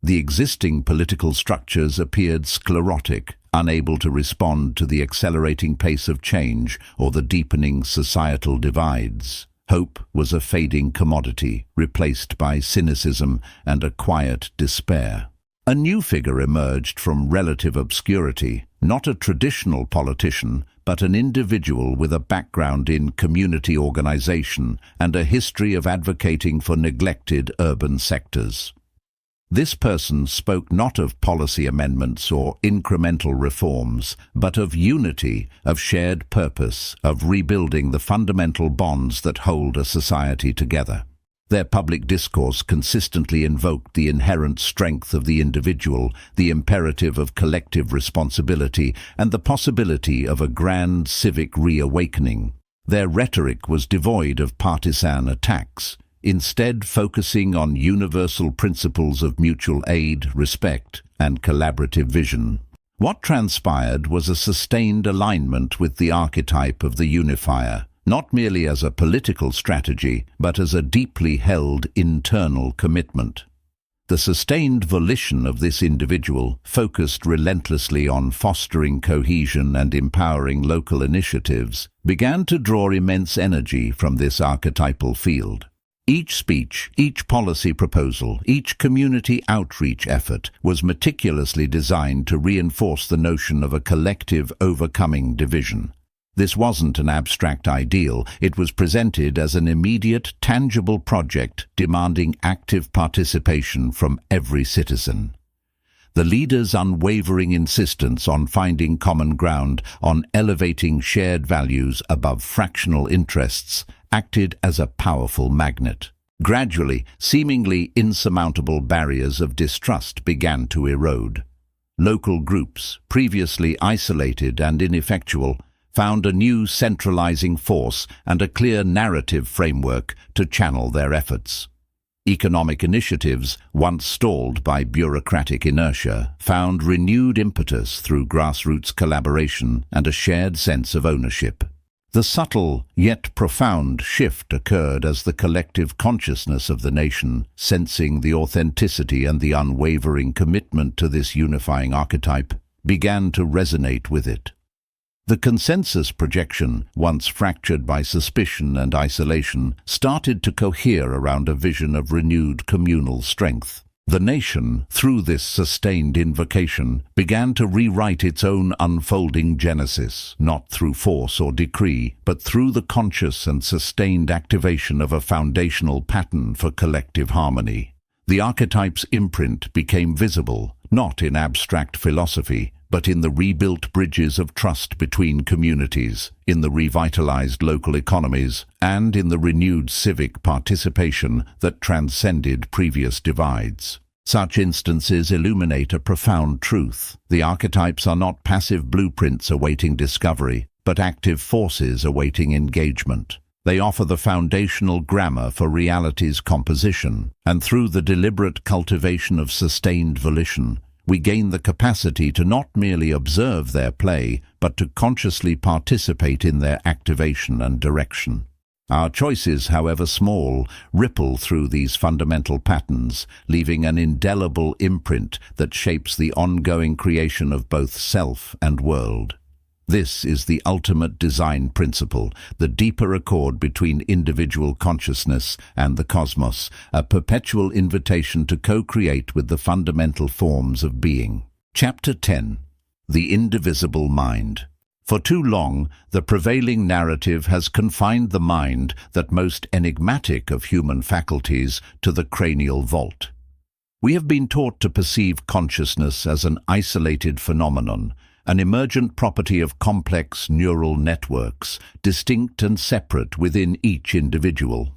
A: The existing political structures appeared sclerotic, unable to respond to the accelerating pace of change or the deepening societal divides. Hope was a fading commodity, replaced by cynicism and a quiet despair. A new figure emerged from relative obscurity, not a traditional politician, but an individual with a background in community organization and a history of advocating for neglected urban sectors. This person spoke not of policy amendments or incremental reforms, but of unity, of shared purpose, of rebuilding the fundamental bonds that hold a society together. Their public discourse consistently invoked the inherent strength of the individual, the imperative of collective responsibility, and the possibility of a grand civic reawakening. Their rhetoric was devoid of partisan attacks, instead focusing on universal principles of mutual aid, respect, and collaborative vision. What transpired was a sustained alignment with the archetype of the unifier, not merely as a political strategy, but as a deeply held internal commitment. The sustained volition of this individual, focused relentlessly on fostering cohesion and empowering local initiatives, began to draw immense energy from this archetypal field. Each speech, each policy proposal, each community outreach effort was meticulously designed to reinforce the notion of a collective overcoming division. This wasn't an abstract ideal, it was presented as an immediate, tangible project demanding active participation from every citizen. The leader's unwavering insistence on finding common ground, on elevating shared values above fractional interests, acted as a powerful magnet. Gradually, seemingly insurmountable barriers of distrust began to erode. Local groups, previously isolated and ineffectual, found a new centralizing force and a clear narrative framework to channel their efforts. Economic initiatives, once stalled by bureaucratic inertia, found renewed impetus through grassroots collaboration and a shared sense of ownership. The subtle, yet profound shift occurred as the collective consciousness of the nation, sensing the authenticity and the unwavering commitment to this unifying archetype, began to resonate with it. The consensus projection, once fractured by suspicion and isolation, started to cohere around a vision of renewed communal strength. The nation, through this sustained invocation, began to rewrite its own unfolding genesis, not through force or decree, but through the conscious and sustained activation of a foundational pattern for collective harmony. The archetype's imprint became visible, not in abstract philosophy, but in the rebuilt bridges of trust between communities, in the revitalized local economies, and in the renewed civic participation that transcended previous divides. Such instances illuminate a profound truth. The archetypes are not passive blueprints awaiting discovery, but active forces awaiting engagement. They offer the foundational grammar for reality's composition, and through the deliberate cultivation of sustained volition, we gain the capacity to not merely observe their play, but to consciously participate in their activation and direction. Our choices, however small, ripple through these fundamental patterns, leaving an indelible imprint that shapes the ongoing creation of both self and world. This is the ultimate design principle, the deeper accord between individual consciousness and the cosmos, a perpetual invitation to co-create with the fundamental forms of being. Chapter 10. The Indivisible Mind. For too long, the prevailing narrative has confined the mind, that most enigmatic of human faculties, to the cranial vault. We have been taught to perceive consciousness as an isolated phenomenon, an emergent property of complex neural networks, distinct and separate within each individual.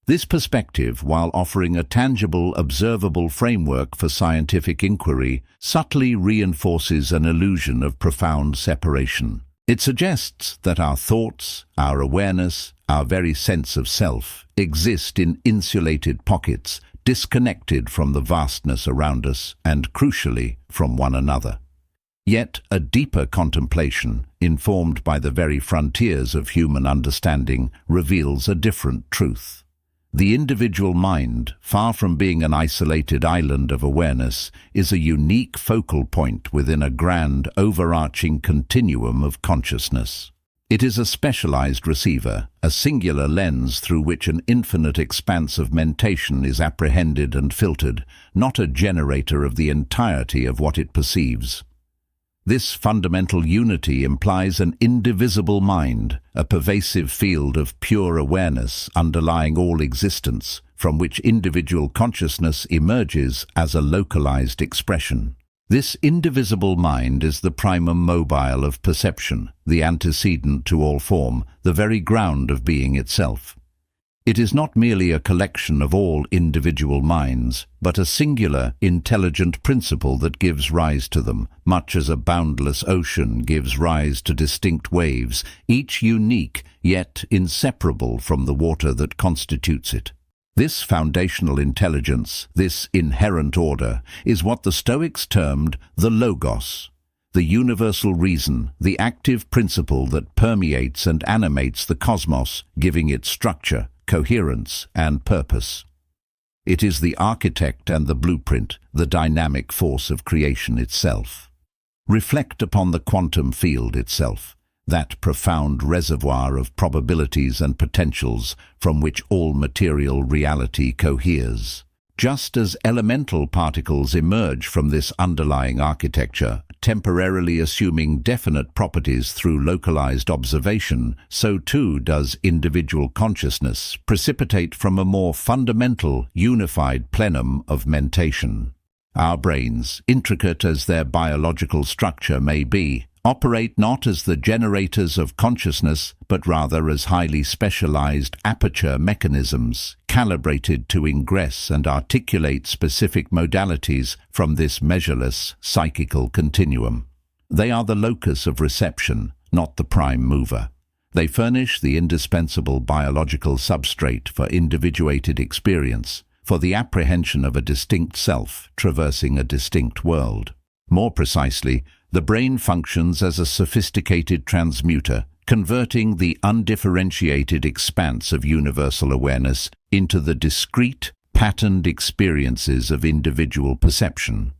A: This perspective, while offering a tangible, observable framework for scientific inquiry, subtly reinforces an illusion of profound separation. It suggests that our thoughts, our awareness, our very sense of self exist in insulated pockets, disconnected from the vastness around us and, crucially, from one another. Yet a deeper contemplation, informed by the very frontiers of human understanding, reveals a different truth. The individual mind, far from being an isolated island of awareness, is a unique focal point within a grand, overarching continuum of consciousness. It is a specialized receiver, a singular lens through which an infinite expanse of mentation is apprehended and filtered, not a generator of the entirety of what it perceives. This fundamental unity implies an indivisible mind, a pervasive field of pure awareness underlying all existence, from which individual consciousness emerges as a localized expression. This indivisible mind is the primum mobile of perception, the antecedent to all form, the very ground of being itself. It is not merely a collection of all individual minds, but a singular, intelligent principle that gives rise to them, much as a boundless ocean gives rise to distinct waves, each unique, yet inseparable from the water that constitutes it. This foundational intelligence, this inherent order, is what the Stoics termed the logos, the universal reason, the active principle that permeates and animates the cosmos, giving it structure, coherence, and purpose. It is the architect and the blueprint, the dynamic force of creation itself. Reflect upon the quantum field itself, that profound reservoir of probabilities and potentials from which all material reality coheres. Just as elemental particles emerge from this underlying architecture, temporarily assuming definite properties through localized observation, so too does individual consciousness precipitate from a more fundamental, unified plenum of mentation. Our brains, intricate as their biological structure may be, operate not as the generators of consciousness, but rather as highly specialized aperture mechanisms, calibrated to ingress and articulate specific modalities from this measureless psychical continuum. They are the locus of reception, not the prime mover. They furnish the indispensable biological substrate for individuated experience, for the apprehension of a distinct self traversing a distinct world. More precisely, the brain functions as a sophisticated transmuter, converting the undifferentiated expanse of universal awareness into the discrete, patterned experiences of individual perception.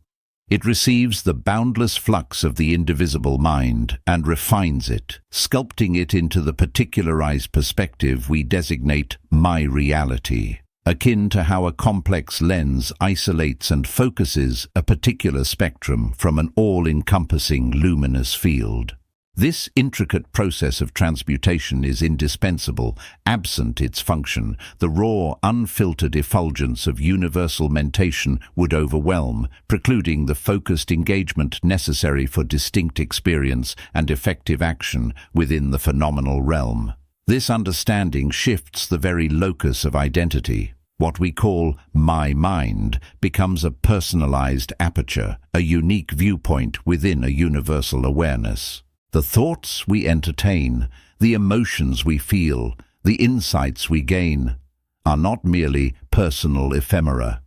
A: It receives the boundless flux of the indivisible mind and refines it, sculpting it into the particularized perspective we designate my reality, akin to how a complex lens isolates and focuses a particular spectrum from an all-encompassing luminous field. This intricate process of transmutation is indispensable. Absent its function, the raw, unfiltered effulgence of universal mentation would overwhelm, precluding the focused engagement necessary for distinct experience and effective action within the phenomenal realm. This understanding shifts the very locus of identity. What we call my mind becomes a personalized aperture, a unique viewpoint within a universal awareness. The thoughts we entertain, the emotions we feel, the insights we gain, are not merely personal ephemera.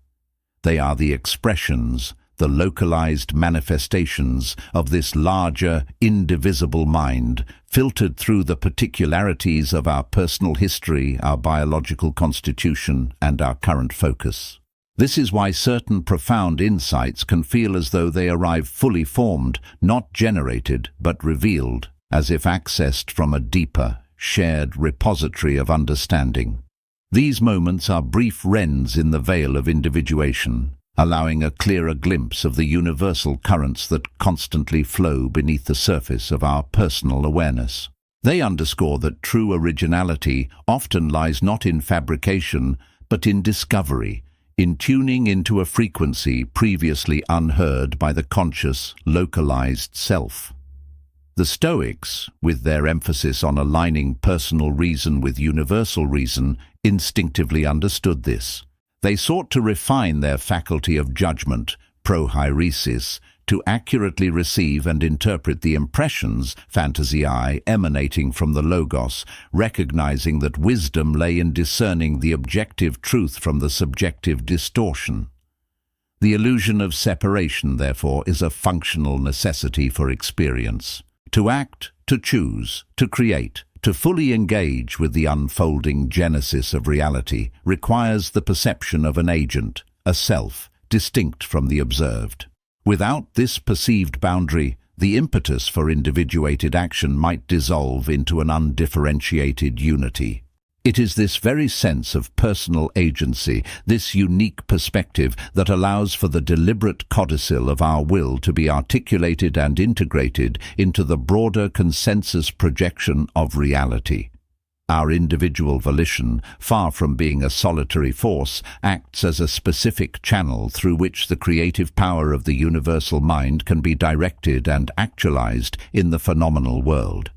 A: They are the expressions, the localized manifestations of this larger, indivisible mind, filtered through the particularities of our personal history, our biological constitution, and our current focus. This is why certain profound insights can feel as though they arrive fully formed, not generated, but revealed, as if accessed from a deeper, shared repository of understanding. These moments are brief rents in the veil of individuation, allowing a clearer glimpse of the universal currents that constantly flow beneath the surface of our personal awareness. They underscore that true originality often lies not in fabrication, but in discovery, in tuning into a frequency previously unheard by the conscious, localized self. The Stoics, with their emphasis on aligning personal reason with universal reason, instinctively understood this. They sought to refine their faculty of judgment, prohairesis, to accurately receive and interpret the impressions, phantasiae, emanating from the Logos, recognizing that wisdom lay in discerning the objective truth from the subjective distortion. The illusion of separation, therefore, is a functional necessity for experience. To act, to choose, to create, to fully engage with the unfolding genesis of reality requires the perception of an agent, a self, distinct from the observed. Without this perceived boundary, the impetus for individuated action might dissolve into an undifferentiated unity. It is this very sense of personal agency, this unique perspective, that allows for the deliberate codicil of our will to be articulated and integrated into the broader consensus projection of reality. Our individual volition, far from being a solitary force, acts as a specific channel through which the creative power of the universal mind can be directed and actualized in the phenomenal world.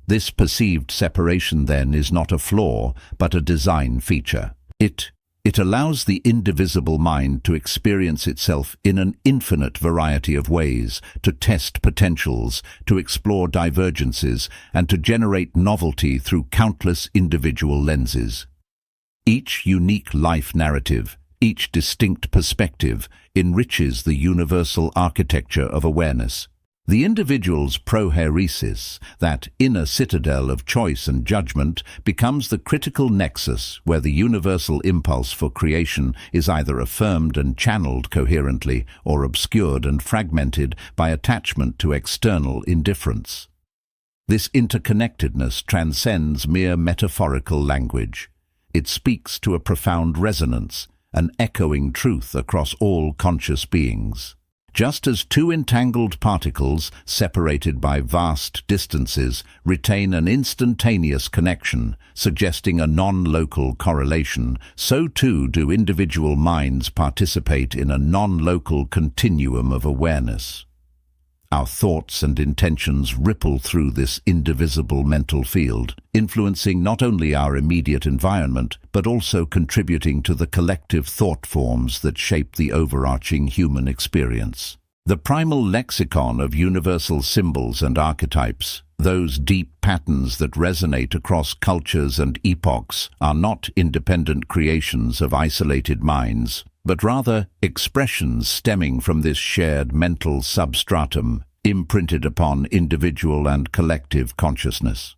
A: This perceived separation, then, is not a flaw, but a design feature. It allows the indivisible mind to experience itself in an infinite variety of ways, to test potentials, to explore divergences, and to generate novelty through countless individual lenses. Each unique life narrative, each distinct perspective, enriches the universal architecture of awareness. The individual's prohairesis, that inner citadel of choice and judgment, becomes the critical nexus where the universal impulse for creation is either affirmed and channeled coherently or obscured and fragmented by attachment to external indifference. This interconnectedness transcends mere metaphorical language. It speaks to a profound resonance, an echoing truth across all conscious beings. Just as two entangled particles, separated by vast distances, retain an instantaneous connection, suggesting a non-local correlation, so too do individual minds participate in a non-local continuum of awareness. Our thoughts and intentions ripple through this indivisible mental field, influencing not only our immediate environment, but also contributing to the collective thought forms that shape the overarching human experience. The primal lexicon of universal symbols and archetypes, those deep patterns that resonate across cultures and epochs, are not independent creations of isolated minds, but rather expressions stemming from this shared mental substratum, imprinted upon individual and collective consciousness.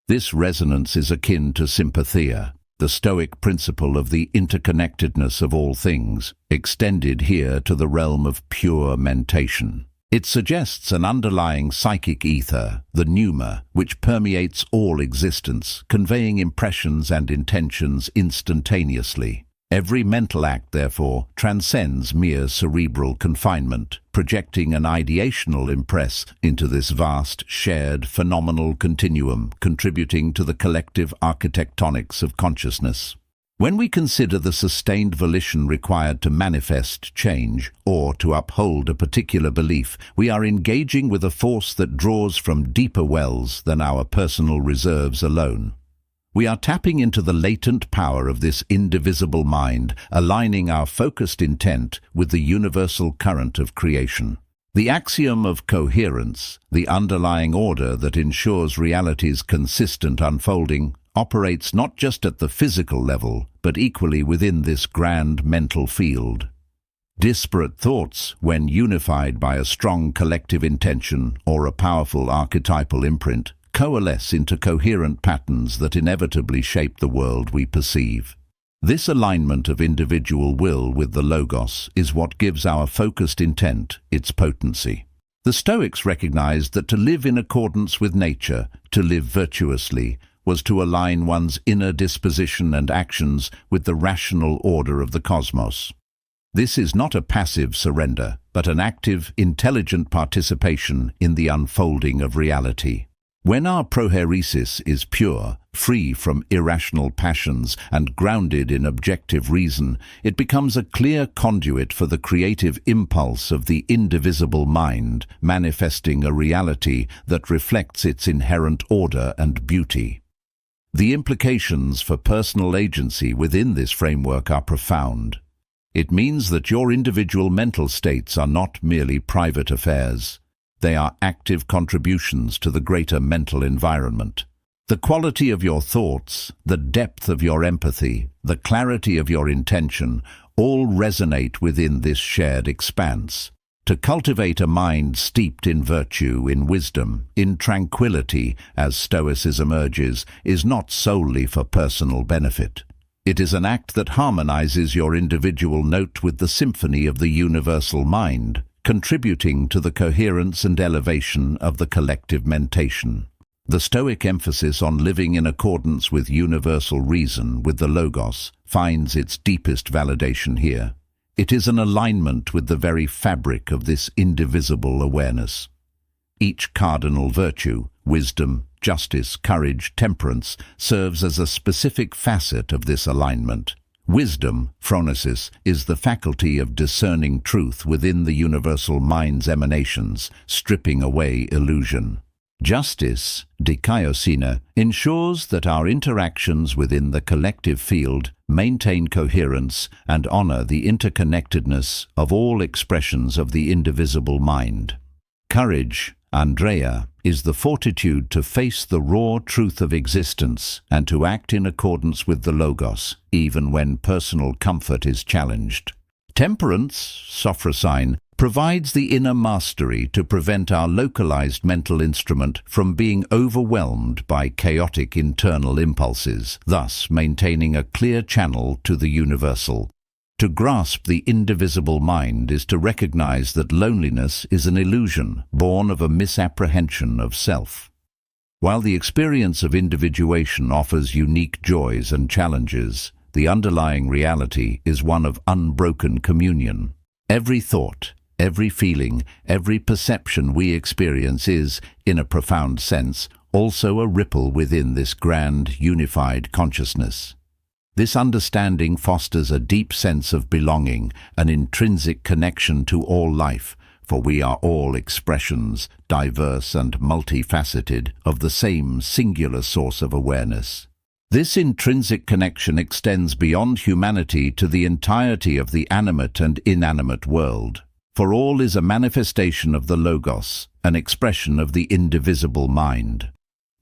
A: This resonance is akin to sympathia, the Stoic principle of the interconnectedness of all things, extended here to the realm of pure mentation. It suggests an underlying psychic ether, the pneuma, which permeates all existence, conveying impressions and intentions instantaneously. Every mental act, therefore, transcends mere cerebral confinement, projecting an ideational impress into this vast, shared, phenomenal continuum, contributing to the collective architectonics of consciousness. When we consider the sustained volition required to manifest change, or to uphold a particular belief, we are engaging with a force that draws from deeper wells than our personal reserves alone. We are tapping into the latent power of this indivisible mind, aligning our focused intent with the universal current of creation. The axiom of coherence, the underlying order that ensures reality's consistent unfolding, operates not just at the physical level, but equally within this grand mental field. Disparate thoughts, when unified by a strong collective intention or a powerful archetypal imprint, coalesce into coherent patterns that inevitably shape the world we perceive. This alignment of individual will with the Logos is what gives our focused intent its potency. The Stoics recognized that to live in accordance with nature, to live virtuously, was to align one's inner disposition and actions with the rational order of the cosmos. This is not a passive surrender, but an active, intelligent participation in the unfolding of reality. When our proheresis is pure, free from irrational passions and grounded in objective reason, it becomes a clear conduit for the creative impulse of the indivisible mind, manifesting a reality that reflects its inherent order and beauty. The implications for personal agency within this framework are profound. It means that your individual mental states are not merely private affairs. They are active contributions to the greater mental environment. The quality of your thoughts, the depth of your empathy, the clarity of your intention, all resonate within this shared expanse. To cultivate a mind steeped in virtue, in wisdom, in tranquility, as Stoicism urges, is not solely for personal benefit. It is an act that harmonizes your individual note with the symphony of the universal mind, contributing to the coherence and elevation of the collective mentation. The Stoic emphasis on living in accordance with universal reason, with the Logos, finds its deepest validation here. It is an alignment with the very fabric of this indivisible awareness. Each cardinal virtue, wisdom, justice, courage, temperance, serves as a specific facet of this alignment. Wisdom, phronesis, is the faculty of discerning truth within the universal mind's emanations, stripping away illusion. Justice, dikaiosine, ensures that our interactions within the collective field maintain coherence and honor the interconnectedness of all expressions of the indivisible mind. Courage, Andrea, is the fortitude to face the raw truth of existence and to act in accordance with the Logos, even when personal comfort is challenged. Temperance, sophrosine, provides the inner mastery to prevent our localized mental instrument from being overwhelmed by chaotic internal impulses, thus maintaining a clear channel to the universal. To grasp the indivisible mind is to recognize that loneliness is an illusion born of a misapprehension of self. While the experience of individuation offers unique joys and challenges, the underlying reality is one of unbroken communion. Every thought, every feeling, every perception we experience is, in a profound sense, also a ripple within this grand, unified consciousness. This understanding fosters a deep sense of belonging, an intrinsic connection to all life, for we are all expressions, diverse and multifaceted, of the same singular source of awareness. This intrinsic connection extends beyond humanity to the entirety of the animate and inanimate world. For all is a manifestation of the Logos, an expression of the indivisible mind.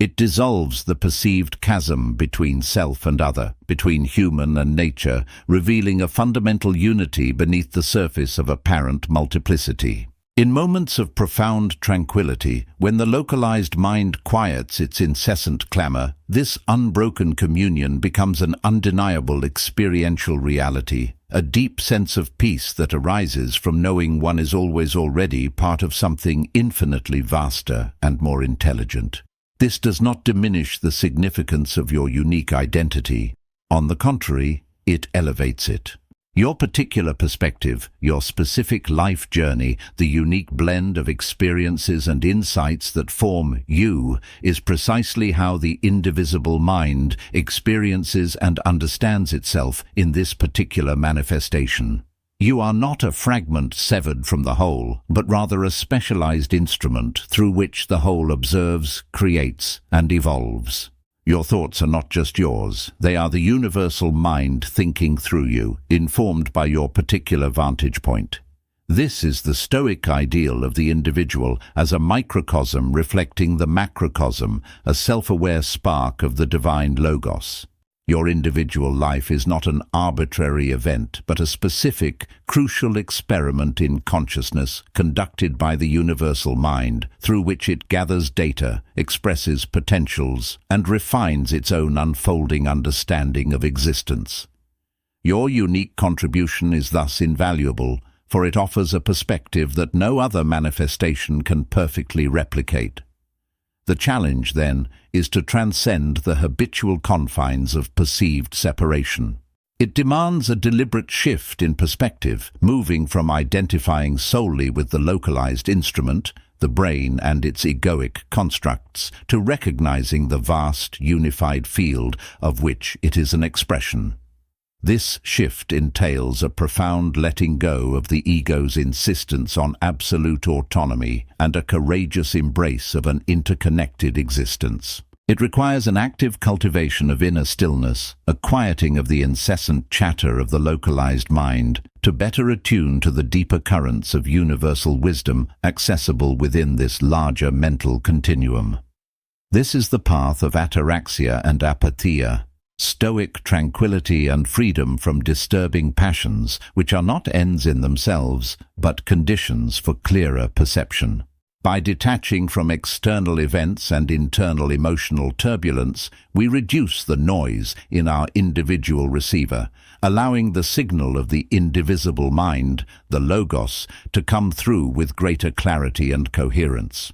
A: It dissolves the perceived chasm between self and other, between human and nature, revealing a fundamental unity beneath the surface of apparent multiplicity. In moments of profound tranquility, when the localized mind quiets its incessant clamor, this unbroken communion becomes an undeniable experiential reality, a deep sense of peace that arises from knowing one is always already part of something infinitely vaster and more intelligent. This does not diminish the significance of your unique identity. On the contrary, it elevates it. Your particular perspective, your specific life journey, the unique blend of experiences and insights that form you, is precisely how the indivisible mind experiences and understands itself in this particular manifestation. You are not a fragment severed from the whole, but rather a specialized instrument through which the whole observes, creates, and evolves. Your thoughts are not just yours, they are the universal mind thinking through you, informed by your particular vantage point. This is the Stoic ideal of the individual as a microcosm reflecting the macrocosm, a self-aware spark of the divine Logos. Your individual life is not an arbitrary event, but a specific, crucial experiment in consciousness conducted by the universal mind, through which it gathers data, expresses potentials, and refines its own unfolding understanding of existence. Your unique contribution is thus invaluable, for it offers a perspective that no other manifestation can perfectly replicate. The challenge, then, is to transcend the habitual confines of perceived separation. It demands a deliberate shift in perspective, moving from identifying solely with the localized instrument, the brain and its egoic constructs, to recognizing the vast, unified field of which it is an expression. This shift entails a profound letting go of the ego's insistence on absolute autonomy and a courageous embrace of an interconnected existence. It requires an active cultivation of inner stillness, a quieting of the incessant chatter of the localized mind, to better attune to the deeper currents of universal wisdom accessible within this larger mental continuum. This is the path of ataraxia and apatheia, stoic tranquility and freedom from disturbing passions, which are not ends in themselves, but conditions for clearer perception. By detaching from external events and internal emotional turbulence, we reduce the noise in our individual receiver, allowing the signal of the indivisible mind, the logos, to come through with greater clarity and coherence.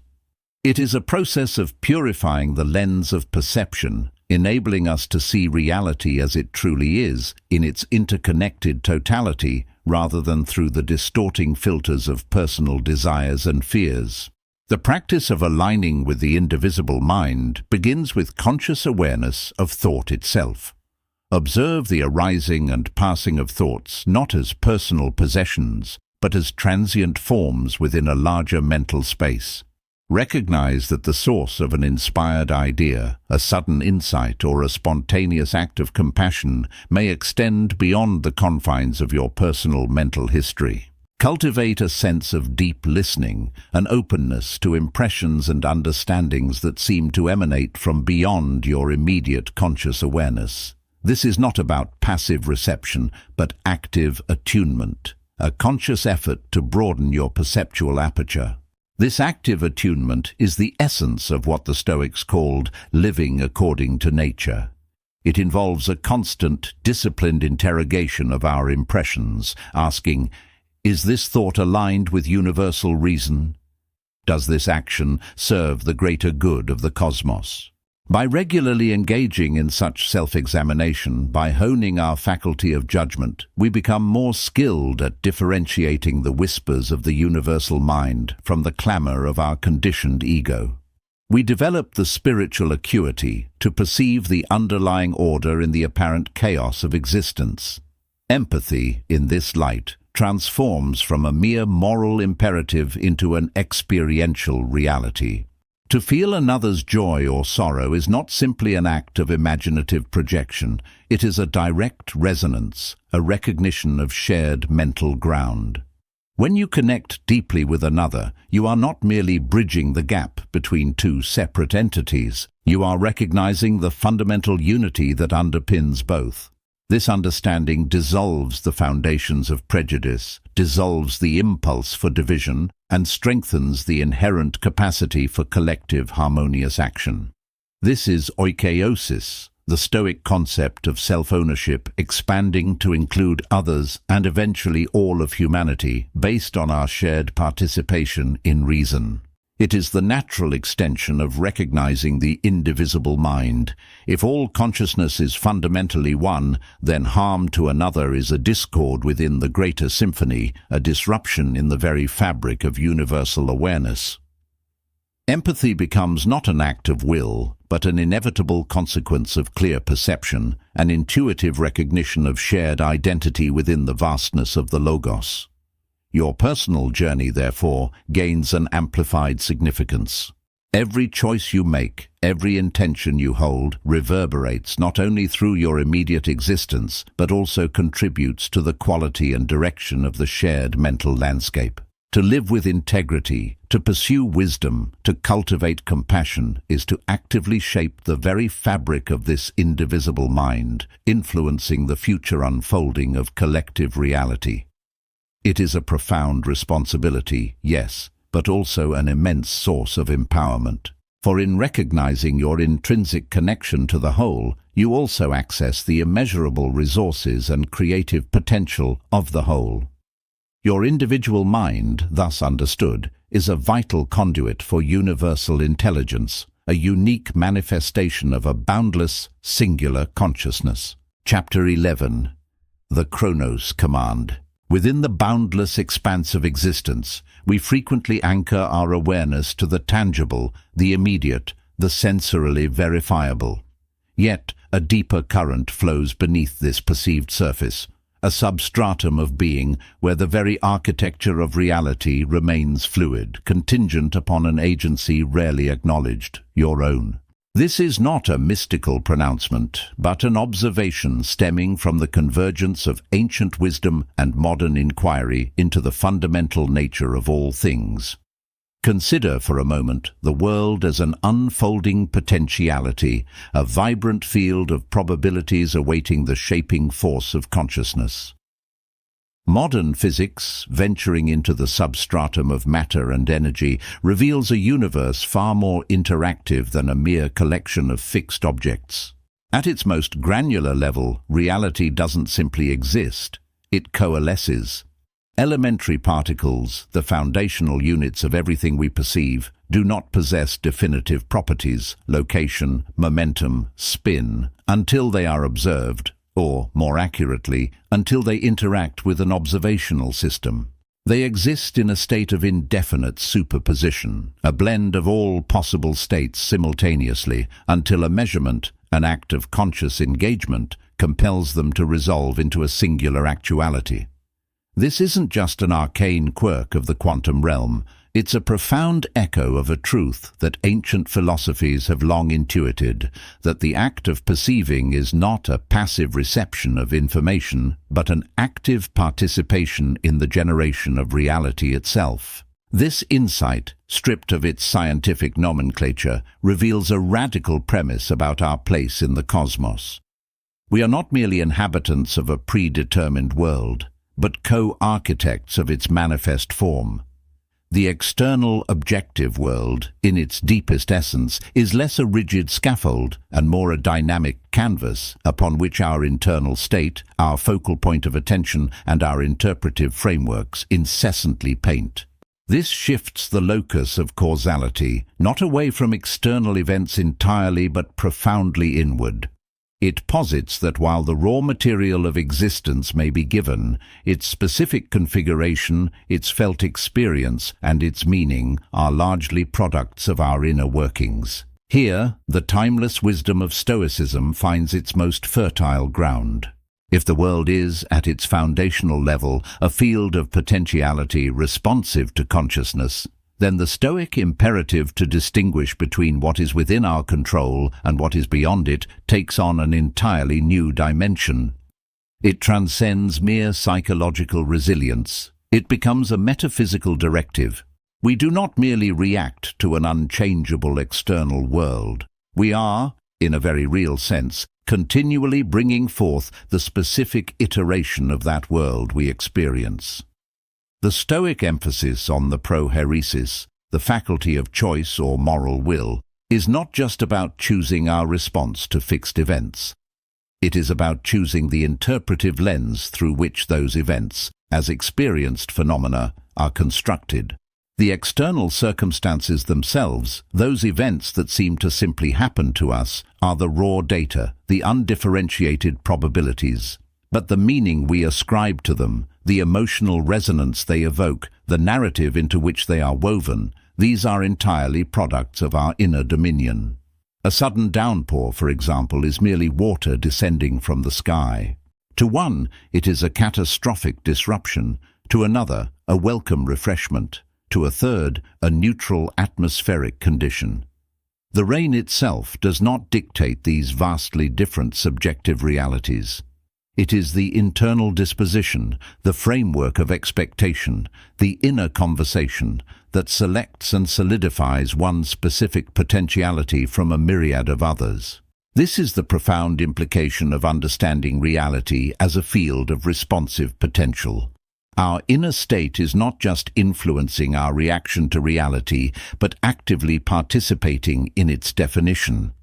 A: It is a process of purifying the lens of perception, enabling us to see reality as it truly is, in its interconnected totality, rather than through the distorting filters of personal desires and fears. The practice of aligning with the indivisible mind begins with conscious awareness of thought itself. Observe the arising and passing of thoughts not as personal possessions, but as transient forms within a larger mental space. Recognize that the source of an inspired idea, a sudden insight, or a spontaneous act of compassion may extend beyond the confines of your personal mental history. Cultivate a sense of deep listening, an openness to impressions and understandings that seem to emanate from beyond your immediate conscious awareness. This is not about passive reception, but active attunement, a conscious effort to broaden your perceptual aperture. This active attunement is the essence of what the Stoics called living according to nature. It involves a constant, disciplined interrogation of our impressions, asking, is this thought aligned with universal reason? Does this action serve the greater good of the cosmos? By regularly engaging in such self-examination, by honing our faculty of judgment, we become more skilled at differentiating the whispers of the universal mind from the clamor of our conditioned ego. We develop the spiritual acuity to perceive the underlying order in the apparent chaos of existence. Empathy, in this light, transforms from a mere moral imperative into an experiential reality. To feel another's joy or sorrow is not simply an act of imaginative projection, it is a direct resonance, a recognition of shared mental ground. When you connect deeply with another, you are not merely bridging the gap between two separate entities, you are recognizing the fundamental unity that underpins both. This understanding dissolves the foundations of prejudice, dissolves the impulse for division, and strengthens the inherent capacity for collective harmonious action. This is oikeiosis, the Stoic concept of self-ownership expanding to include others and eventually all of humanity, based on our shared participation in reason. It is the natural extension of recognizing the indivisible mind. If all consciousness is fundamentally one, then harm to another is a discord within the greater symphony, a disruption in the very fabric of universal awareness. Empathy becomes not an act of will, but an inevitable consequence of clear perception, an intuitive recognition of shared identity within the vastness of the logos. Your personal journey, therefore, gains an amplified significance. Every choice you make, every intention you hold, reverberates not only through your immediate existence, but also contributes to the quality and direction of the shared mental landscape. To live with integrity, to pursue wisdom, to cultivate compassion, is to actively shape the very fabric of this indivisible mind, influencing the future unfolding of collective reality. It is a profound responsibility, yes, but also an immense source of empowerment. For in recognizing your intrinsic connection to the whole, you also access the immeasurable resources and creative potential of the whole. Your individual mind, thus understood, is a vital conduit for universal intelligence, a unique manifestation of a boundless, singular consciousness. Chapter 11. the Kronos command. Within the boundless expanse of existence, we frequently anchor our awareness to the tangible, the immediate, the sensorily verifiable. Yet, a deeper current flows beneath this perceived surface, a substratum of being where the very architecture of reality remains fluid, contingent upon an agency rarely acknowledged, your own. This is not a mystical pronouncement, but an observation stemming from the convergence of ancient wisdom and modern inquiry into the fundamental nature of all things. Consider for a moment the world as an unfolding potentiality, a vibrant field of probabilities awaiting the shaping force of consciousness. Modern physics, venturing into the substratum of matter and energy, reveals a universe far more interactive than a mere collection of fixed objects. At its most granular level, reality doesn't simply exist, it coalesces. Elementary particles, the foundational units of everything we perceive, do not possess definitive properties, location, momentum, spin, until they are observed, or, more accurately, until they interact with an observational system. They exist in a state of indefinite superposition, a blend of all possible states simultaneously, until a measurement, an act of conscious engagement, compels them to resolve into a singular actuality. This isn't just an arcane quirk of the quantum realm, it's a profound echo of a truth that ancient philosophies have long intuited, that the act of perceiving is not a passive reception of information, but an active participation in the generation of reality itself. This insight, stripped of its scientific nomenclature, reveals a radical premise about our place in the cosmos. We are not merely inhabitants of a predetermined world, but co-architects of its manifest form. The external objective world, in its deepest essence, is less a rigid scaffold and more a dynamic canvas upon which our internal state, our focal point of attention, and our interpretive frameworks incessantly paint. This shifts the locus of causality, not away from external events entirely but profoundly inward. It posits that while the raw material of existence may be given, its specific configuration, its felt experience, and its meaning are largely products of our inner workings. Here, the timeless wisdom of Stoicism finds its most fertile ground. If the world is, at its foundational level, a field of potentiality responsive to consciousness, then the Stoic imperative to distinguish between what is within our control and what is beyond it takes on an entirely new dimension. It transcends mere psychological resilience. It becomes a metaphysical directive. We do not merely react to an unchangeable external world. We are, in a very real sense, continually bringing forth the specific iteration of that world we experience. The Stoic emphasis on the prohairesis, the faculty of choice or moral will, is not just about choosing our response to fixed events. It is about choosing the interpretive lens through which those events, as experienced phenomena, are constructed. The external circumstances themselves, those events that seem to simply happen to us, are the raw data, the undifferentiated probabilities. But the meaning we ascribe to them, the emotional resonance they evoke, the narrative into which they are woven, these are entirely products of our inner dominion. A sudden downpour, for example, is merely water descending from the sky. To one, it is a catastrophic disruption. To another, a welcome refreshment. To a third, a neutral atmospheric condition. The rain itself does not dictate these vastly different subjective realities. It is the internal disposition, the framework of expectation, the inner conversation that selects and solidifies one specific potentiality from a myriad of others. This is the profound implication of understanding reality as a field of responsive potential. Our inner state is not just influencing our reaction to reality, but actively participating in its definition.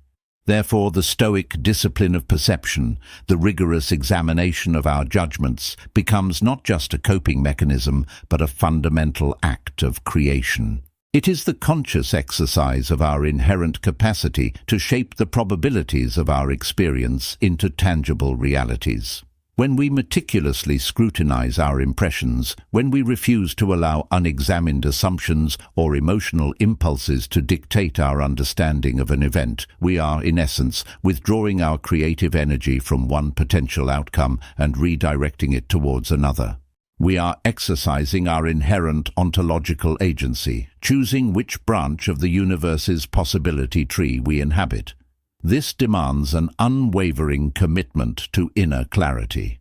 A: Therefore, the Stoic discipline of perception, the rigorous examination of our judgments, becomes not just a coping mechanism, but a fundamental act of creation. It is the conscious exercise of our inherent capacity to shape the probabilities of our experience into tangible realities. When we meticulously scrutinize our impressions, when we refuse to allow unexamined assumptions or emotional impulses to dictate our understanding of an event, we are, in essence, withdrawing our creative energy from one potential outcome and redirecting it towards another. We are exercising our inherent ontological agency, choosing which branch of the universe's possibility tree we inhabit. This demands an unwavering commitment to inner clarity.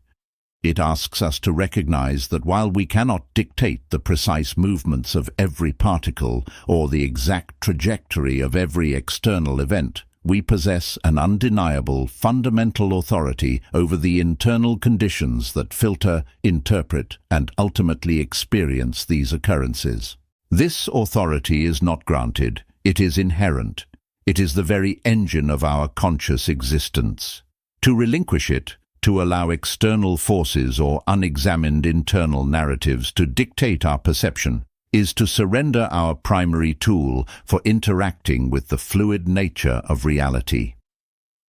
A: It asks us to recognize that while we cannot dictate the precise movements of every particle or the exact trajectory of every external event, we possess an undeniable fundamental authority over the internal conditions that filter, interpret, and ultimately experience these occurrences. This authority is not granted, it is inherent. It is the very engine of our conscious existence. To relinquish it, to allow external forces or unexamined internal narratives to dictate our perception, is to surrender our primary tool for interacting with the fluid nature of reality.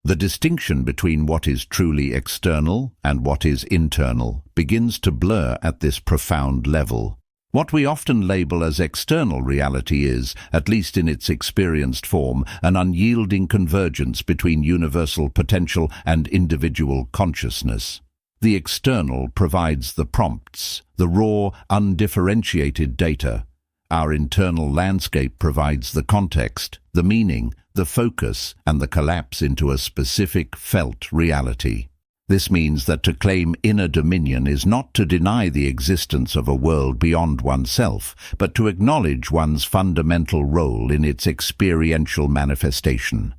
A: The distinction between what is truly external and what is internal begins to blur at this profound level. What we often label as external reality is, at least in its experienced form, an unyielding convergence between universal potential and individual consciousness. The external provides the prompts, the raw, undifferentiated data. Our internal landscape provides the context, the meaning, the focus, and the collapse into a specific, felt reality. This means that to claim inner dominion is not to deny the existence of a world beyond oneself, but to acknowledge one's fundamental role in its experiential manifestation.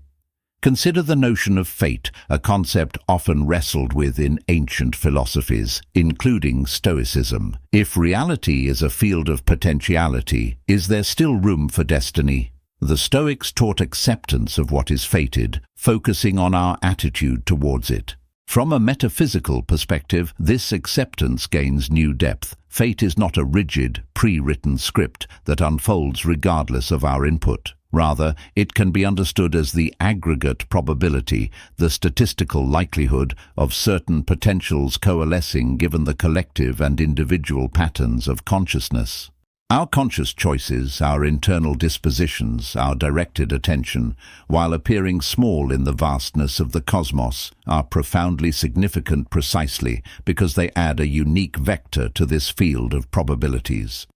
A: Consider the notion of fate, a concept often wrestled with in ancient philosophies, including Stoicism. If reality is a field of potentiality, is there still room for destiny? The Stoics taught acceptance of what is fated, focusing on our attitude towards it. From a metaphysical perspective, this acceptance gains new depth. Fate is not a rigid, pre-written script that unfolds regardless of our input. Rather, it can be understood as the aggregate probability, the statistical likelihood of certain potentials coalescing given the collective and individual patterns of consciousness. Our conscious choices, our internal dispositions, our directed attention, while appearing small in the vastness of the cosmos, are profoundly significant precisely because they add a unique vector to this field of probabilities.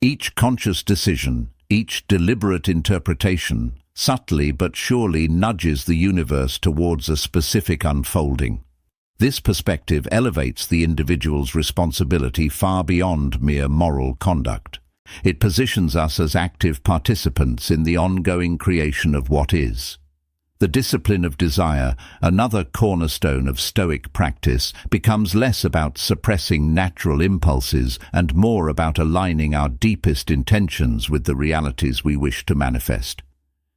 A: Each conscious decision, each deliberate interpretation, subtly but surely nudges the universe towards a specific unfolding. This perspective elevates the individual's responsibility far beyond mere moral conduct. It positions us as active participants in the ongoing creation of what is. The discipline of desire, another cornerstone of Stoic practice, becomes less about suppressing natural impulses and more about aligning our deepest intentions with the realities we wish to manifest.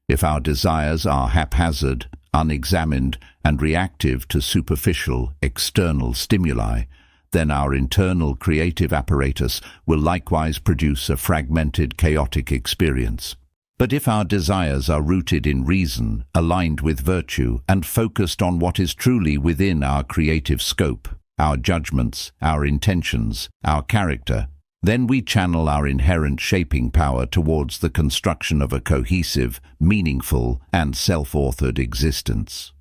A: If our desires are haphazard, unexamined, and reactive to superficial, external stimuli, then our internal creative apparatus will likewise produce a fragmented, chaotic experience. But if our desires are rooted in reason, aligned with virtue, and focused on what is truly within our creative scope, our judgments, our intentions, our character, then we channel our inherent shaping power towards the construction of a cohesive, meaningful, and self-authored existence.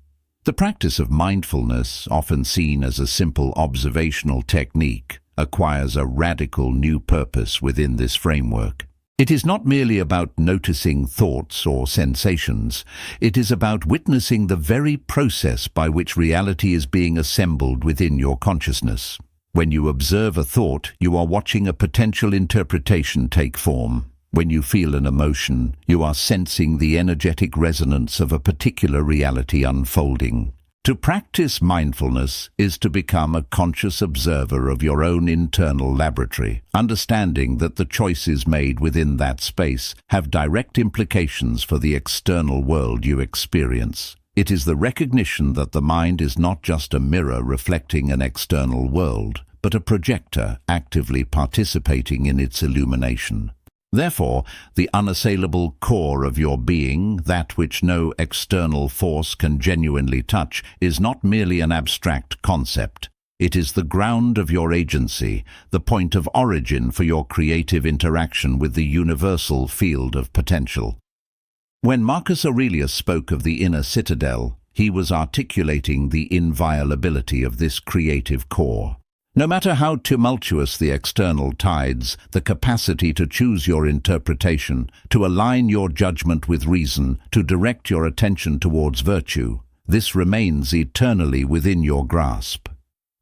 A: The practice of mindfulness, often seen as a simple observational technique, acquires a radical new purpose within this framework. It is not merely about noticing thoughts or sensations, it is about witnessing the very process by which reality is being assembled within your consciousness. When you observe a thought, you are watching a potential interpretation take form. When you feel an emotion, you are sensing the energetic resonance of a particular reality unfolding. To practice mindfulness is to become a conscious observer of your own internal laboratory, understanding that the choices made within that space have direct implications for the external world you experience. It is the recognition that the mind is not just a mirror reflecting an external world, but a projector actively participating in its illumination. Therefore, the unassailable core of your being, that which no external force can genuinely touch, is not merely an abstract concept. It is the ground of your agency, the point of origin for your creative interaction with the universal field of potential. When Marcus Aurelius spoke of the inner citadel, he was articulating the inviolability of this creative core. No matter how tumultuous the external tides, the capacity to choose your interpretation, to align your judgment with reason, to direct your attention towards virtue, this remains eternally within your grasp.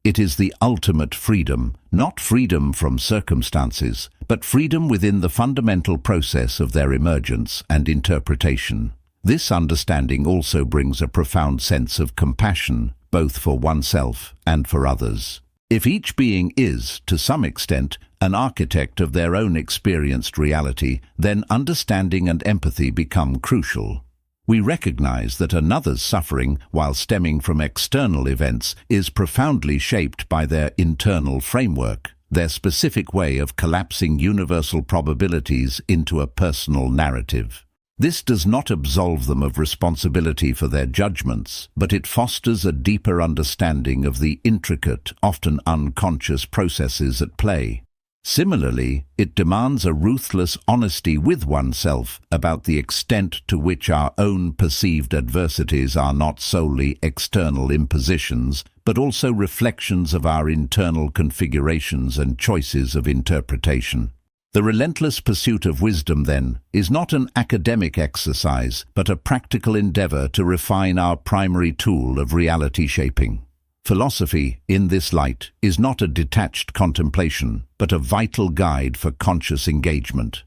A: It is the ultimate freedom, not freedom from circumstances, but freedom within the fundamental process of their emergence and interpretation. This understanding also brings a profound sense of compassion, both for oneself and for others. If each being is, to some extent, an architect of their own experienced reality, then understanding and empathy become crucial. We recognize that another's suffering, while stemming from external events, is profoundly shaped by their internal framework, their specific way of collapsing universal probabilities into a personal narrative. This does not absolve them of responsibility for their judgments, but it fosters a deeper understanding of the intricate, often unconscious processes at play. Similarly, it demands a ruthless honesty with oneself about the extent to which our own perceived adversities are not solely external impositions, but also reflections of our internal configurations and choices of interpretation. The relentless pursuit of wisdom, then, is not an academic exercise, but a practical endeavor to refine our primary tool of reality shaping. Philosophy, in this light, is not a detached contemplation, but a vital guide for conscious engagement.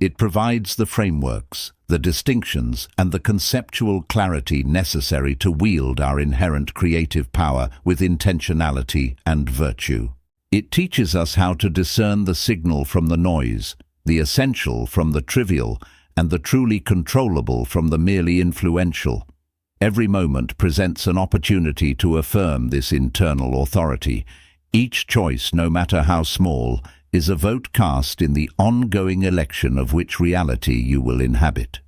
A: It provides the frameworks, the distinctions, and the conceptual clarity necessary to wield our inherent creative power with intentionality and virtue. It teaches us how to discern the signal from the noise, the essential from the trivial, and the truly controllable from the merely influential. Every moment presents an opportunity to affirm this internal authority. Each choice, no matter how small, is a vote cast in the ongoing election of which reality you will inhabit.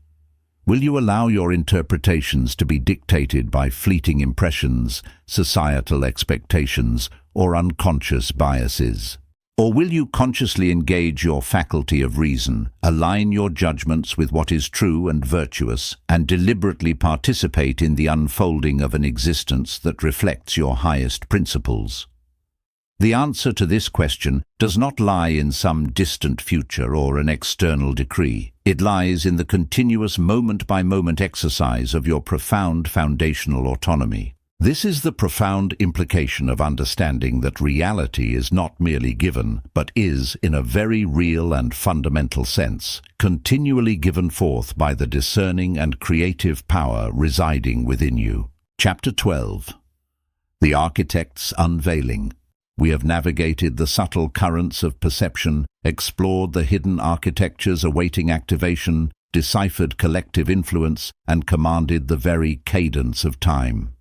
A: Will you allow your interpretations to be dictated by fleeting impressions, societal expectations, or unconscious biases? Or will you consciously engage your faculty of reason, align your judgments with what is true and virtuous, and deliberately participate in the unfolding of an existence that reflects your highest principles? The answer to this question does not lie in some distant future or an external decree. It lies in the continuous moment-by-moment exercise of your profound foundational autonomy. This is the profound implication of understanding that reality is not merely given, but is, in a very real and fundamental sense, continually given forth by the discerning and creative power residing within you. Chapter 12. The Architect's Unveiling. We have navigated the subtle currents of perception, explored the hidden architectures awaiting activation, deciphered collective influence, and commanded the very cadence of time.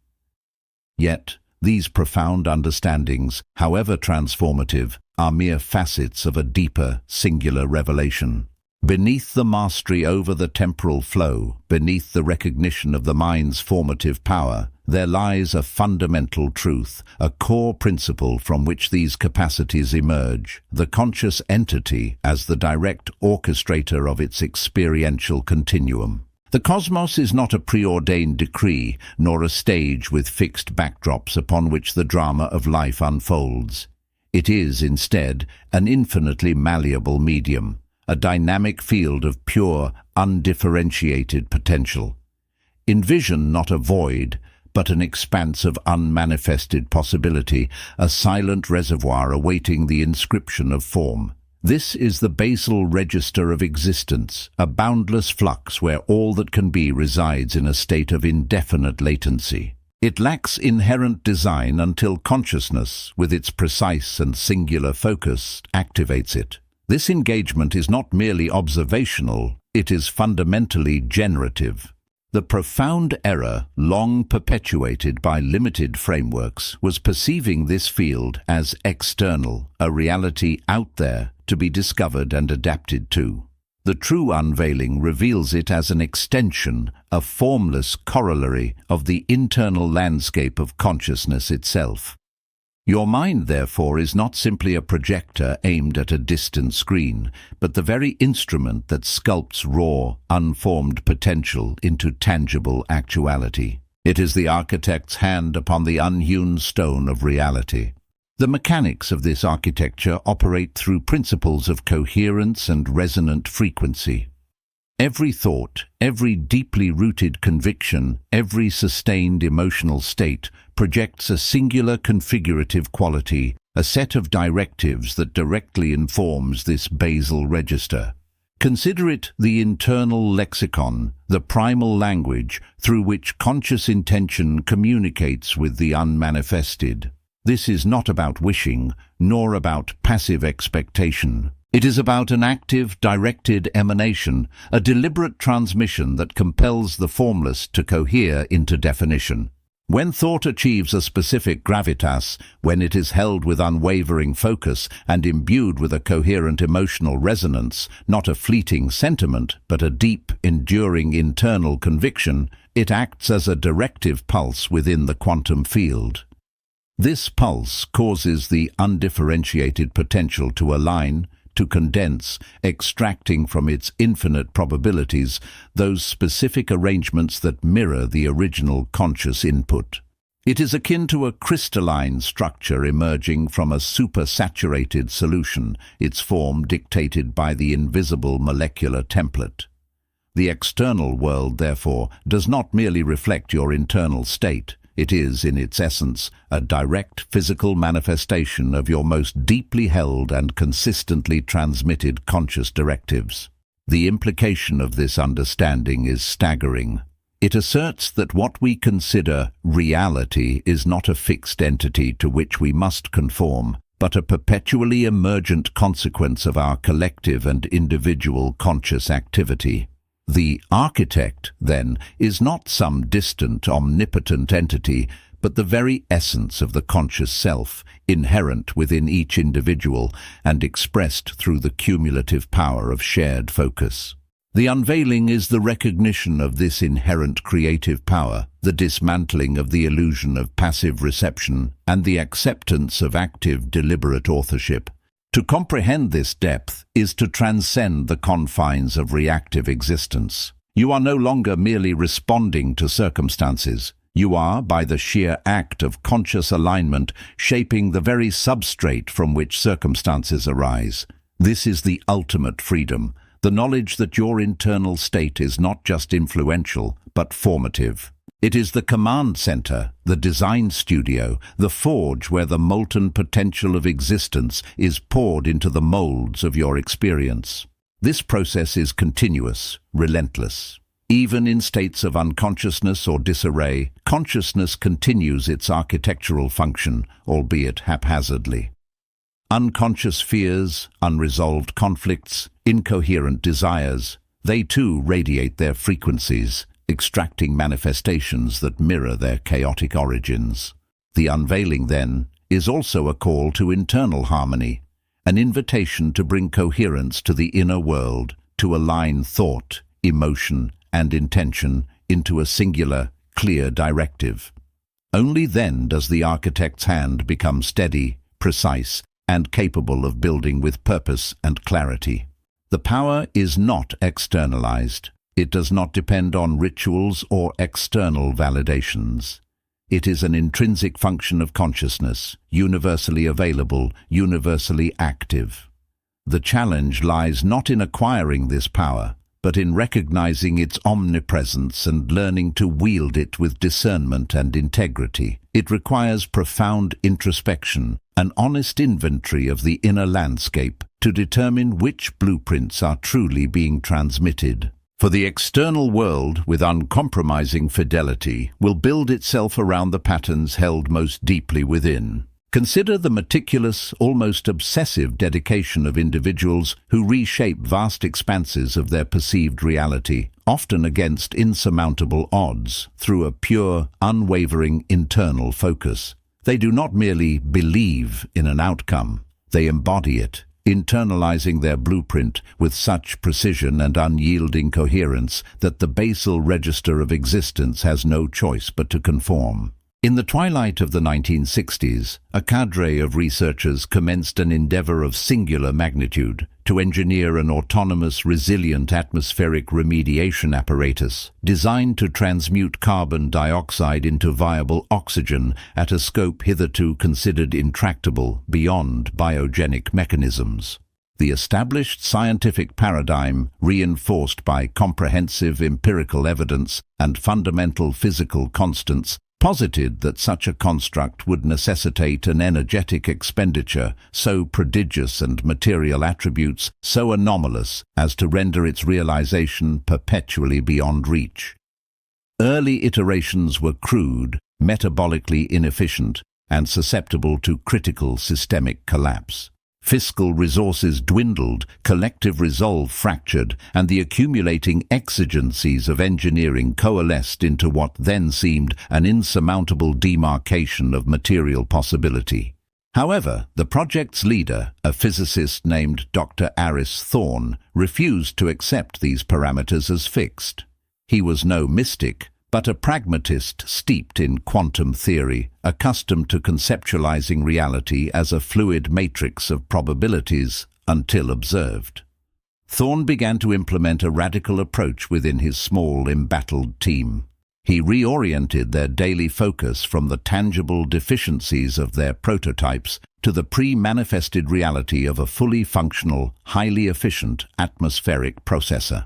A: Yet, these profound understandings, however transformative, are mere facets of a deeper, singular revelation. Beneath the mastery over the temporal flow, beneath the recognition of the mind's formative power, there lies a fundamental truth, a core principle from which these capacities emerge, the conscious entity as the direct orchestrator of its experiential continuum. The cosmos is not a preordained decree, nor a stage with fixed backdrops upon which the drama of life unfolds. It is, instead, an infinitely malleable medium, a dynamic field of pure, undifferentiated potential. Envision not a void, but an expanse of unmanifested possibility, a silent reservoir awaiting the inscription of form. This is the basal register of existence, a boundless flux where all that can be resides in a state of indefinite latency. It lacks inherent design until consciousness, with its precise and singular focus, activates it. This engagement is not merely observational, it is fundamentally generative. The profound error, long perpetuated by limited frameworks, was perceiving this field as external, a reality out there, to be discovered and adapted to. The true unveiling reveals it as an extension, a formless corollary of the internal landscape of consciousness itself. Your mind, therefore, is not simply a projector aimed at a distant screen, but the very instrument that sculpts raw, unformed potential into tangible actuality. It is the architect's hand upon the unhewn stone of reality. The mechanics of this architecture operate through principles of coherence and resonant frequency. Every thought, every deeply rooted conviction, every sustained emotional state projects a singular configurative quality, a set of directives that directly informs this basal register. Consider it the internal lexicon, the primal language through which conscious intention communicates with the unmanifested. This is not about wishing, nor about passive expectation. It is about an active, directed emanation, a deliberate transmission that compels the formless to cohere into definition. When thought achieves a specific gravitas, when it is held with unwavering focus and imbued with a coherent emotional resonance, not a fleeting sentiment, but a deep, enduring internal conviction, it acts as a directive pulse within the quantum field. This pulse causes the undifferentiated potential to align, to condense, extracting from its infinite probabilities those specific arrangements that mirror the original conscious input. It is akin to a crystalline structure emerging from a supersaturated solution, its form dictated by the invisible molecular template. The external world, therefore, does not merely reflect your internal state. It is, in its essence, a direct physical manifestation of your most deeply held and consistently transmitted conscious directives. The implication of this understanding is staggering. It asserts that what we consider reality is not a fixed entity to which we must conform, but a perpetually emergent consequence of our collective and individual conscious activity. The architect, then, is not some distant, omnipotent entity, but the very essence of the conscious self, inherent within each individual and expressed through the cumulative power of shared focus. The unveiling is the recognition of this inherent creative power, the dismantling of the illusion of passive reception, and the acceptance of active, deliberate authorship. To comprehend this depth is to transcend the confines of reactive existence. You are no longer merely responding to circumstances. You are, by the sheer act of conscious alignment, shaping the very substrate from which circumstances arise. This is the ultimate freedom, the knowledge that your internal state is not just influential, but formative. It is the command center, the design studio, the forge where the molten potential of existence is poured into the molds of your experience. This process is continuous, relentless. Even in states of unconsciousness or disarray, consciousness continues its architectural function, albeit haphazardly. Unconscious fears, unresolved conflicts, incoherent desires, they too radiate their frequencies, extracting manifestations that mirror their chaotic origins. The unveiling, then, is also a call to internal harmony, an invitation to bring coherence to the inner world, to align thought, emotion, and intention into a singular, clear directive. Only then does the architect's hand become steady, precise, and capable of building with purpose and clarity. The power is not externalized. It does not depend on rituals or external validations. It is an intrinsic function of consciousness, universally available, universally active. The challenge lies not in acquiring this power, but in recognizing its omnipresence and learning to wield it with discernment and integrity. It requires profound introspection, an honest inventory of the inner landscape, to determine which blueprints are truly being transmitted. For the external world, with uncompromising fidelity, will build itself around the patterns held most deeply within. Consider the meticulous, almost obsessive dedication of individuals who reshape vast expanses of their perceived reality, often against insurmountable odds, through a pure, unwavering internal focus. They do not merely believe in an outcome, they embody it, internalizing their blueprint with such precision and unyielding coherence that the basal register of existence has no choice but to conform. In the twilight of the 1960s, a cadre of researchers commenced an endeavor of singular magnitude to engineer an autonomous, resilient atmospheric remediation apparatus designed to transmute carbon dioxide into viable oxygen at a scope hitherto considered intractable beyond biogenic mechanisms. The established scientific paradigm, reinforced by comprehensive empirical evidence and fundamental physical constants, posited that such a construct would necessitate an energetic expenditure so prodigious and material attributes so anomalous as to render its realization perpetually beyond reach. Early iterations were crude, metabolically inefficient, and susceptible to critical systemic collapse. Fiscal resources dwindled, collective resolve fractured, and the accumulating exigencies of engineering coalesced into what then seemed an insurmountable demarcation of material possibility. However, the project's leader, a physicist named Dr. Aris Thorne, refused to accept these parameters as fixed. He was no mystic, but a pragmatist steeped in quantum theory, accustomed to conceptualizing reality as a fluid matrix of probabilities until observed. Thorne began to implement a radical approach within his small, embattled team. He reoriented their daily focus from the tangible deficiencies of their prototypes to the pre-manifested reality of a fully functional, highly efficient atmospheric processor.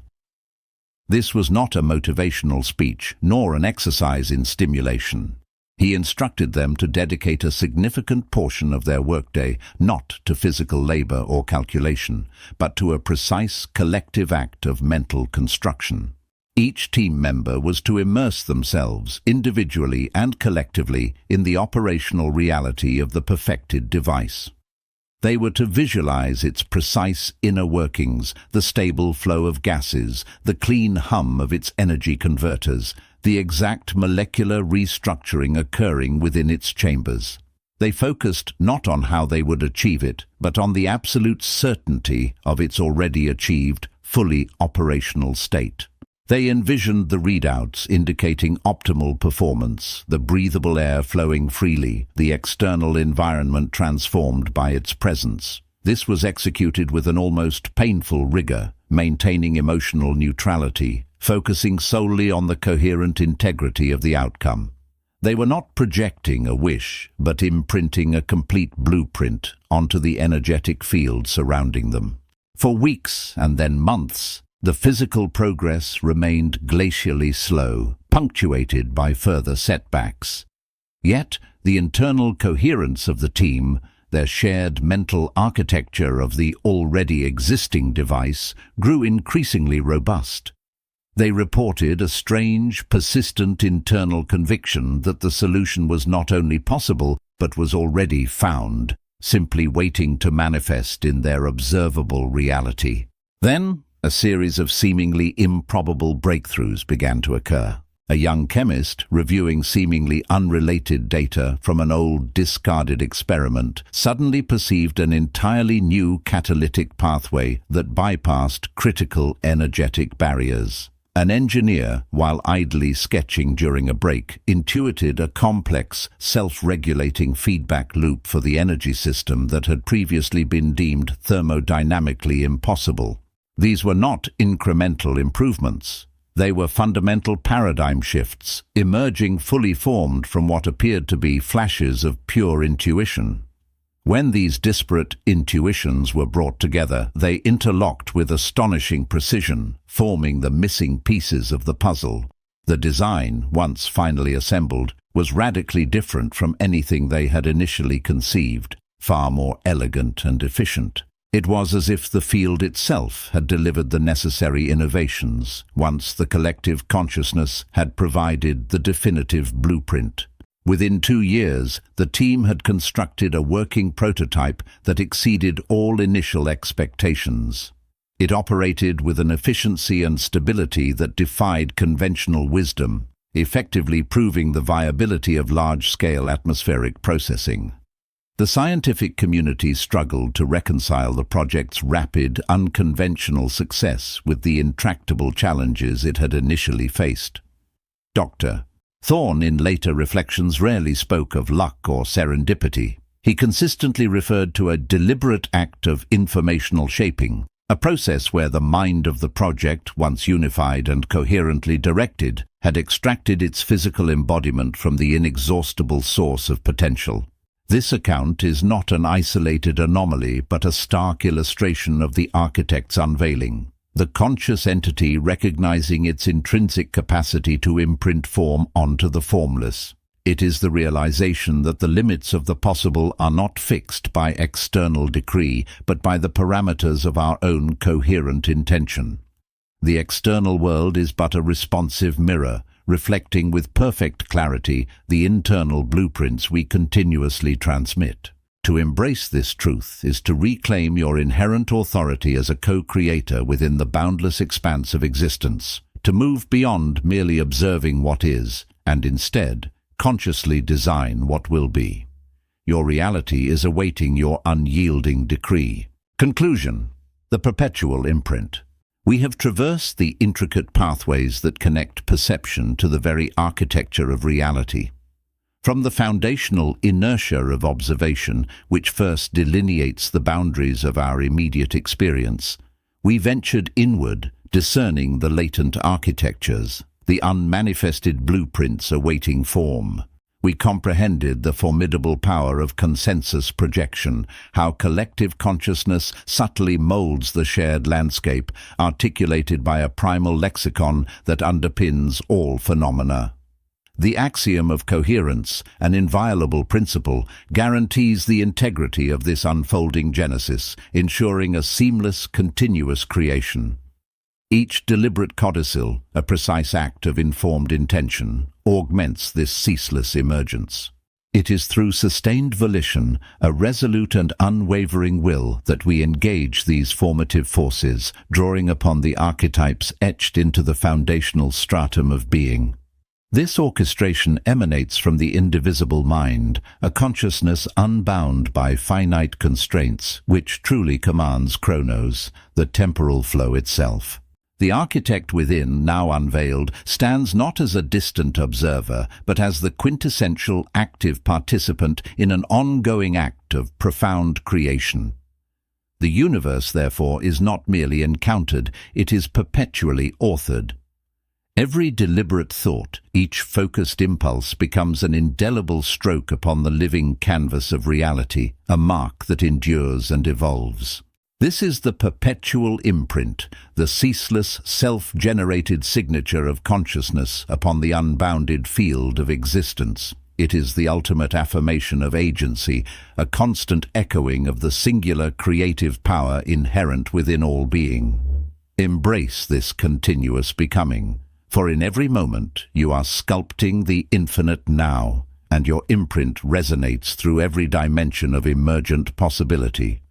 A: This was not a motivational speech, nor an exercise in stimulation. He instructed them to dedicate a significant portion of their workday not to physical labor or calculation, but to a precise collective act of mental construction. Each team member was to immerse themselves, individually and collectively, in the operational reality of the perfected device. They were to visualize its precise inner workings, the stable flow of gases, the clean hum of its energy converters, the exact molecular restructuring occurring within its chambers. They focused not on how they would achieve it, but on the absolute certainty of its already achieved, fully operational state. They envisioned the readouts indicating optimal performance, the breathable air flowing freely, the external environment transformed by its presence. This was executed with an almost painful rigor, maintaining emotional neutrality, focusing solely on the coherent integrity of the outcome. They were not projecting a wish, but imprinting a complete blueprint onto the energetic field surrounding them. For weeks and then months, the physical progress remained glacially slow, punctuated by further setbacks. Yet, the internal coherence of the team, their shared mental architecture of the already existing device, grew increasingly robust. They reported a strange, persistent internal conviction that the solution was not only possible, but was already found, simply waiting to manifest in their observable reality. Then, a series of seemingly improbable breakthroughs began to occur. A young chemist, reviewing seemingly unrelated data from an old discarded experiment, suddenly perceived an entirely new catalytic pathway that bypassed critical energetic barriers. An engineer, while idly sketching during a break, intuited a complex, self-regulating feedback loop for the energy system that had previously been deemed thermodynamically impossible. These were not incremental improvements. They were fundamental paradigm shifts, emerging fully formed from what appeared to be flashes of pure intuition. When these disparate intuitions were brought together, they interlocked with astonishing precision, forming the missing pieces of the puzzle. The design, once finally assembled, was radically different from anything they had initially conceived, far more elegant and efficient. It was as if the field itself had delivered the necessary innovations, once the collective consciousness had provided the definitive blueprint. Within 2 years, the team had constructed a working prototype that exceeded all initial expectations. It operated with an efficiency and stability that defied conventional wisdom, effectively proving the viability of large-scale atmospheric processing. The scientific community struggled to reconcile the project's rapid, unconventional success with the intractable challenges it had initially faced. Dr. Thorne, in later reflections, rarely spoke of luck or serendipity. He consistently referred to a deliberate act of informational shaping, a process where the mind of the project, once unified and coherently directed, had extracted its physical embodiment from the inexhaustible source of potential. This account is not an isolated anomaly, but a stark illustration of the architect's unveiling. The conscious entity recognizing its intrinsic capacity to imprint form onto the formless. It is the realization that the limits of the possible are not fixed by external decree, but by the parameters of our own coherent intention. The external world is but a responsive mirror, reflecting with perfect clarity the internal blueprints we continuously transmit. To embrace this truth is to reclaim your inherent authority as a co-creator within the boundless expanse of existence, to move beyond merely observing what is, and instead, consciously design what will be. Your reality is awaiting your unyielding decree. Conclusion: the perpetual imprint. We have traversed the intricate pathways that connect perception to the very architecture of reality. From the foundational inertia of observation, which first delineates the boundaries of our immediate experience, we ventured inward, discerning the latent architectures, the unmanifested blueprints awaiting form. We comprehended the formidable power of consensus projection, how collective consciousness subtly molds the shared landscape, articulated by a primal lexicon that underpins all phenomena. The axiom of coherence, an inviolable principle, guarantees the integrity of this unfolding genesis, ensuring a seamless, continuous creation. Each deliberate codicil, a precise act of informed intention, augments this ceaseless emergence. It is through sustained volition, a resolute and unwavering will, that we engage these formative forces, drawing upon the archetypes etched into the foundational stratum of being. This orchestration emanates from the indivisible mind, a consciousness unbound by finite constraints, which truly commands Kronos, the temporal flow itself. The architect within, now unveiled, stands not as a distant observer, but as the quintessential active participant in an ongoing act of profound creation. The universe, therefore, is not merely encountered, it is perpetually authored. Every deliberate thought, each focused impulse becomes an indelible stroke upon the living canvas of reality, a mark that endures and evolves. This is the perpetual imprint, the ceaseless, self-generated signature of consciousness upon the unbounded field of existence. It is the ultimate affirmation of agency, a constant echoing of the singular creative power inherent within all being. Embrace this continuous becoming, for in every moment you are sculpting the infinite now, and your imprint resonates through every dimension of emergent possibility.